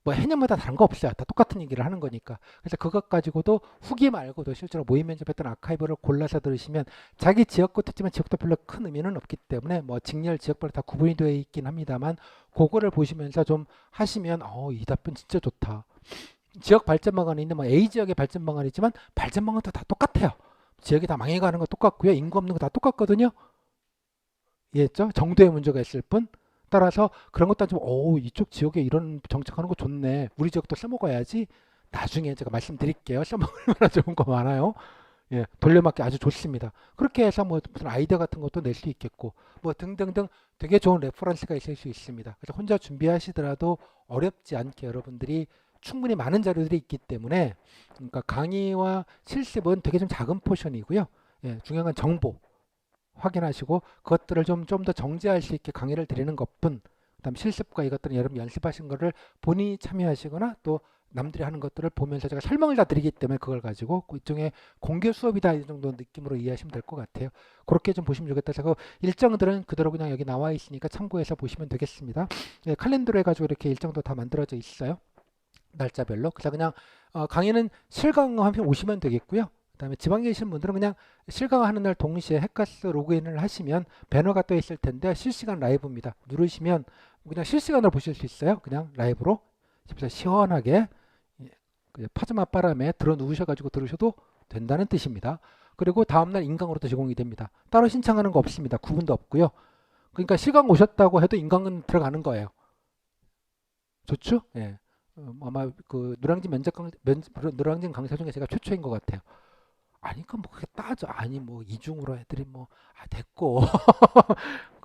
뭐 해년마다 다른 거 없어요. 다 똑같은 얘기를 하는 거니까. 그래서 그것 가지고도 후기 말고도 실제로 모의 면접했던 아카이브를 골라서 들으시면 자기 지역 거 듣지만 지역도 별로 큰 의미는 없기 때문에 뭐 직렬 지역별로 다 구분이 되어 있긴 합니다만 그거를 보시면서 좀 하시면 이 답변 진짜 좋다. 지역 발전 방안이 있는 뭐 A 지역의 발전 방안이지만 발전 방안도 다 똑같아요. 지역이 다 망해가는 거 똑같고요. 인구 없는 거 다 똑같거든요. 이해했죠? 정도의 문제가 있을 뿐. 따라서 그런 것도 좀, 이쪽 지역에 이런 정책하는 거 좋네. 우리 지역도 써먹어야지. 나중에 제가 말씀드릴게요. 써먹을 만한 좋은 거 많아요. 예, 돌려막기 아주 좋습니다. 그렇게 해서 뭐 무슨 아이디어 같은 것도 낼 수 있겠고, 뭐 등등등 되게 좋은 레퍼런스가 있을 수 있습니다. 그래서 혼자 준비하시더라도 어렵지 않게 여러분들이 충분히 많은 자료들이 있기 때문에, 그러니까 강의와 실습은 되게 좀 작은 포션이고요. 예, 중요한 건 정보. 확인하시고 그것들을 좀 더 정제할 수 있게 강의를 드리는 것뿐, 그다음 실습과 이것들은 여러분 연습하신 거를 본인이 참여하시거나 또 남들이 하는 것들을 보면서 제가 설명을 다 드리기 때문에 그걸 가지고 일종의 공개 수업이다 이 정도 느낌으로 이해하시면 될 것 같아요. 그렇게 좀 보시면 좋겠다. 그래서 일정들은 그대로 그냥 여기 나와 있으니까 참고해서 보시면 되겠습니다. 예, 칼렌더로 해가지고 이렇게 일정도 다 만들어져 있어요. 날짜별로. 그래서 그냥 강의는 실강하면 오시면 되겠고요. 그다음에 지방에 계신 분들은 그냥 실강하는 날 동시에 햇가스 로그인을 하시면 배너가 떠 있을 텐데 실시간 라이브입니다. 누르시면 그냥 실시간으로 보실 수 있어요. 그냥 라이브로 집에서 시원하게 파즈마 바람에 들어 누우셔가지고 들으셔도 된다는 뜻입니다. 그리고 다음날 인강으로도 제공이 됩니다. 따로 신청하는 거 없습니다. 구분도 없고요. 그러니까 실강 오셨다고 해도 인강은 들어가는 거예요. 좋죠? 예. 아마 그 노량진 강사 중에 제가 최초인 것 같아요. 아니 그 뭐 그게 따져 아니 뭐 이중으로 애들이 뭐 됐고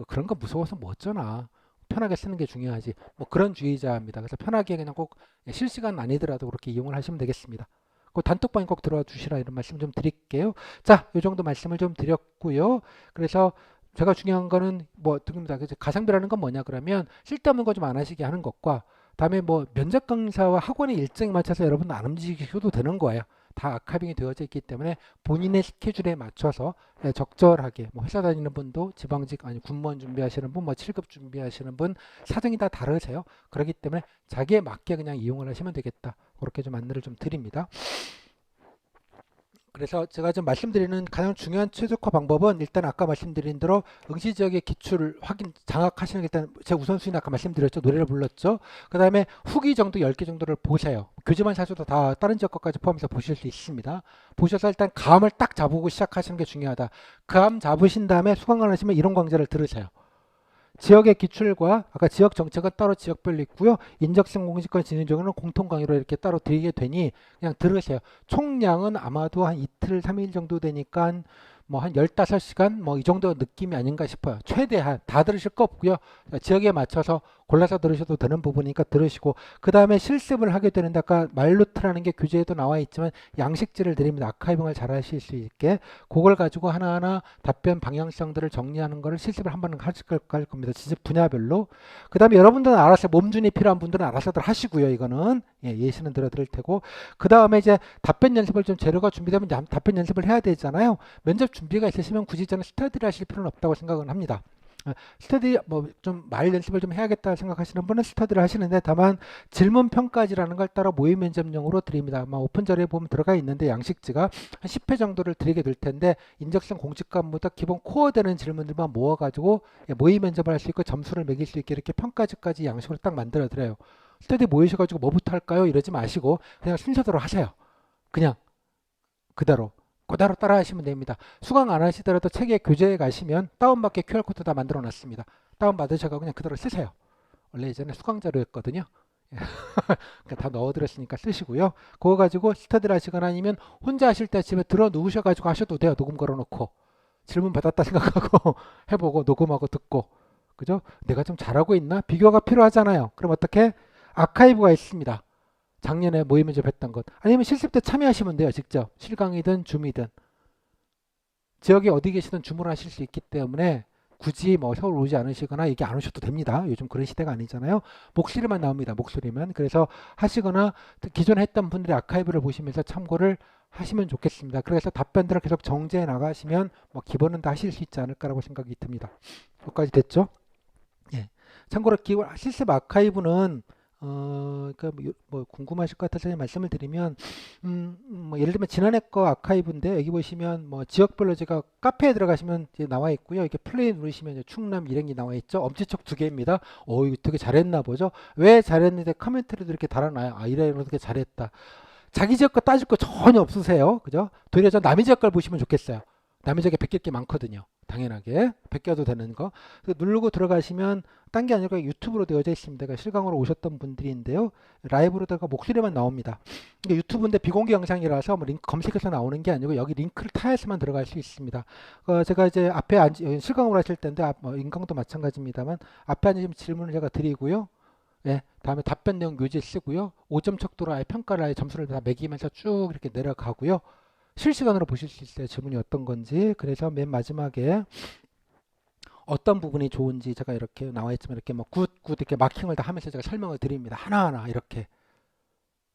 그런 거 무서워서 뭐 어쩌나 편하게 쓰는 게 중요하지 뭐 그런 주의자입니다. 그래서 편하게 그냥 꼭 실시간 아니더라도 그렇게 이용을 하시면 되겠습니다. 그 단톡방에 꼭 들어와 주시라 이런 말씀 좀 드릴게요. 자, 이 정도 말씀을 좀 드렸고요. 그래서 제가 중요한 거는 뭐 등입니다. 가성비라는 건 뭐냐 그러면 쓸데없는 거 좀 안 하시게 하는 것과 다음에 뭐 면접 강사와 학원의 일정에 맞춰서 여러분 안 움직이셔도 되는 거예요. 다 아카이빙이 되어져 있기 때문에 본인의 스케줄에 맞춰서 적절하게 뭐 회사 다니는 분도 지방직 아니 군무원 준비하시는 분, 뭐 7급 준비하시는 분 사정이 다 다르세요. 그렇기 때문에 자기에 맞게 그냥 이용을 하시면 되겠다. 그렇게 좀 안내를 좀 드립니다. 그래서 제가 좀 말씀드리는 가장 중요한 최적화 방법은 일단 아까 말씀드린 대로 응시 지역의 기출을 장악하시는 게 일단 제 우선순위 아까 말씀드렸죠. 노래를 불렀죠. 그 다음에 후기 정도 10개 정도를 보세요. 교재만 사셔도 다 다른 지역 것까지 포함해서 보실 수 있습니다. 보셔서 일단 감을 딱 잡고 시작하시는 게 중요하다. 감 잡으신 다음에 수강을 하시면 이론 강좌를 들으세요. 지역의 기출과 아까 지역 정책은 따로 지역별로 있고요. 인적성 공직권 진행 경우는 공통 강의로 이렇게 따로 드리게 되니 그냥 들으세요. 총량은 아마도 한 이틀, 3일 정도 되니까 뭐 한 15시간 뭐 이 정도 느낌이 아닌가 싶어요. 최대한 다 들으실 거 없고요. 지역에 맞춰서 골라서 들으셔도 되는 부분이니까 들으시고 그 다음에 실습을 하게 되는데 아까 말루트라는 게 교재에도 나와 있지만 양식지를 드립니다. 아카이빙을 잘 하실 수 있게 그걸 가지고 하나하나 답변 방향성들을 정리하는 거를 실습을 한번 하실 겁니다. 지적 분야별로. 그 다음에 여러분들은 알아서 몸준이 필요한 분들은 알아서들 하시고요. 이거는 예시는 들어드릴 테고 그 다음에 이제 답변 연습을 좀 재료가 준비되면 답변 연습을 해야 되잖아요. 면접 준비가 있으시면 굳이 저는 스터디를 하실 필요는 없다고 생각은 합니다. 스터디 뭐 좀 말 연습을 좀 해야겠다 생각하시는 분은 스터디를 하시는데 다만 질문 평가지라는 걸 따로 모의 면접용으로 드립니다. 아마 오픈 자료에 보면 들어가 있는데 양식지가 한 10회 정도를 드리게 될 텐데 인적성 공직관보다 기본 코어 되는 질문들만 모아가지고 모의 면접을 할 수 있고 점수를 매길 수 있게 이렇게 평가지까지 양식으로 딱 만들어 드려요. 스터디 모이셔가지고 뭐부터 할까요? 이러지 마시고 그냥 순서대로 하세요. 그냥 그대로. 그대로 따라 하시면 됩니다. 수강 안 하시더라도 책에 교재에 가시면 다운받게 QR코드 다 만들어 놨습니다. 다운받으셔서 그냥 그대로 쓰세요. 원래 예전에 수강 자료였거든요. 그러니까 다 넣어드렸으니까 쓰시고요. 그거 가지고 스터디를 하시거나 아니면 혼자 하실 때 집에 들어 누우셔가지고 하셔도 돼요. 녹음 걸어놓고. 질문 받았다 생각하고 해보고 녹음하고 듣고. 그죠? 내가 좀 잘하고 있나? 비교가 필요하잖아요. 그럼 어떻게? 아카이브가 있습니다. 작년에 모의 면접 했던 것. 아니면 실습 때 참여하시면 돼요. 직접. 실강이든 줌이든. 지역에 어디 계시든 줌을 하실 수 있기 때문에 굳이 뭐 서울 오지 않으시거나 얘기 안 오셔도 됩니다. 요즘 그런 시대가 아니잖아요. 목소리만 나옵니다. 목소리만. 그래서 하시거나 기존에 했던 분들의 아카이브를 보시면서 참고를 하시면 좋겠습니다. 그래서 답변들을 계속 정제해 나가시면 뭐 기본은 다 하실 수 있지 않을까라고 생각이 듭니다. 여기까지 됐죠? 예. 참고로 실습 아카이브는 그러니까 뭐 궁금하실 것 같아서 말씀을 드리면, 뭐 예를 들면 지난해 거 아카이브인데 여기 보시면 뭐 지역별로 제가 카페에 들어가시면 이제 나와 있고요. 이렇게 플레이 누르시면 이제 충남 일행이 나와 있죠. 엄지척 2개입니다. 이거 되게 잘했나 보죠. 왜 잘했는데 커멘트를 이렇게 달아놔요. 이렇게 잘했다. 자기 지역 거 따질 거 전혀 없으세요. 그죠? 도리어 저 남의 지역 걸 보시면 좋겠어요. 남의 지역에 베낄 게 많거든요. 당연하게 베껴도 되는 거. 누르고 들어가시면 딴 게 아니라 유튜브로 되어져 있습니다. 그러니까 실강으로 오셨던 분들인데요. 라이브로다가 목소리만 나옵니다. 이게 유튜브인데 비공개 영상이라서 뭐 링크 검색해서 나오는 게 아니고 여기 링크를 타야지만 들어갈 수 있습니다. 제가 이제 앞에 실강으로 하실 텐데 뭐 인강도 마찬가지입니다만 앞에 앉으시면 질문을 제가 드리고요. 예, 다음에 답변 내용 교재 쓰고요. 5점 척도로 아예 평가를 아예 점수를 다 매기면서 쭉 이렇게 내려가고요. 실시간으로 보실 수 있어요. 질문이 어떤 건지. 그래서 맨 마지막에 어떤 부분이 좋은지 제가 이렇게 나와 있지만 이렇게 뭐 굿 이렇게 마킹을 다 하면서 제가 설명을 드립니다. 하나하나 이렇게.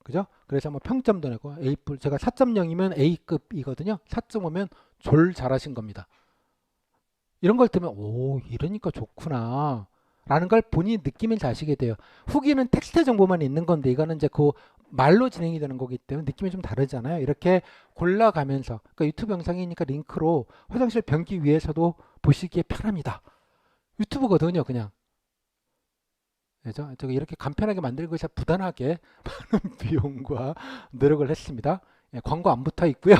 그죠? 그래서 뭐 평점도 내고 A+, 제가 4.0이면 A급이거든요. 4.5면 졸 잘하신 겁니다. 이런 걸 들으면 오 이러니까 좋구나 라는 걸 본인이 느끼면 자시게 돼요. 후기는 텍스트 정보만 있는 건데 이거는 이제 그 말로 진행이 되는 거기 때문에 느낌이 좀 다르잖아요. 이렇게 골라가면서 그러니까 유튜브 영상이니까 링크로 화장실 변기 위에서도 보시기에 편합니다. 유튜브거든요 그냥. 그죠? 제가 이렇게 간편하게 만들고 해서 부단하게 많은 비용과 노력을 했습니다. 예, 광고 안 붙어 있고요.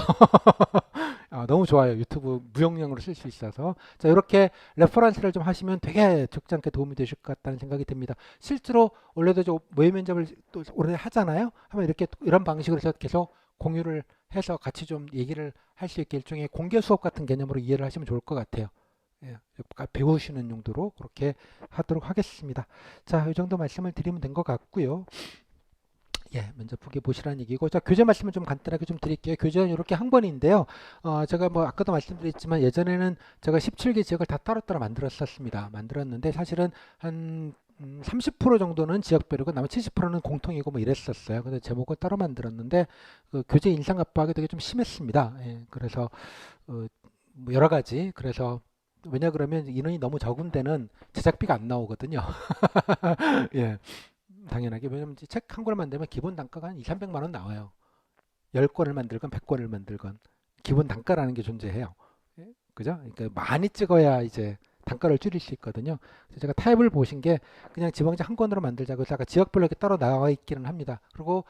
아, 너무 좋아요. 유튜브 무용량으로 쓸 수 있어서. 자, 이렇게 레퍼런스를 좀 하시면 되게 적지 않게 도움이 되실 것 같다는 생각이 듭니다. 실제로 원래도 저 모의 면접을 또 오래 하잖아요. 하면 이렇게 이런 방식으로 해서 계속 공유를 해서 같이 좀 얘기를 할 수 있게 일종의 공개 수업 같은 개념으로 이해를 하시면 좋을 것 같아요. 예, 배우시는 용도로 그렇게 하도록 하겠습니다. 자, 이 정도 말씀을 드리면 된 것 같고요. 예, 먼저 보기 보시라는 얘기고, 자, 교재 말씀을 좀 간단하게 좀 드릴게요. 교재는 이렇게 한 권인데요. 제가 뭐 아까도 말씀드렸지만 예전에는 제가 17개 지역을 다 따로따로 만들었었습니다. 만들었는데 사실은 한 30% 정도는 지역별이고 나머지 70%는 공통이고 뭐 이랬었어요. 근데 제목을 따로 만들었는데 그 교재 인상 압박이 되게 좀 심했습니다. 예, 그래서 뭐 여러 가지 그래서 왜냐 그러면 인원이 너무 적은 데는 제작비가 안 나오거든요. 예. 당연하게 왜냐면 책 한 권을 만들면 기본 단가가 한 2, 300만 원 나와요. 10권을 만들건 100권을 만들건 기본 단가라는 게 존재해요. 예? 그죠? 그러니까 많이 찍어야 이제 단가를 줄일 수 있거든요. 그래서 제가 타입을 보신 게 그냥 지방자 한 권으로 만들자고 해서 아까 지역별로 이렇게 따로 나와 있기는 합니다. 그리고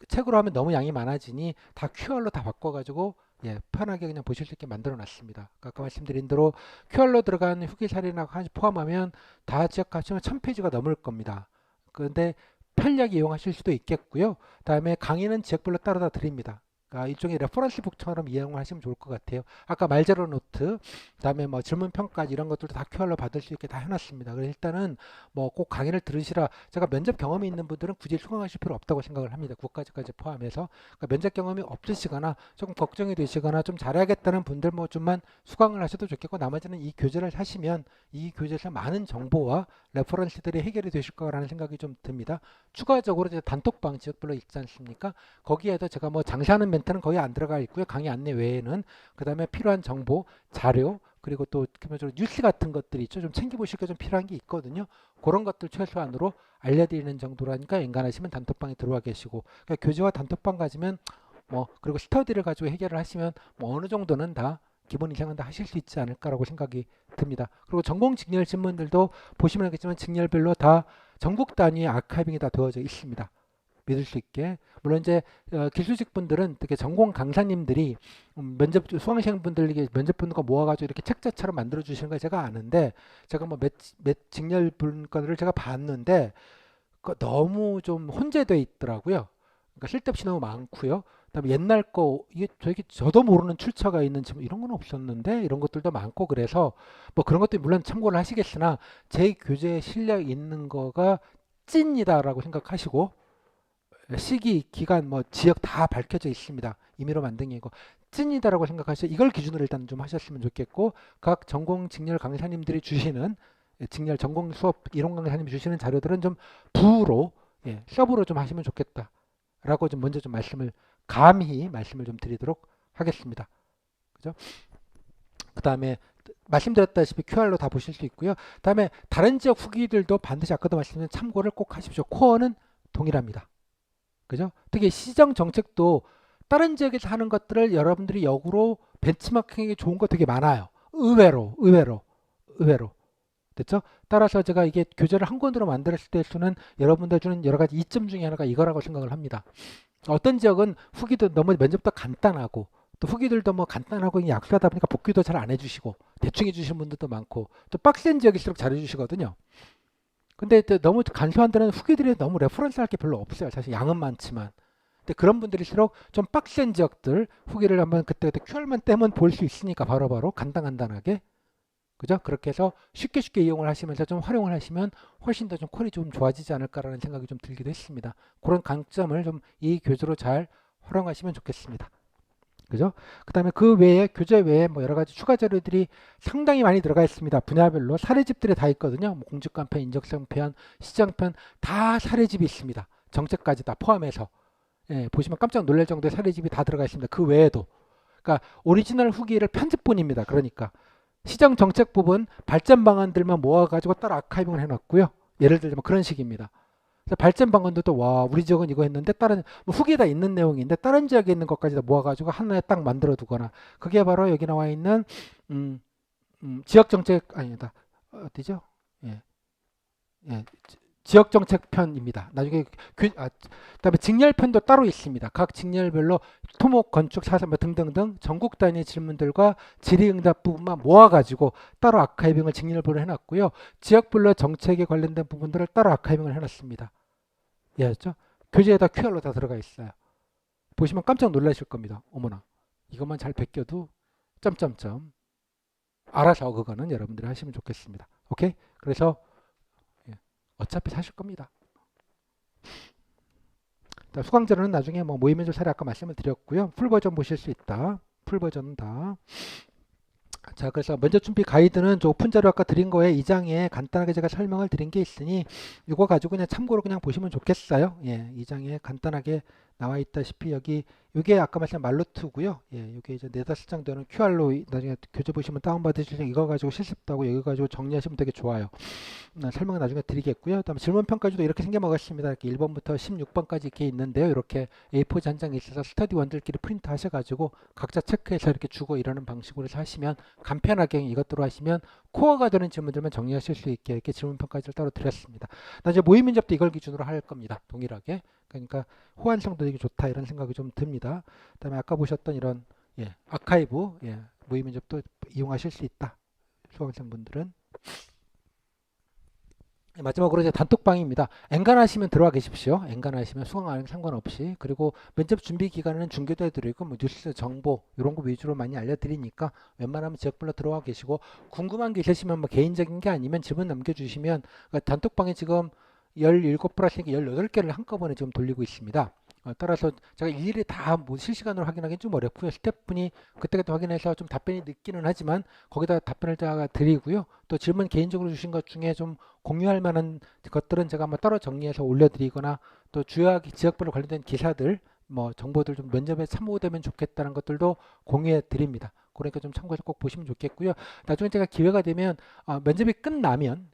책으로 하면 너무 양이 많아지니 다 QR로 다 바꿔가지고 예, 편하게 그냥 보실 수 있게 만들어 놨습니다. 아까 말씀드린 대로 QR로 들어간 후기 사례나 포함하면 다 지역 합치면 1000페이지가 넘을 겁니다. 그런데 편리하게 이용하실 수도 있겠고요. 다음에 강의는 지역별로 따로 다 드립니다. 그러니까 일종의 레퍼런스 북처럼 이용하시면 좋을 것 같아요. 아까 말제로 노트, 그다음에 뭐 질문 평가지 이런 것들도 다 QR로 받을 수 있게 다 해놨습니다. 그래서 일단은 뭐 꼭 강의를 들으시라. 제가 면접 경험이 있는 분들은 굳이 수강하실 필요 없다고 생각을 합니다. 국가직까지 포함해서 그러니까 면접 경험이 없으시거나 조금 걱정이 되시거나 좀 잘해야겠다는 분들 뭐 좀만 수강을 하셔도 좋겠고 나머지는 이 교재를 사시면 이 교재에서 많은 정보와 레퍼런스들이 해결이 되실 거라는 생각이 좀 듭니다. 추가적으로 이제 단톡방 지역별로 있지 않습니까? 거기에도 제가 뭐 장사하는 멘트는 거의 안 들어가 있고요. 강의 안내 외에는 그다음에 필요한 정보, 자료 그리고 또 기본적으로 뉴스 같은 것들이 있죠. 좀 챙겨보실 게 좀 필요한 게 있거든요. 그런 것들 최소한으로 알려드리는 정도라니까 연관하시면 단톡방에 들어와 계시고 그러니까 교재와 단톡방 가지면 뭐 그리고 스터디를 가지고 해결을 하시면 뭐 어느 정도는 다 기본 이상은 다 하실 수 있지 않을까라고 생각이 듭니다. 그리고 전공 직렬 신문들도 보시면 알겠지만 직렬별로 다 전국 단위의 아카이빙이 다 되어져 있습니다. 믿을 수 있게. 물론 이제 기술직 분들은 특히 전공 강사님들이 면접 수강생 분들에게 면접 보는 거 모아가지고 이렇게 책자처럼 만들어 주시는 걸 제가 아는데 제가 뭐 몇 직렬 분과를 제가 봤는데 너무 좀 혼재돼 있더라고요. 그러니까 쓸데없이 너무 많고요. 그다음에 옛날 거 이게 저도 모르는 출처가 있는 지금 이런 건 없었는데 이런 것들도 많고 그래서 뭐 그런 것도 물론 참고를 하시겠으나 제 교재에 실려 있는 거가 찐이다라고 생각하시고 시기, 기간, 뭐 지역 다 밝혀져 있습니다. 임의로 만든 게 이고 찐이다라고 생각하시죠. 이걸 기준으로 일단 좀 하셨으면 좋겠고 각 전공 직렬 강사님들이 주시는 직렬 전공 수업 이론 강사님이 주시는 자료들은 좀 부로 예, 서브로 좀 하시면 좋겠다라고 좀 먼저 좀 감히 말씀을 좀 드리도록 하겠습니다. 그죠? 그다음에 말씀드렸다시피 QR로 다 보실 수 있고요. 그다음에 다른 지역 후기들도 반드시 아까도 말씀드린 참고를 꼭 하십시오. 코어는 동일합니다. 그죠? 특히 시정 정책도 다른 지역에서 하는 것들을 여러분들이 역으로 벤치마킹이 좋은 거 되게 많아요. 의외로. 됐죠? 따라서 제가 이게 교재를 한 권으로 만들었을 때 수는 여러분들 주는 여러 가지 이점 중에 하나가 이거라고 생각을 합니다. 어떤 지역은 후기도 너무 면접도 간단하고 또 후기들도 뭐 간단하고 약소하다 보니까 복귀도 잘 안 해주시고 대충 해주시는 분들도 많고 또 빡센 지역일수록 잘해주시거든요. 근데 너무 간소한 데는 후기들이 너무 레퍼런스 할 게 별로 없어요. 사실 양은 많지만. 근데 그런 분들일수록 좀 빡센 지역들 후기를 한번 그때그때 QR만 떼면 볼 수 있으니까 바로바로 간단하게 그죠? 그렇게 해서 쉽게 이용을 하시면서 좀 활용을 하시면 훨씬 더 좀 퀄이 좀 좋아지지 않을까라는 생각이 좀 들기도 했습니다. 그런 강점을 좀 이 교재로 잘 활용하시면 좋겠습니다. 그죠? 그 다음에 그 외에 교재 외에 뭐 여러 가지 추가 자료들이 상당히 많이 들어가 있습니다. 분야별로 사례집들이 다 있거든요. 뭐 공직관편, 인적성편, 시정편 다 사례집이 있습니다. 정책까지 다 포함해서. 예, 보시면 깜짝 놀랄 정도의 사례집이 다 들어가 있습니다. 그 외에도. 그러니까 오리지널 후기를 편집본입니다. 그러니까 시장 정책 부분 발전 방안들만 모아가지고 따로 아카이빙을 해놨고요. 예를 들면 그런 식입니다. 그래서 발전 방안도 와 우리 지역은 이거 했는데 다른 뭐 후기에 다 있는 내용인데 다른 지역에 있는 것까지 다 모아가지고 하나에 딱 만들어 두거나 그게 바로 여기 나와 있는 음, 지역 정책 아니다 어디죠? 예, 예, 지역 정책 편입니다. 나중에 그다음에 직렬편도 따로 있습니다. 각 직렬별로 토목, 건축, 사선 뭐 등등등 전국 단위 질문들과 질의응답 부분만 모아가지고 따로 아카이빙을 직렬별로 해놨고요. 지역별로 정책에 관련된 부분들을 따로 아카이빙을 해놨습니다. 이해하셨죠? 교재에다 QR로 다 들어가 있어요. 보시면 깜짝 놀라실 겁니다. 어머나 이것만 잘 베껴도 점점점 알아서 그거는 여러분들이 하시면 좋겠습니다. 오케이? 그래서 어차피 사실 겁니다. 수강자료는 나중에 뭐 모의면접 사례 아까 말씀을 드렸고요. 풀 버전 보실 수 있다. 풀 버전은 다. 자, 그래서 면접 준비 가이드는 저 오픈 자료 아까 드린 거에 2장에 간단하게 제가 설명을 드린 게 있으니 이거 가지고 그냥 참고로 그냥 보시면 좋겠어요. 예, 2장에 간단하게 나와 있다시피 여기 이게 아까 말씀한 말루트고요. 예, 이게 이제 4-5장 되는 QR로 나중에 교재 보시면 다운받으시면 이거 가지고 실습도 하고 여기 가지고 정리하시면 되게 좋아요. 설명은 나중에 드리겠고요. 그다음에 질문 평가지도 이렇게 생겨먹었습니다. 이렇게 1번부터 16번까지 이렇게 있는데요. 이렇게 A4 한 장에 있어서 스터디 원들끼리 프린트 하셔가지고 각자 체크해서 이렇게 주고 이러는 방식으로 해서 하시면 간편하게 이것들로 하시면 코어가 되는 질문들만 정리하실 수 있게 이렇게 질문 평가지를 따로 드렸습니다. 나중에 모의 면접도 이걸 기준으로 할 겁니다. 동일하게. 그러니까 호환성도 되게 좋다 이런 생각이 좀 듭니다. 그다음에 아까 보셨던 이런 아카이브 모의 면접도 이용하실 수 있다. 수강생분들은. 마지막으로 이제 단톡방입니다. 엔간하시면 들어와 계십시오. 엔간하시면 수강 안 상관없이. 그리고 면접 준비 기간에는 중계도 해드리고 뭐 뉴스 정보 이런 거 위주로 많이 알려드리니까 웬만하면 지역별로 들어와 계시고 궁금한 게 있으시면 뭐 개인적인 게 아니면 질문 남겨주시면 그러니까 단톡방에 지금 17분 하시니까 18개를 한꺼번에 지금 돌리고 있습니다. 따라서 제가 일일이 다 뭐 실시간으로 확인하기는 좀 어렵고요. 스태프분이 그때그때 확인해서 좀 답변이 늦기는 하지만 거기다 답변을 제가 드리고요. 또 질문 개인적으로 주신 것 중에 좀 공유할 만한 것들은 제가 한번 따로 정리해서 올려드리거나 또 주요하게 지역별로 관련된 기사들 뭐 정보들 좀 면접에 참고되면 좋겠다는 것들도 공유해 드립니다. 그러니까 좀 참고해서 꼭 보시면 좋겠고요. 나중에 제가 기회가 되면 면접이 끝나면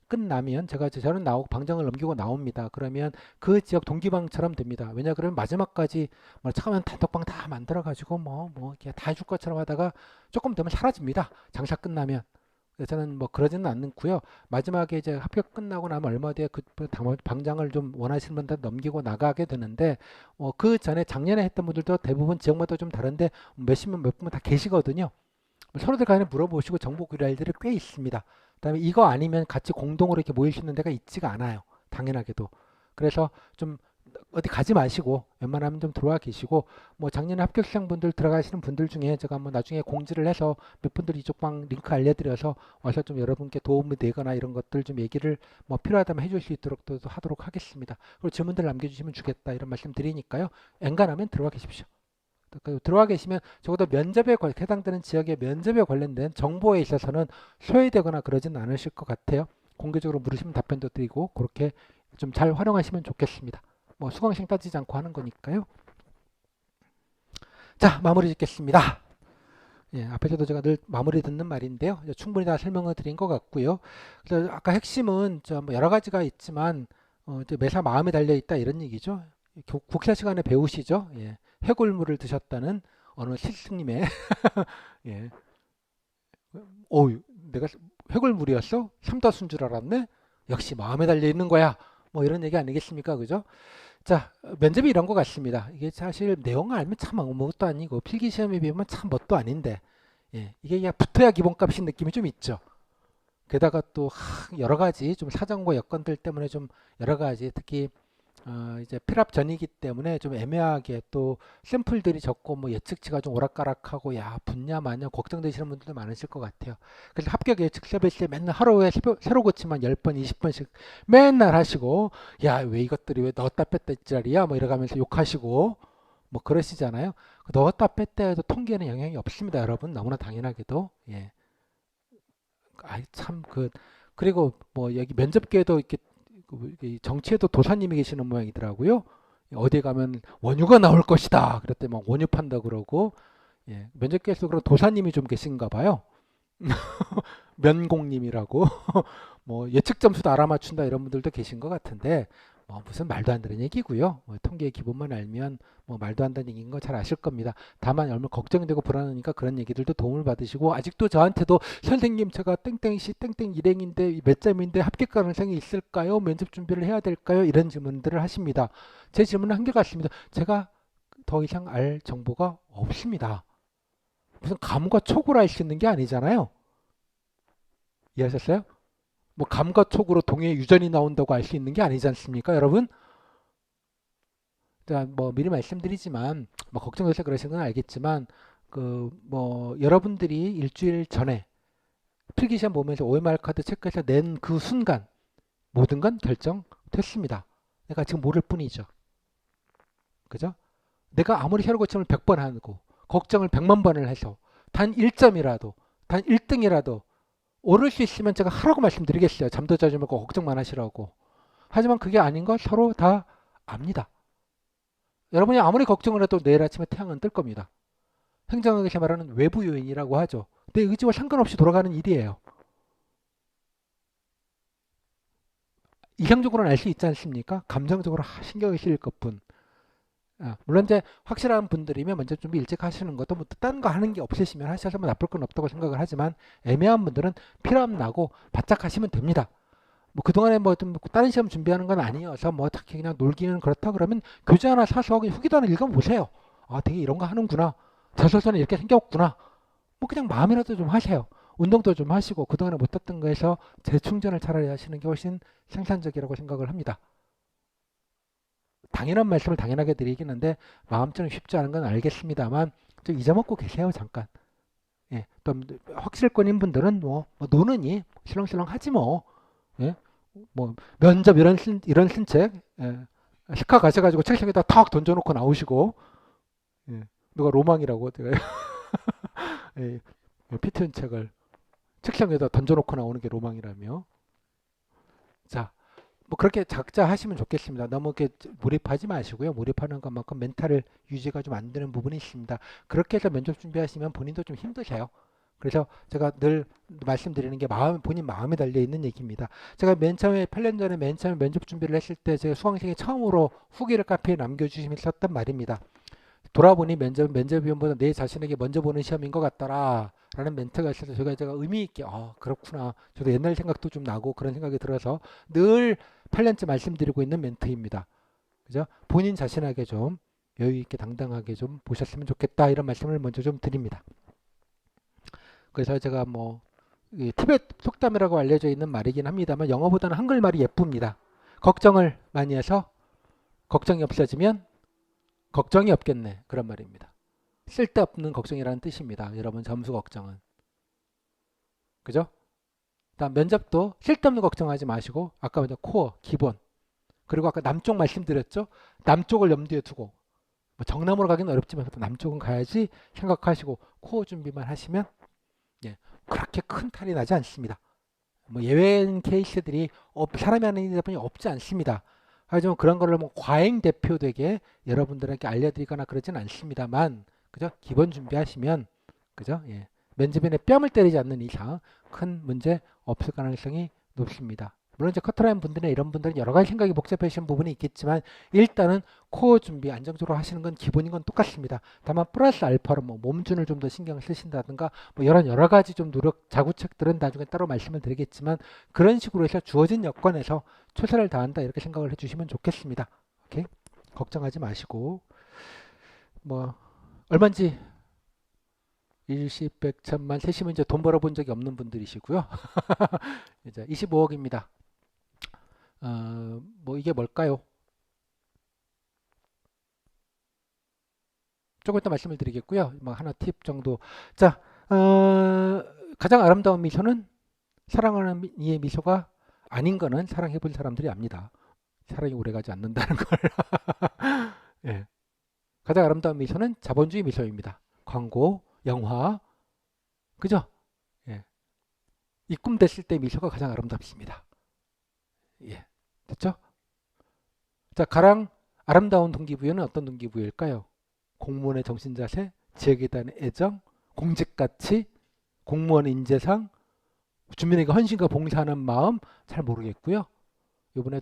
제가 저는 나오고 방정을 넘기고 나옵니다. 그러면 그 지역 동기방처럼 됩니다. 왜냐 그러면 마지막까지 뭐 처음엔 단톡방 다 만들어 가지고 뭐 이렇게 다 해줄 것처럼 하다가 조금 되면 사라집니다. 장사 끝나면. 그래서 저는 뭐 그러지는 않고요. 마지막에 이제 합격 끝나고 나면 얼마 뒤에 그 방장을 좀 원하시는 분들 넘기고 나가게 되는데 그 전에 작년에 했던 분들도 대부분 지역마다 좀 다른데 몇십 명 몇 분 다 계시거든요. 서로들 간에 물어보시고 정보 구할 일들이 꽤 있습니다. 그다음에 이거 아니면 같이 공동으로 이렇게 모일 수 있는 데가 있지가 않아요. 당연하게도. 그래서 좀 어디 가지 마시고 웬만하면 좀 들어와 계시고 뭐 작년에 합격생분들 들어가시는 분들 중에 제가 뭐 나중에 공지를 해서 몇 분들 이쪽 방 링크 알려드려서 와서 좀 여러분께 도움이 되거나 이런 것들 좀 얘기를 뭐 필요하다면 해줄 수 있도록 또 하도록 하겠습니다. 그리고 질문들 남겨주시면 주겠다 이런 말씀 드리니까요. 엔간하면 들어와 계십시오. 들어와 계시면 적어도 면접에 해당되는 지역의 면접에 관련된 정보에 있어서는 소외되거나 그러지는 않으실 것 같아요. 공개적으로 물으시면 답변도 드리고 그렇게 좀 잘 활용하시면 좋겠습니다. 뭐 수강생 따지지 않고 하는 거니까요. 자, 마무리 짓겠습니다. 예, 앞에서도 제가 늘 마무리 듣는 말인데요. 충분히 다 설명을 드린 것 같고요. 그래서 아까 핵심은 뭐 여러 가지가 있지만 이제 매사 마음에 달려 있다 이런 얘기죠. 국사 시간에 배우시죠. 예, 해골물을 드셨다는 어느 스승님의 예, 내가 해골물이었어? 삼다수인 줄 알았네. 역시 마음에 달려 있는 거야. 뭐 이런 얘기 아니겠습니까, 그죠? 자, 면접이 이런 것 같습니다. 이게 사실 내용을 알면 참 아무것도 아니고 필기 시험에 비하면 참 뭣도 아닌데, 이게 그냥 붙어야 기본값인 느낌이 좀 있죠. 게다가 또 여러 가지 좀 사정과 여건들 때문에 좀 여러 가지 특히 이제 필압 전이기 때문에 좀 애매하게 또 샘플들이 적고 뭐 예측치가 좀 오락가락하고 야 붙냐 마냐 걱정되시는 분들도 많으실 것 같아요. 그래서 합격 예측 서비스에 맨날 하루에 새로 고치만 10번, 20번씩 맨날 하시고 야 왜 이것들이 왜 넣었다 뺐다 지랄이야 뭐 이러가면서 욕하시고 뭐 그러시잖아요. 넣었다 뺐다 해도 통계에는 영향이 없습니다, 여러분. 너무나 당연하게도. 예. 아이 참 그리고 뭐 여기 면접계에도 이렇게 정치에도 도사님이 계시는 모양이더라고요. 어디 가면 원유가 나올 것이다. 그랬더니 막 원유 판다 그러고, 예, 면접기에서 그런 도사님이 좀 계신가 봐요. 면공님이라고. 뭐 예측 점수도 알아맞춘다 이런 분들도 계신 것 같은데, 뭐 무슨 말도 안 되는 얘기고요. 뭐 통계의 기본만 알면 뭐 말도 안 되는 얘기인 거 잘 아실 겁니다. 다만 얼마나 걱정되고 불안하니까 그런 얘기들도 도움을 받으시고, 아직도 저한테도 선생님 제가 땡땡시 땡땡 일행인데 몇 점인데 합격 가능성이 있을까요? 면접 준비를 해야 될까요? 이런 질문들을 하십니다. 제 질문은 한결같습니다. 제가 더 이상 알 정보가 없습니다. 무슨 감과 촉으로 알 수 있는 게 아니잖아요. 이해하셨어요? 뭐 감과 촉으로 동해 유전이 나온다고 알 수 있는 게 아니지 않습니까, 여러분? 자, 뭐 미리 말씀드리지만 뭐 걱정돼서 그러신 건 알겠지만 그 뭐 여러분들이 일주일 전에 필기시험 보면서 OMR 카드 체크해서 낸 그 순간 모든 건 결정됐습니다. 내가 지금 모를 뿐이죠. 그죠? 내가 아무리 혈액 고침을 100번 하고 걱정을 100만 번을 해서 단 1점이라도 단 1등이라도 오를 수 있으면 제가 하라고 말씀드리겠어요. 잠도 자지 말고 걱정만 하시라고. 하지만 그게 아닌 거 서로 다 압니다. 여러분이 아무리 걱정을 해도 내일 아침에 태양은 뜰 겁니다. 행정학에서 말하는 외부 요인이라고 하죠. 내 의지와 상관없이 돌아가는 일이에요. 이상적으로는 알 수 있지 않습니까? 감정적으로 신경이 쓰일 것뿐. 물론 이제 확실한 분들이면 먼저 준비 일찍 하시는 것도 뭐 딴 거 하는 게 없으시면 하셔서 뭐 나쁠 건 없다고 생각을 하지만 애매한 분들은 필요하면 나고 바짝 하시면 됩니다. 뭐 그동안에 뭐 좀 다른 시험 준비하는 건 아니어서 뭐 딱히 그냥 놀기는 그렇다 그러면 교재 하나 사서 후기도 하나 읽어보세요. 아, 되게 이런 거 하는구나. 자소서는 이렇게 생겼구나. 뭐 그냥 마음이라도 좀 하세요. 운동도 좀 하시고 그동안에 못했던 거에서 재충전을 차라리 하시는 게 훨씬 생산적이라고 생각을 합니다. 당연한 말씀을 당연하게 드리긴 한데 마음처럼 쉽지 않은 건 알겠습니다만 좀 잊어먹고 계세요 잠깐. 예, 또 확실권인 분들은 뭐 노느니 실렁실렁 하지 뭐. 예, 뭐 면접 이런 쓴책 예, 시카 가셔가지고 책상에다 탁 던져놓고 나오시고 예, 누가 로망이라고 제가 예, 피트인 책을 책상에다 던져놓고 나오는 게 로망이라며. 자, 뭐 그렇게 작자 하시면 좋겠습니다. 너무 이렇게 몰입하지 마시고요. 몰입하는 것만큼 멘탈을 유지가 좀 안 되는 부분이 있습니다. 그렇게 해서 면접 준비하시면 본인도 좀 힘드세요. 그래서 제가 늘 말씀드리는 게 본인 마음에 달려 있는 얘기입니다. 제가 맨 처음에 8년 전에 맨 처음에 면접 준비를 했을 때 제가 수강생이 처음으로 후기를 카페에 남겨주시면서 썼던 말입니다. 돌아보니 면접위원보다 내 자신에게 먼저 보는 시험인 것 같더라. 라는 멘트가 있어서 제가 의미 있게 그렇구나. 저도 옛날 생각도 좀 나고 그런 생각이 들어서 늘 8년째 말씀드리고 있는 멘트입니다. 그죠? 본인 자신에게 좀 여유 있게 당당하게 좀 보셨으면 좋겠다. 이런 말씀을 먼저 좀 드립니다. 그래서 제가 뭐 티베트 속담이라고 알려져 있는 말이긴 합니다만 영어보다는 한글말이 예쁩니다. 걱정을 많이 해서 걱정이 없어지면 걱정이 없겠네. 그런 말입니다. 쓸데없는 걱정이라는 뜻입니다. 여러분 점수 걱정은. 그죠? 다음 면접도 쓸데없는 걱정하지 마시고 아까 먼저 코어, 기본 그리고 아까 남쪽 말씀드렸죠? 남쪽을 염두에 두고 뭐 정남으로 가기는 어렵지만 남쪽은 가야지 생각하시고 코어 준비만 하시면 예, 그렇게 큰 탈이 나지 않습니다. 뭐 예외인 케이스들이 사람이 하는 일이 없지 않습니다. 하지만 그런 거를 뭐 과잉 대표되게 여러분들에게 알려드리거나 그러진 않습니다만 그죠? 기본 준비하시면 그죠? 예. 면접인의 뺨을 때리지 않는 이상 큰 문제 없을 가능성이 높습니다. 물론 이제 커트라인 분들이나 이런 분들은 여러 가지 생각이 복잡해지는 부분이 있겠지만 일단은 코어 준비 안정적으로 하시는 건 기본인 건 똑같습니다. 다만 플러스 알파로 뭐 몸준을 좀 더 신경 쓰신다든가 뭐 여러 가지 좀 노력 자구책들은 나중에 따로 말씀을 드리겠지만 그런 식으로 해서 주어진 여건에서 최선을 다한다 이렇게 생각을 해주시면 좋겠습니다. 오케이? 걱정하지 마시고 뭐 얼마인지 일십, 백, 천만 세시면 이제 돈 벌어본 적이 없는 분들이시고요. 이제 25억입니다. 뭐 이게 뭘까요? 조금 이따 말씀을 드리겠고요. 뭐 하나 팁 정도. 자, 가장 아름다운 미소는 사랑하는 이의 미소가 아닌 거는 사랑해본 사람들이 압니다. 사랑이 오래가지 않는다는 걸. 예. 가장 아름다운 미소는 자본주의 미소입니다. 광고, 영화, 그죠? 예. 입금됐을 때 미소가 가장 아름답습니다. 예. 됐죠? 자, 가장 아름다운 동기부여는 어떤 동기부여일까요? 공무원의 정신자세, 지역에 대한 애정, 공직가치, 공무원 인재상, 주민에게 헌신과 봉사하는 마음 잘 모르겠고요. 이번에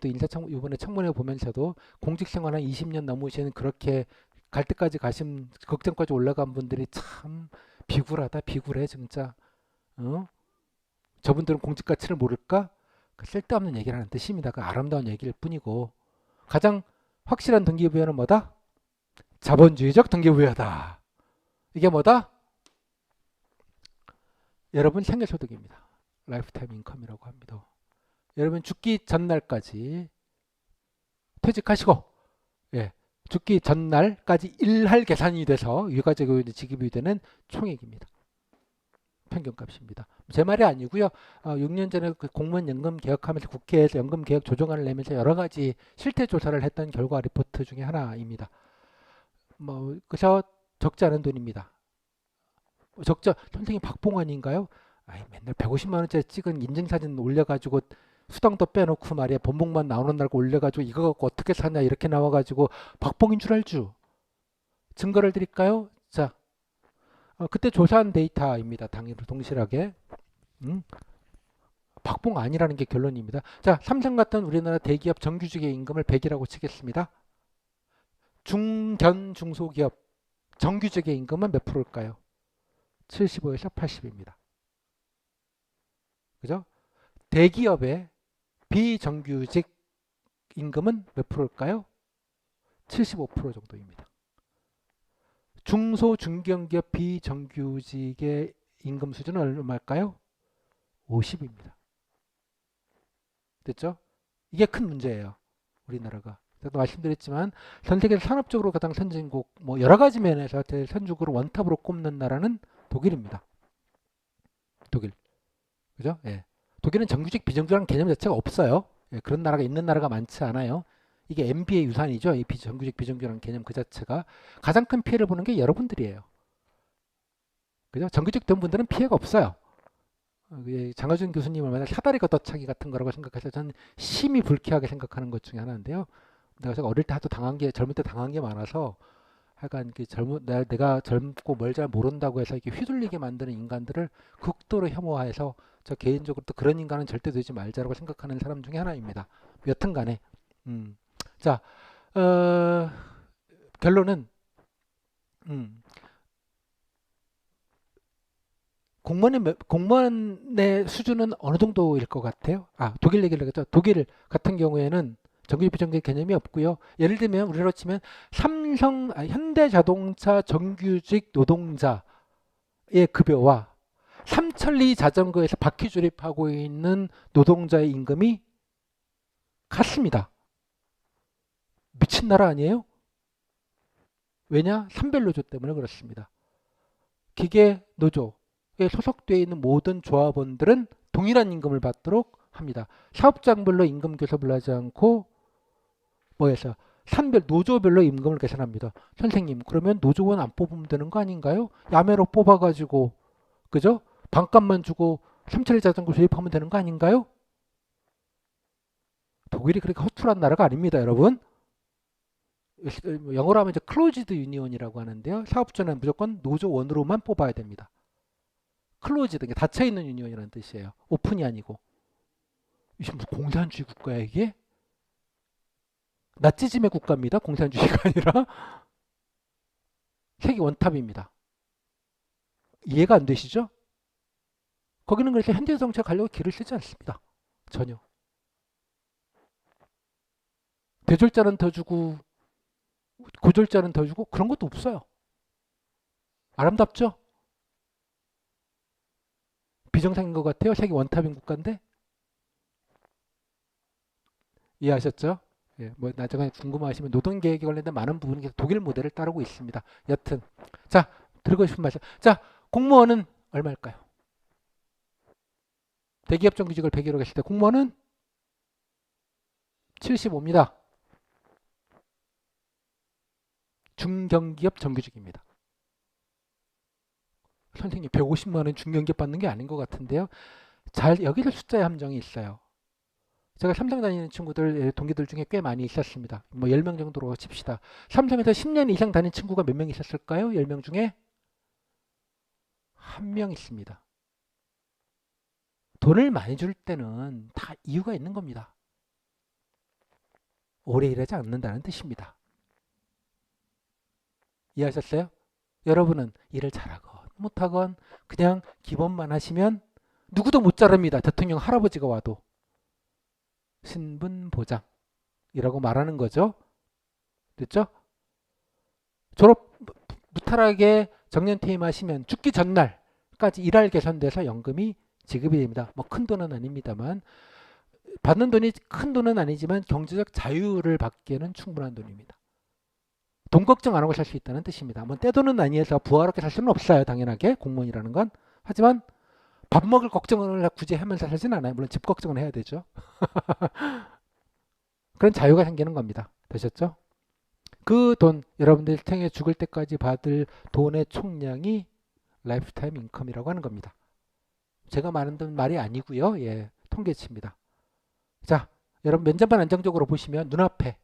청문회 보면서도 공직 생활 한 20년 넘으신 그렇게 갈 때까지 가신 극장까지 올라간 분들이 참 비굴하다 비굴해 진짜. 어? 저분들은 공직 가치를 모를까? 그 쓸데없는 얘기를 하는 뜻입니다. 그 아름다운 얘기일 뿐이고 가장 확실한 동기부여는 뭐다? 자본주의적 동기부여다. 이게 뭐다? 여러분 생활소득입니다. 라이프타임 인컴이라고 합니다. 여러분 죽기 전날까지 퇴직하시고 예, 죽기 전날까지 일할 계산이 돼서 유가족에 지급이 되는 총액입니다. 평균값입니다. 제 말이 아니고요. 6년 전에 그 공무원 연금 개혁하면서 국회에서 연금 개혁 조정안을 내면서 여러 가지 실태 조사를 했던 결과 리포트 중에 하나입니다. 그저 적지 않은 돈입니다. 선생님 박봉환인가요? 아이, 맨날 150만 원짜리 찍은 인증사진 올려가지고 수당도 빼놓고 말이야 본봉만 나오는 날 올려가지고 이거 갖고 어떻게 사냐 이렇게 나와가지고 박봉인 줄 알죠? 증거를 드릴까요? 자, 그때 조사한 데이터입니다. 동실하게. 박봉 아니라는 게 결론입니다. 자, 삼성 같은 우리나라 대기업 정규직의 임금을 100이라고 치겠습니다. 중견 중소기업 정규직의 임금은 몇 프로일까요? 75에서 80입니다. 그죠? 대기업의 비정규직 임금은 몇 프로일까요? 75% 정도입니다. 중소 중견기업 비정규직의 임금 수준은 얼마일까요? 50입니다. 됐죠? 이게 큰 문제예요. 우리나라가. 제가 말씀드렸지만 전 세계에서 산업적으로 가장 선진국 여러 가지 면에서 대선주국으로 원탑으로 꼽는 나라는 독일입니다. 독일. 그죠? 예. 독일은 정규직 비정규직이라는 개념 자체가 없어요. 예, 그런 나라가 있는 나라가 많지 않아요. 이게 MB의 유산이죠. 이 정규직 비정규직이라는 개념 그 자체가 가장 큰 피해를 보는 게 여러분들이에요. 그죠? 정규직 된 분들은 피해가 없어요. 장하준 교수님을 맨날 사다리 걷어차기 같은 거라고 생각해서 저는 심히 불쾌하게 생각하는 것 중에 하나인데요. 내가 어릴 때 하도 젊을 때 당한 게 많아서 하여간 내가 젊고 뭘 잘 모른다고 해서 이렇게 휘둘리게 만드는 인간들을 극도로 혐오해서 저 개인적으로 또 그런 인간은 절대 되지 말자라고 생각하는 사람 중에 하나입니다. 여튼 간에. 자, 결론은, 공무원의 수준은 어느 정도일 것 같아요? 독일 얘기를 하겠죠. 독일 같은 경우에는 정규직 비정규직 개념이 없고요. 예를 들면 우리로 치면 현대자동차 정규직 노동자의 급여와 삼천리 자전거에서 바퀴 조립하고 있는 노동자의 임금이 같습니다. 미친 나라 아니에요? 왜냐? 산별노조 때문에 그렇습니다. 기계 노조에 소속되어 있는 모든 조합원들은 동일한 임금을 받도록 합니다. 사업장별로 임금 교섭을 하지 않고 노조별로 임금을 계산합니다. 선생님, 그러면 노조원 안 뽑으면 되는 거 아닌가요? 야매로 뽑아가지고, 그죠? 반값만 주고 3천리 자전거 조립하면 되는 거 아닌가요? 독일이 그렇게 허술한 나라가 아닙니다, 여러분. 영어로 하면 이제 클로즈드 유니온이라고 하는데요. 사업주는 무조건 노조원으로만 뽑아야 됩니다. 클로즈드, 닫혀있는 유니온이라는 뜻이에요. 오픈이 아니고. 이게 무슨 공산주의 국가야, 이게? 나치즘의 국가입니다. 공산주의가 아니라. 세계 원탑입니다. 이해가 안 되시죠? 거기는 그래서 현대자동차 가려고 길을 쓰지 않습니다. 전혀. 대졸자는 더 주고 고졸자는 더 주고 그런 것도 없어요. 아름답죠? 비정상인 것 같아요. 세계 원탑인 국가인데. 이해하셨죠? 예, 나중에 궁금하시면 노동계획에 관련된 많은 부분이 독일 모델을 따르고 있습니다. 여튼 자, 드리고 싶은 말씀. 자, 공무원은 얼마일까요? 대기업 정규직을 100으로 했을 때 공무원은 75입니다. 중견기업 정규직입니다. 선생님 150만 원 중견기업 받는 게 아닌 것 같은데요. 여기서 숫자의 함정이 있어요. 제가 삼성 다니는 친구들, 동기들 중에 꽤 많이 있었습니다. 뭐 10명 정도로 칩시다. 삼성에서 10년 이상 다닌 친구가 몇 명 있었을까요? 10명 중에 한 명 있습니다. 돈을 많이 줄 때는 다 이유가 있는 겁니다. 오래 일하지 않는다는 뜻입니다. 이해하셨어요? 여러분은 일을 잘하건 못하건 그냥 기본만 하시면 누구도 못 자릅니다. 대통령 할아버지가 와도. 신분보장이라고 말하는 거죠. 됐죠? 졸업 무탈하게 정년퇴임하시면 죽기 전날까지 일할 개선돼서 연금이 지급이 됩니다. 뭐 큰 돈은 아닙니다만 받는 돈이 큰 돈은 아니지만 경제적 자유를 받기에는 충분한 돈입니다. 돈 걱정 안 하고 살 수 있다는 뜻입니다. 뭐 떼돈은 아니어서 부하롭게 살 수는 없어요. 당연하게 공무원이라는 건. 하지만 밥 먹을 걱정을 굳이 하면서 살진 않아요. 물론 집 걱정은 해야 되죠. 그런 자유가 생기는 겁니다. 되셨죠? 그 돈, 여러분들 생애 죽을 때까지 받을 돈의 총량이 라이프타임 인컴이라고 하는 겁니다. 제가 말하는 말이 아니고요. 예, 통계치입니다. 자, 여러분 면접만 안정적으로 보시면 눈앞에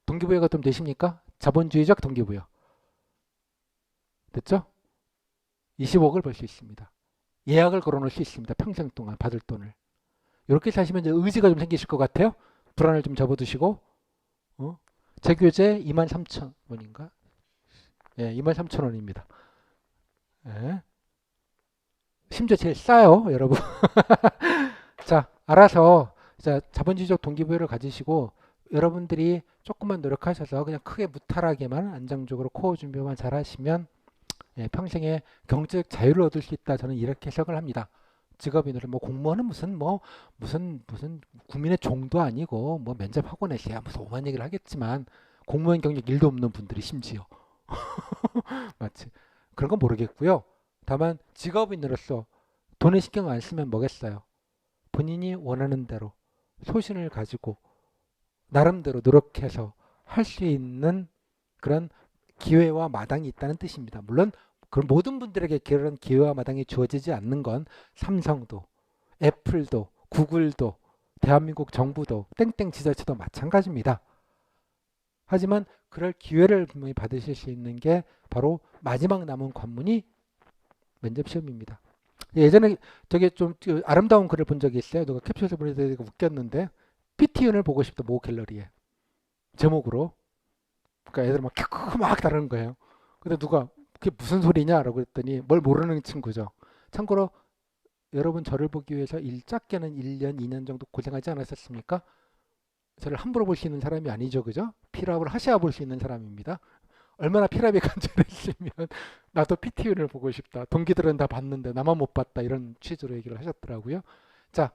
동기부여가 좀 되십니까? 자본주의적 동기부여. 됐죠? 20억을 벌 수 있습니다. 예약을 걸어놓을 수 있습니다. 평생 동안 받을 돈을. 이렇게 사시면 이제 의지가 좀 생기실 것 같아요. 불안을 좀 접어두시고, 재교재 23,000원인가? 예, 23,000원입니다. 예. 심지어 제일 싸요, 여러분. 자, 알아서 자본주의적 동기부여를 가지시고 여러분들이 조금만 노력하셔서 그냥 크게 무탈하게만 안정적으로 코어 준비만 잘 하시면 예, 평생에 경제적 자유를 얻을 수 있다. 저는 이렇게 해석을 합니다. 직업인으로 뭐 공무원은 무슨 국민의 종도 아니고 뭐 면접하고 내세요. 무슨 오만 얘기를 하겠지만 공무원 경력 1도 없는 분들이 심지어 맞지? 그런 건 모르겠고요. 다만 직업인으로서 돈에 신경 안 쓰면 뭐겠어요? 본인이 원하는 대로 소신을 가지고 나름대로 노력해서 할 수 있는 그런 기회와 마당이 있다는 뜻입니다. 물론 그런 모든 분들에게 그런 기회와 마당이 주어지지 않는 건 삼성도, 애플도, 구글도, 대한민국 정부도, 땡땡 지자체도 마찬가지입니다. 하지만 그럴 기회를 분명히 받으실 수 있는 게 바로 마지막 남은 관문이 면접 시험입니다. 예전에 되게 좀 아름다운 글을 본 적이 있어요. 누가 캡처해서 보내드리고 웃겼는데 PT운을 보고 싶다 모 갤러리에 제목으로. 그러니까 애들 막 다루는 거예요. 근데 누가 그게 무슨 소리냐라고 했더니 뭘 모르는 친구죠. 참고로 여러분 저를 보기 위해서 작게는 1년, 2년 정도 고생하지 않았었습니까? 저를 함부로 볼 수 있는 사람이 아니죠. 그죠? 필압을 하셔야 볼 수 있는 사람입니다. 얼마나 필압이 간절했으면 나도 PT운을 보고 싶다. 동기들은 다 봤는데 나만 못 봤다. 이런 취지로 얘기를 하셨더라고요. 자,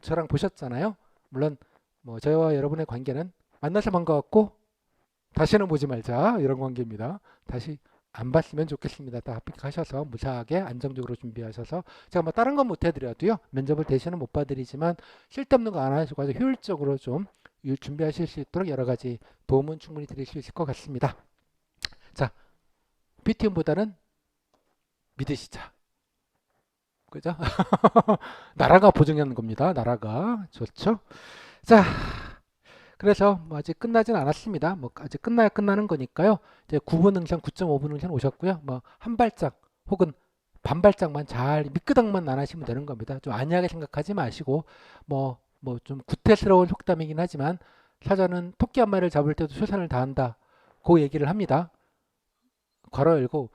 저랑 보셨잖아요. 물론 뭐 저와 여러분의 관계는 만나서 반가웠고 다시는 보지 말자 이런 관계입니다. 다시 안 봤으면 좋겠습니다. 다 합격하셔서 무사하게 안정적으로 준비하셔서 제가 뭐 다른 건 못 해드려도요. 면접을 대신은 못 봐드리지만 쓸데없는 거 안 하시고 아주 효율적으로 좀 준비하실 수 있도록 여러 가지 도움은 충분히 드릴 수 있을 것 같습니다. 자, PT운보다는 믿으시자. 그죠? 나라가 보증하는 겁니다. 나라가. 좋죠? 자, 그래서 뭐 아직 끝나진 않았습니다. 뭐 아직 끝나야 끝나는 거니까요. 이제 9분 응선, 9.5분 응선 오셨고요. 뭐 한 발짝 혹은 반 발짝만 잘 미끄덩만 안 하시면 되는 겁니다. 좀 안이하게 생각하지 마시고 뭐 좀 구태스러운 속담이긴 하지만 사자는 토끼 한 마리를 잡을 때도 최선을 다한다. 그 얘기를 합니다. 괄호 열고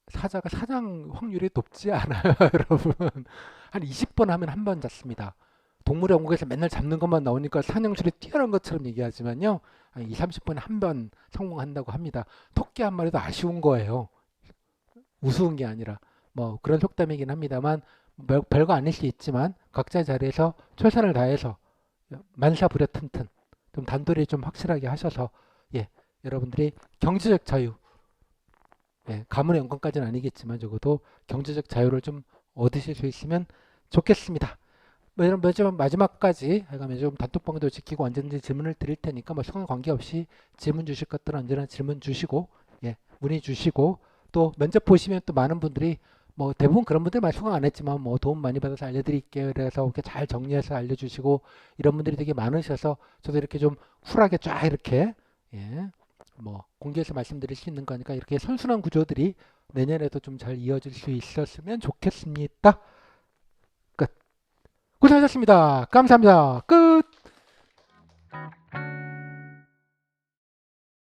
사자가 사냥 확률이 높지 않아요, 여러분. 한 20번 하면 한 번 잡습니다. 동물의 왕국에서 맨날 잡는 것만 나오니까 사냥술이 뛰어난 것처럼 얘기하지만요. 한 2, 30번에 한 번 성공한다고 합니다. 토끼 한 마리도 아쉬운 거예요. 우스운 게 아니라. 뭐 그런 속담이긴 합니다만 별거 아닐 수 있지만 각자의 자리에서 최선을 다해서 만사부려 튼튼 좀 단도리 좀 확실하게 하셔서 예, 여러분들이 경제적 자유 예, 가문의 영광까지는 아니겠지만 적어도 경제적 자유를 좀 얻으실 수 있으면 좋겠습니다. 뭐 이런 마지막까지 해가면 좀 단톡방도 지키고 언제든지 질문을 드릴 테니까 뭐 성에 관계없이 질문 주실 것들은 언제나 질문 주시고 예, 문의 주시고 또 면접 보시면 또 많은 분들이 뭐 대부분 그런 분들 말 수강 안 했지만 뭐 도움 많이 받아서 알려드릴게요. 그래서 이렇게 잘 정리해서 알려주시고 이런 분들이 되게 많으셔서 저도 이렇게 좀 쿨하게 쫙 이렇게 예, 뭐 공개해서 말씀드릴 수 있는 거니까 이렇게 선순환 구조들이 내년에도 좀 잘 이어질 수 있었으면 좋겠습니다. 끝. 고생하셨습니다. 감사합니다. 끝.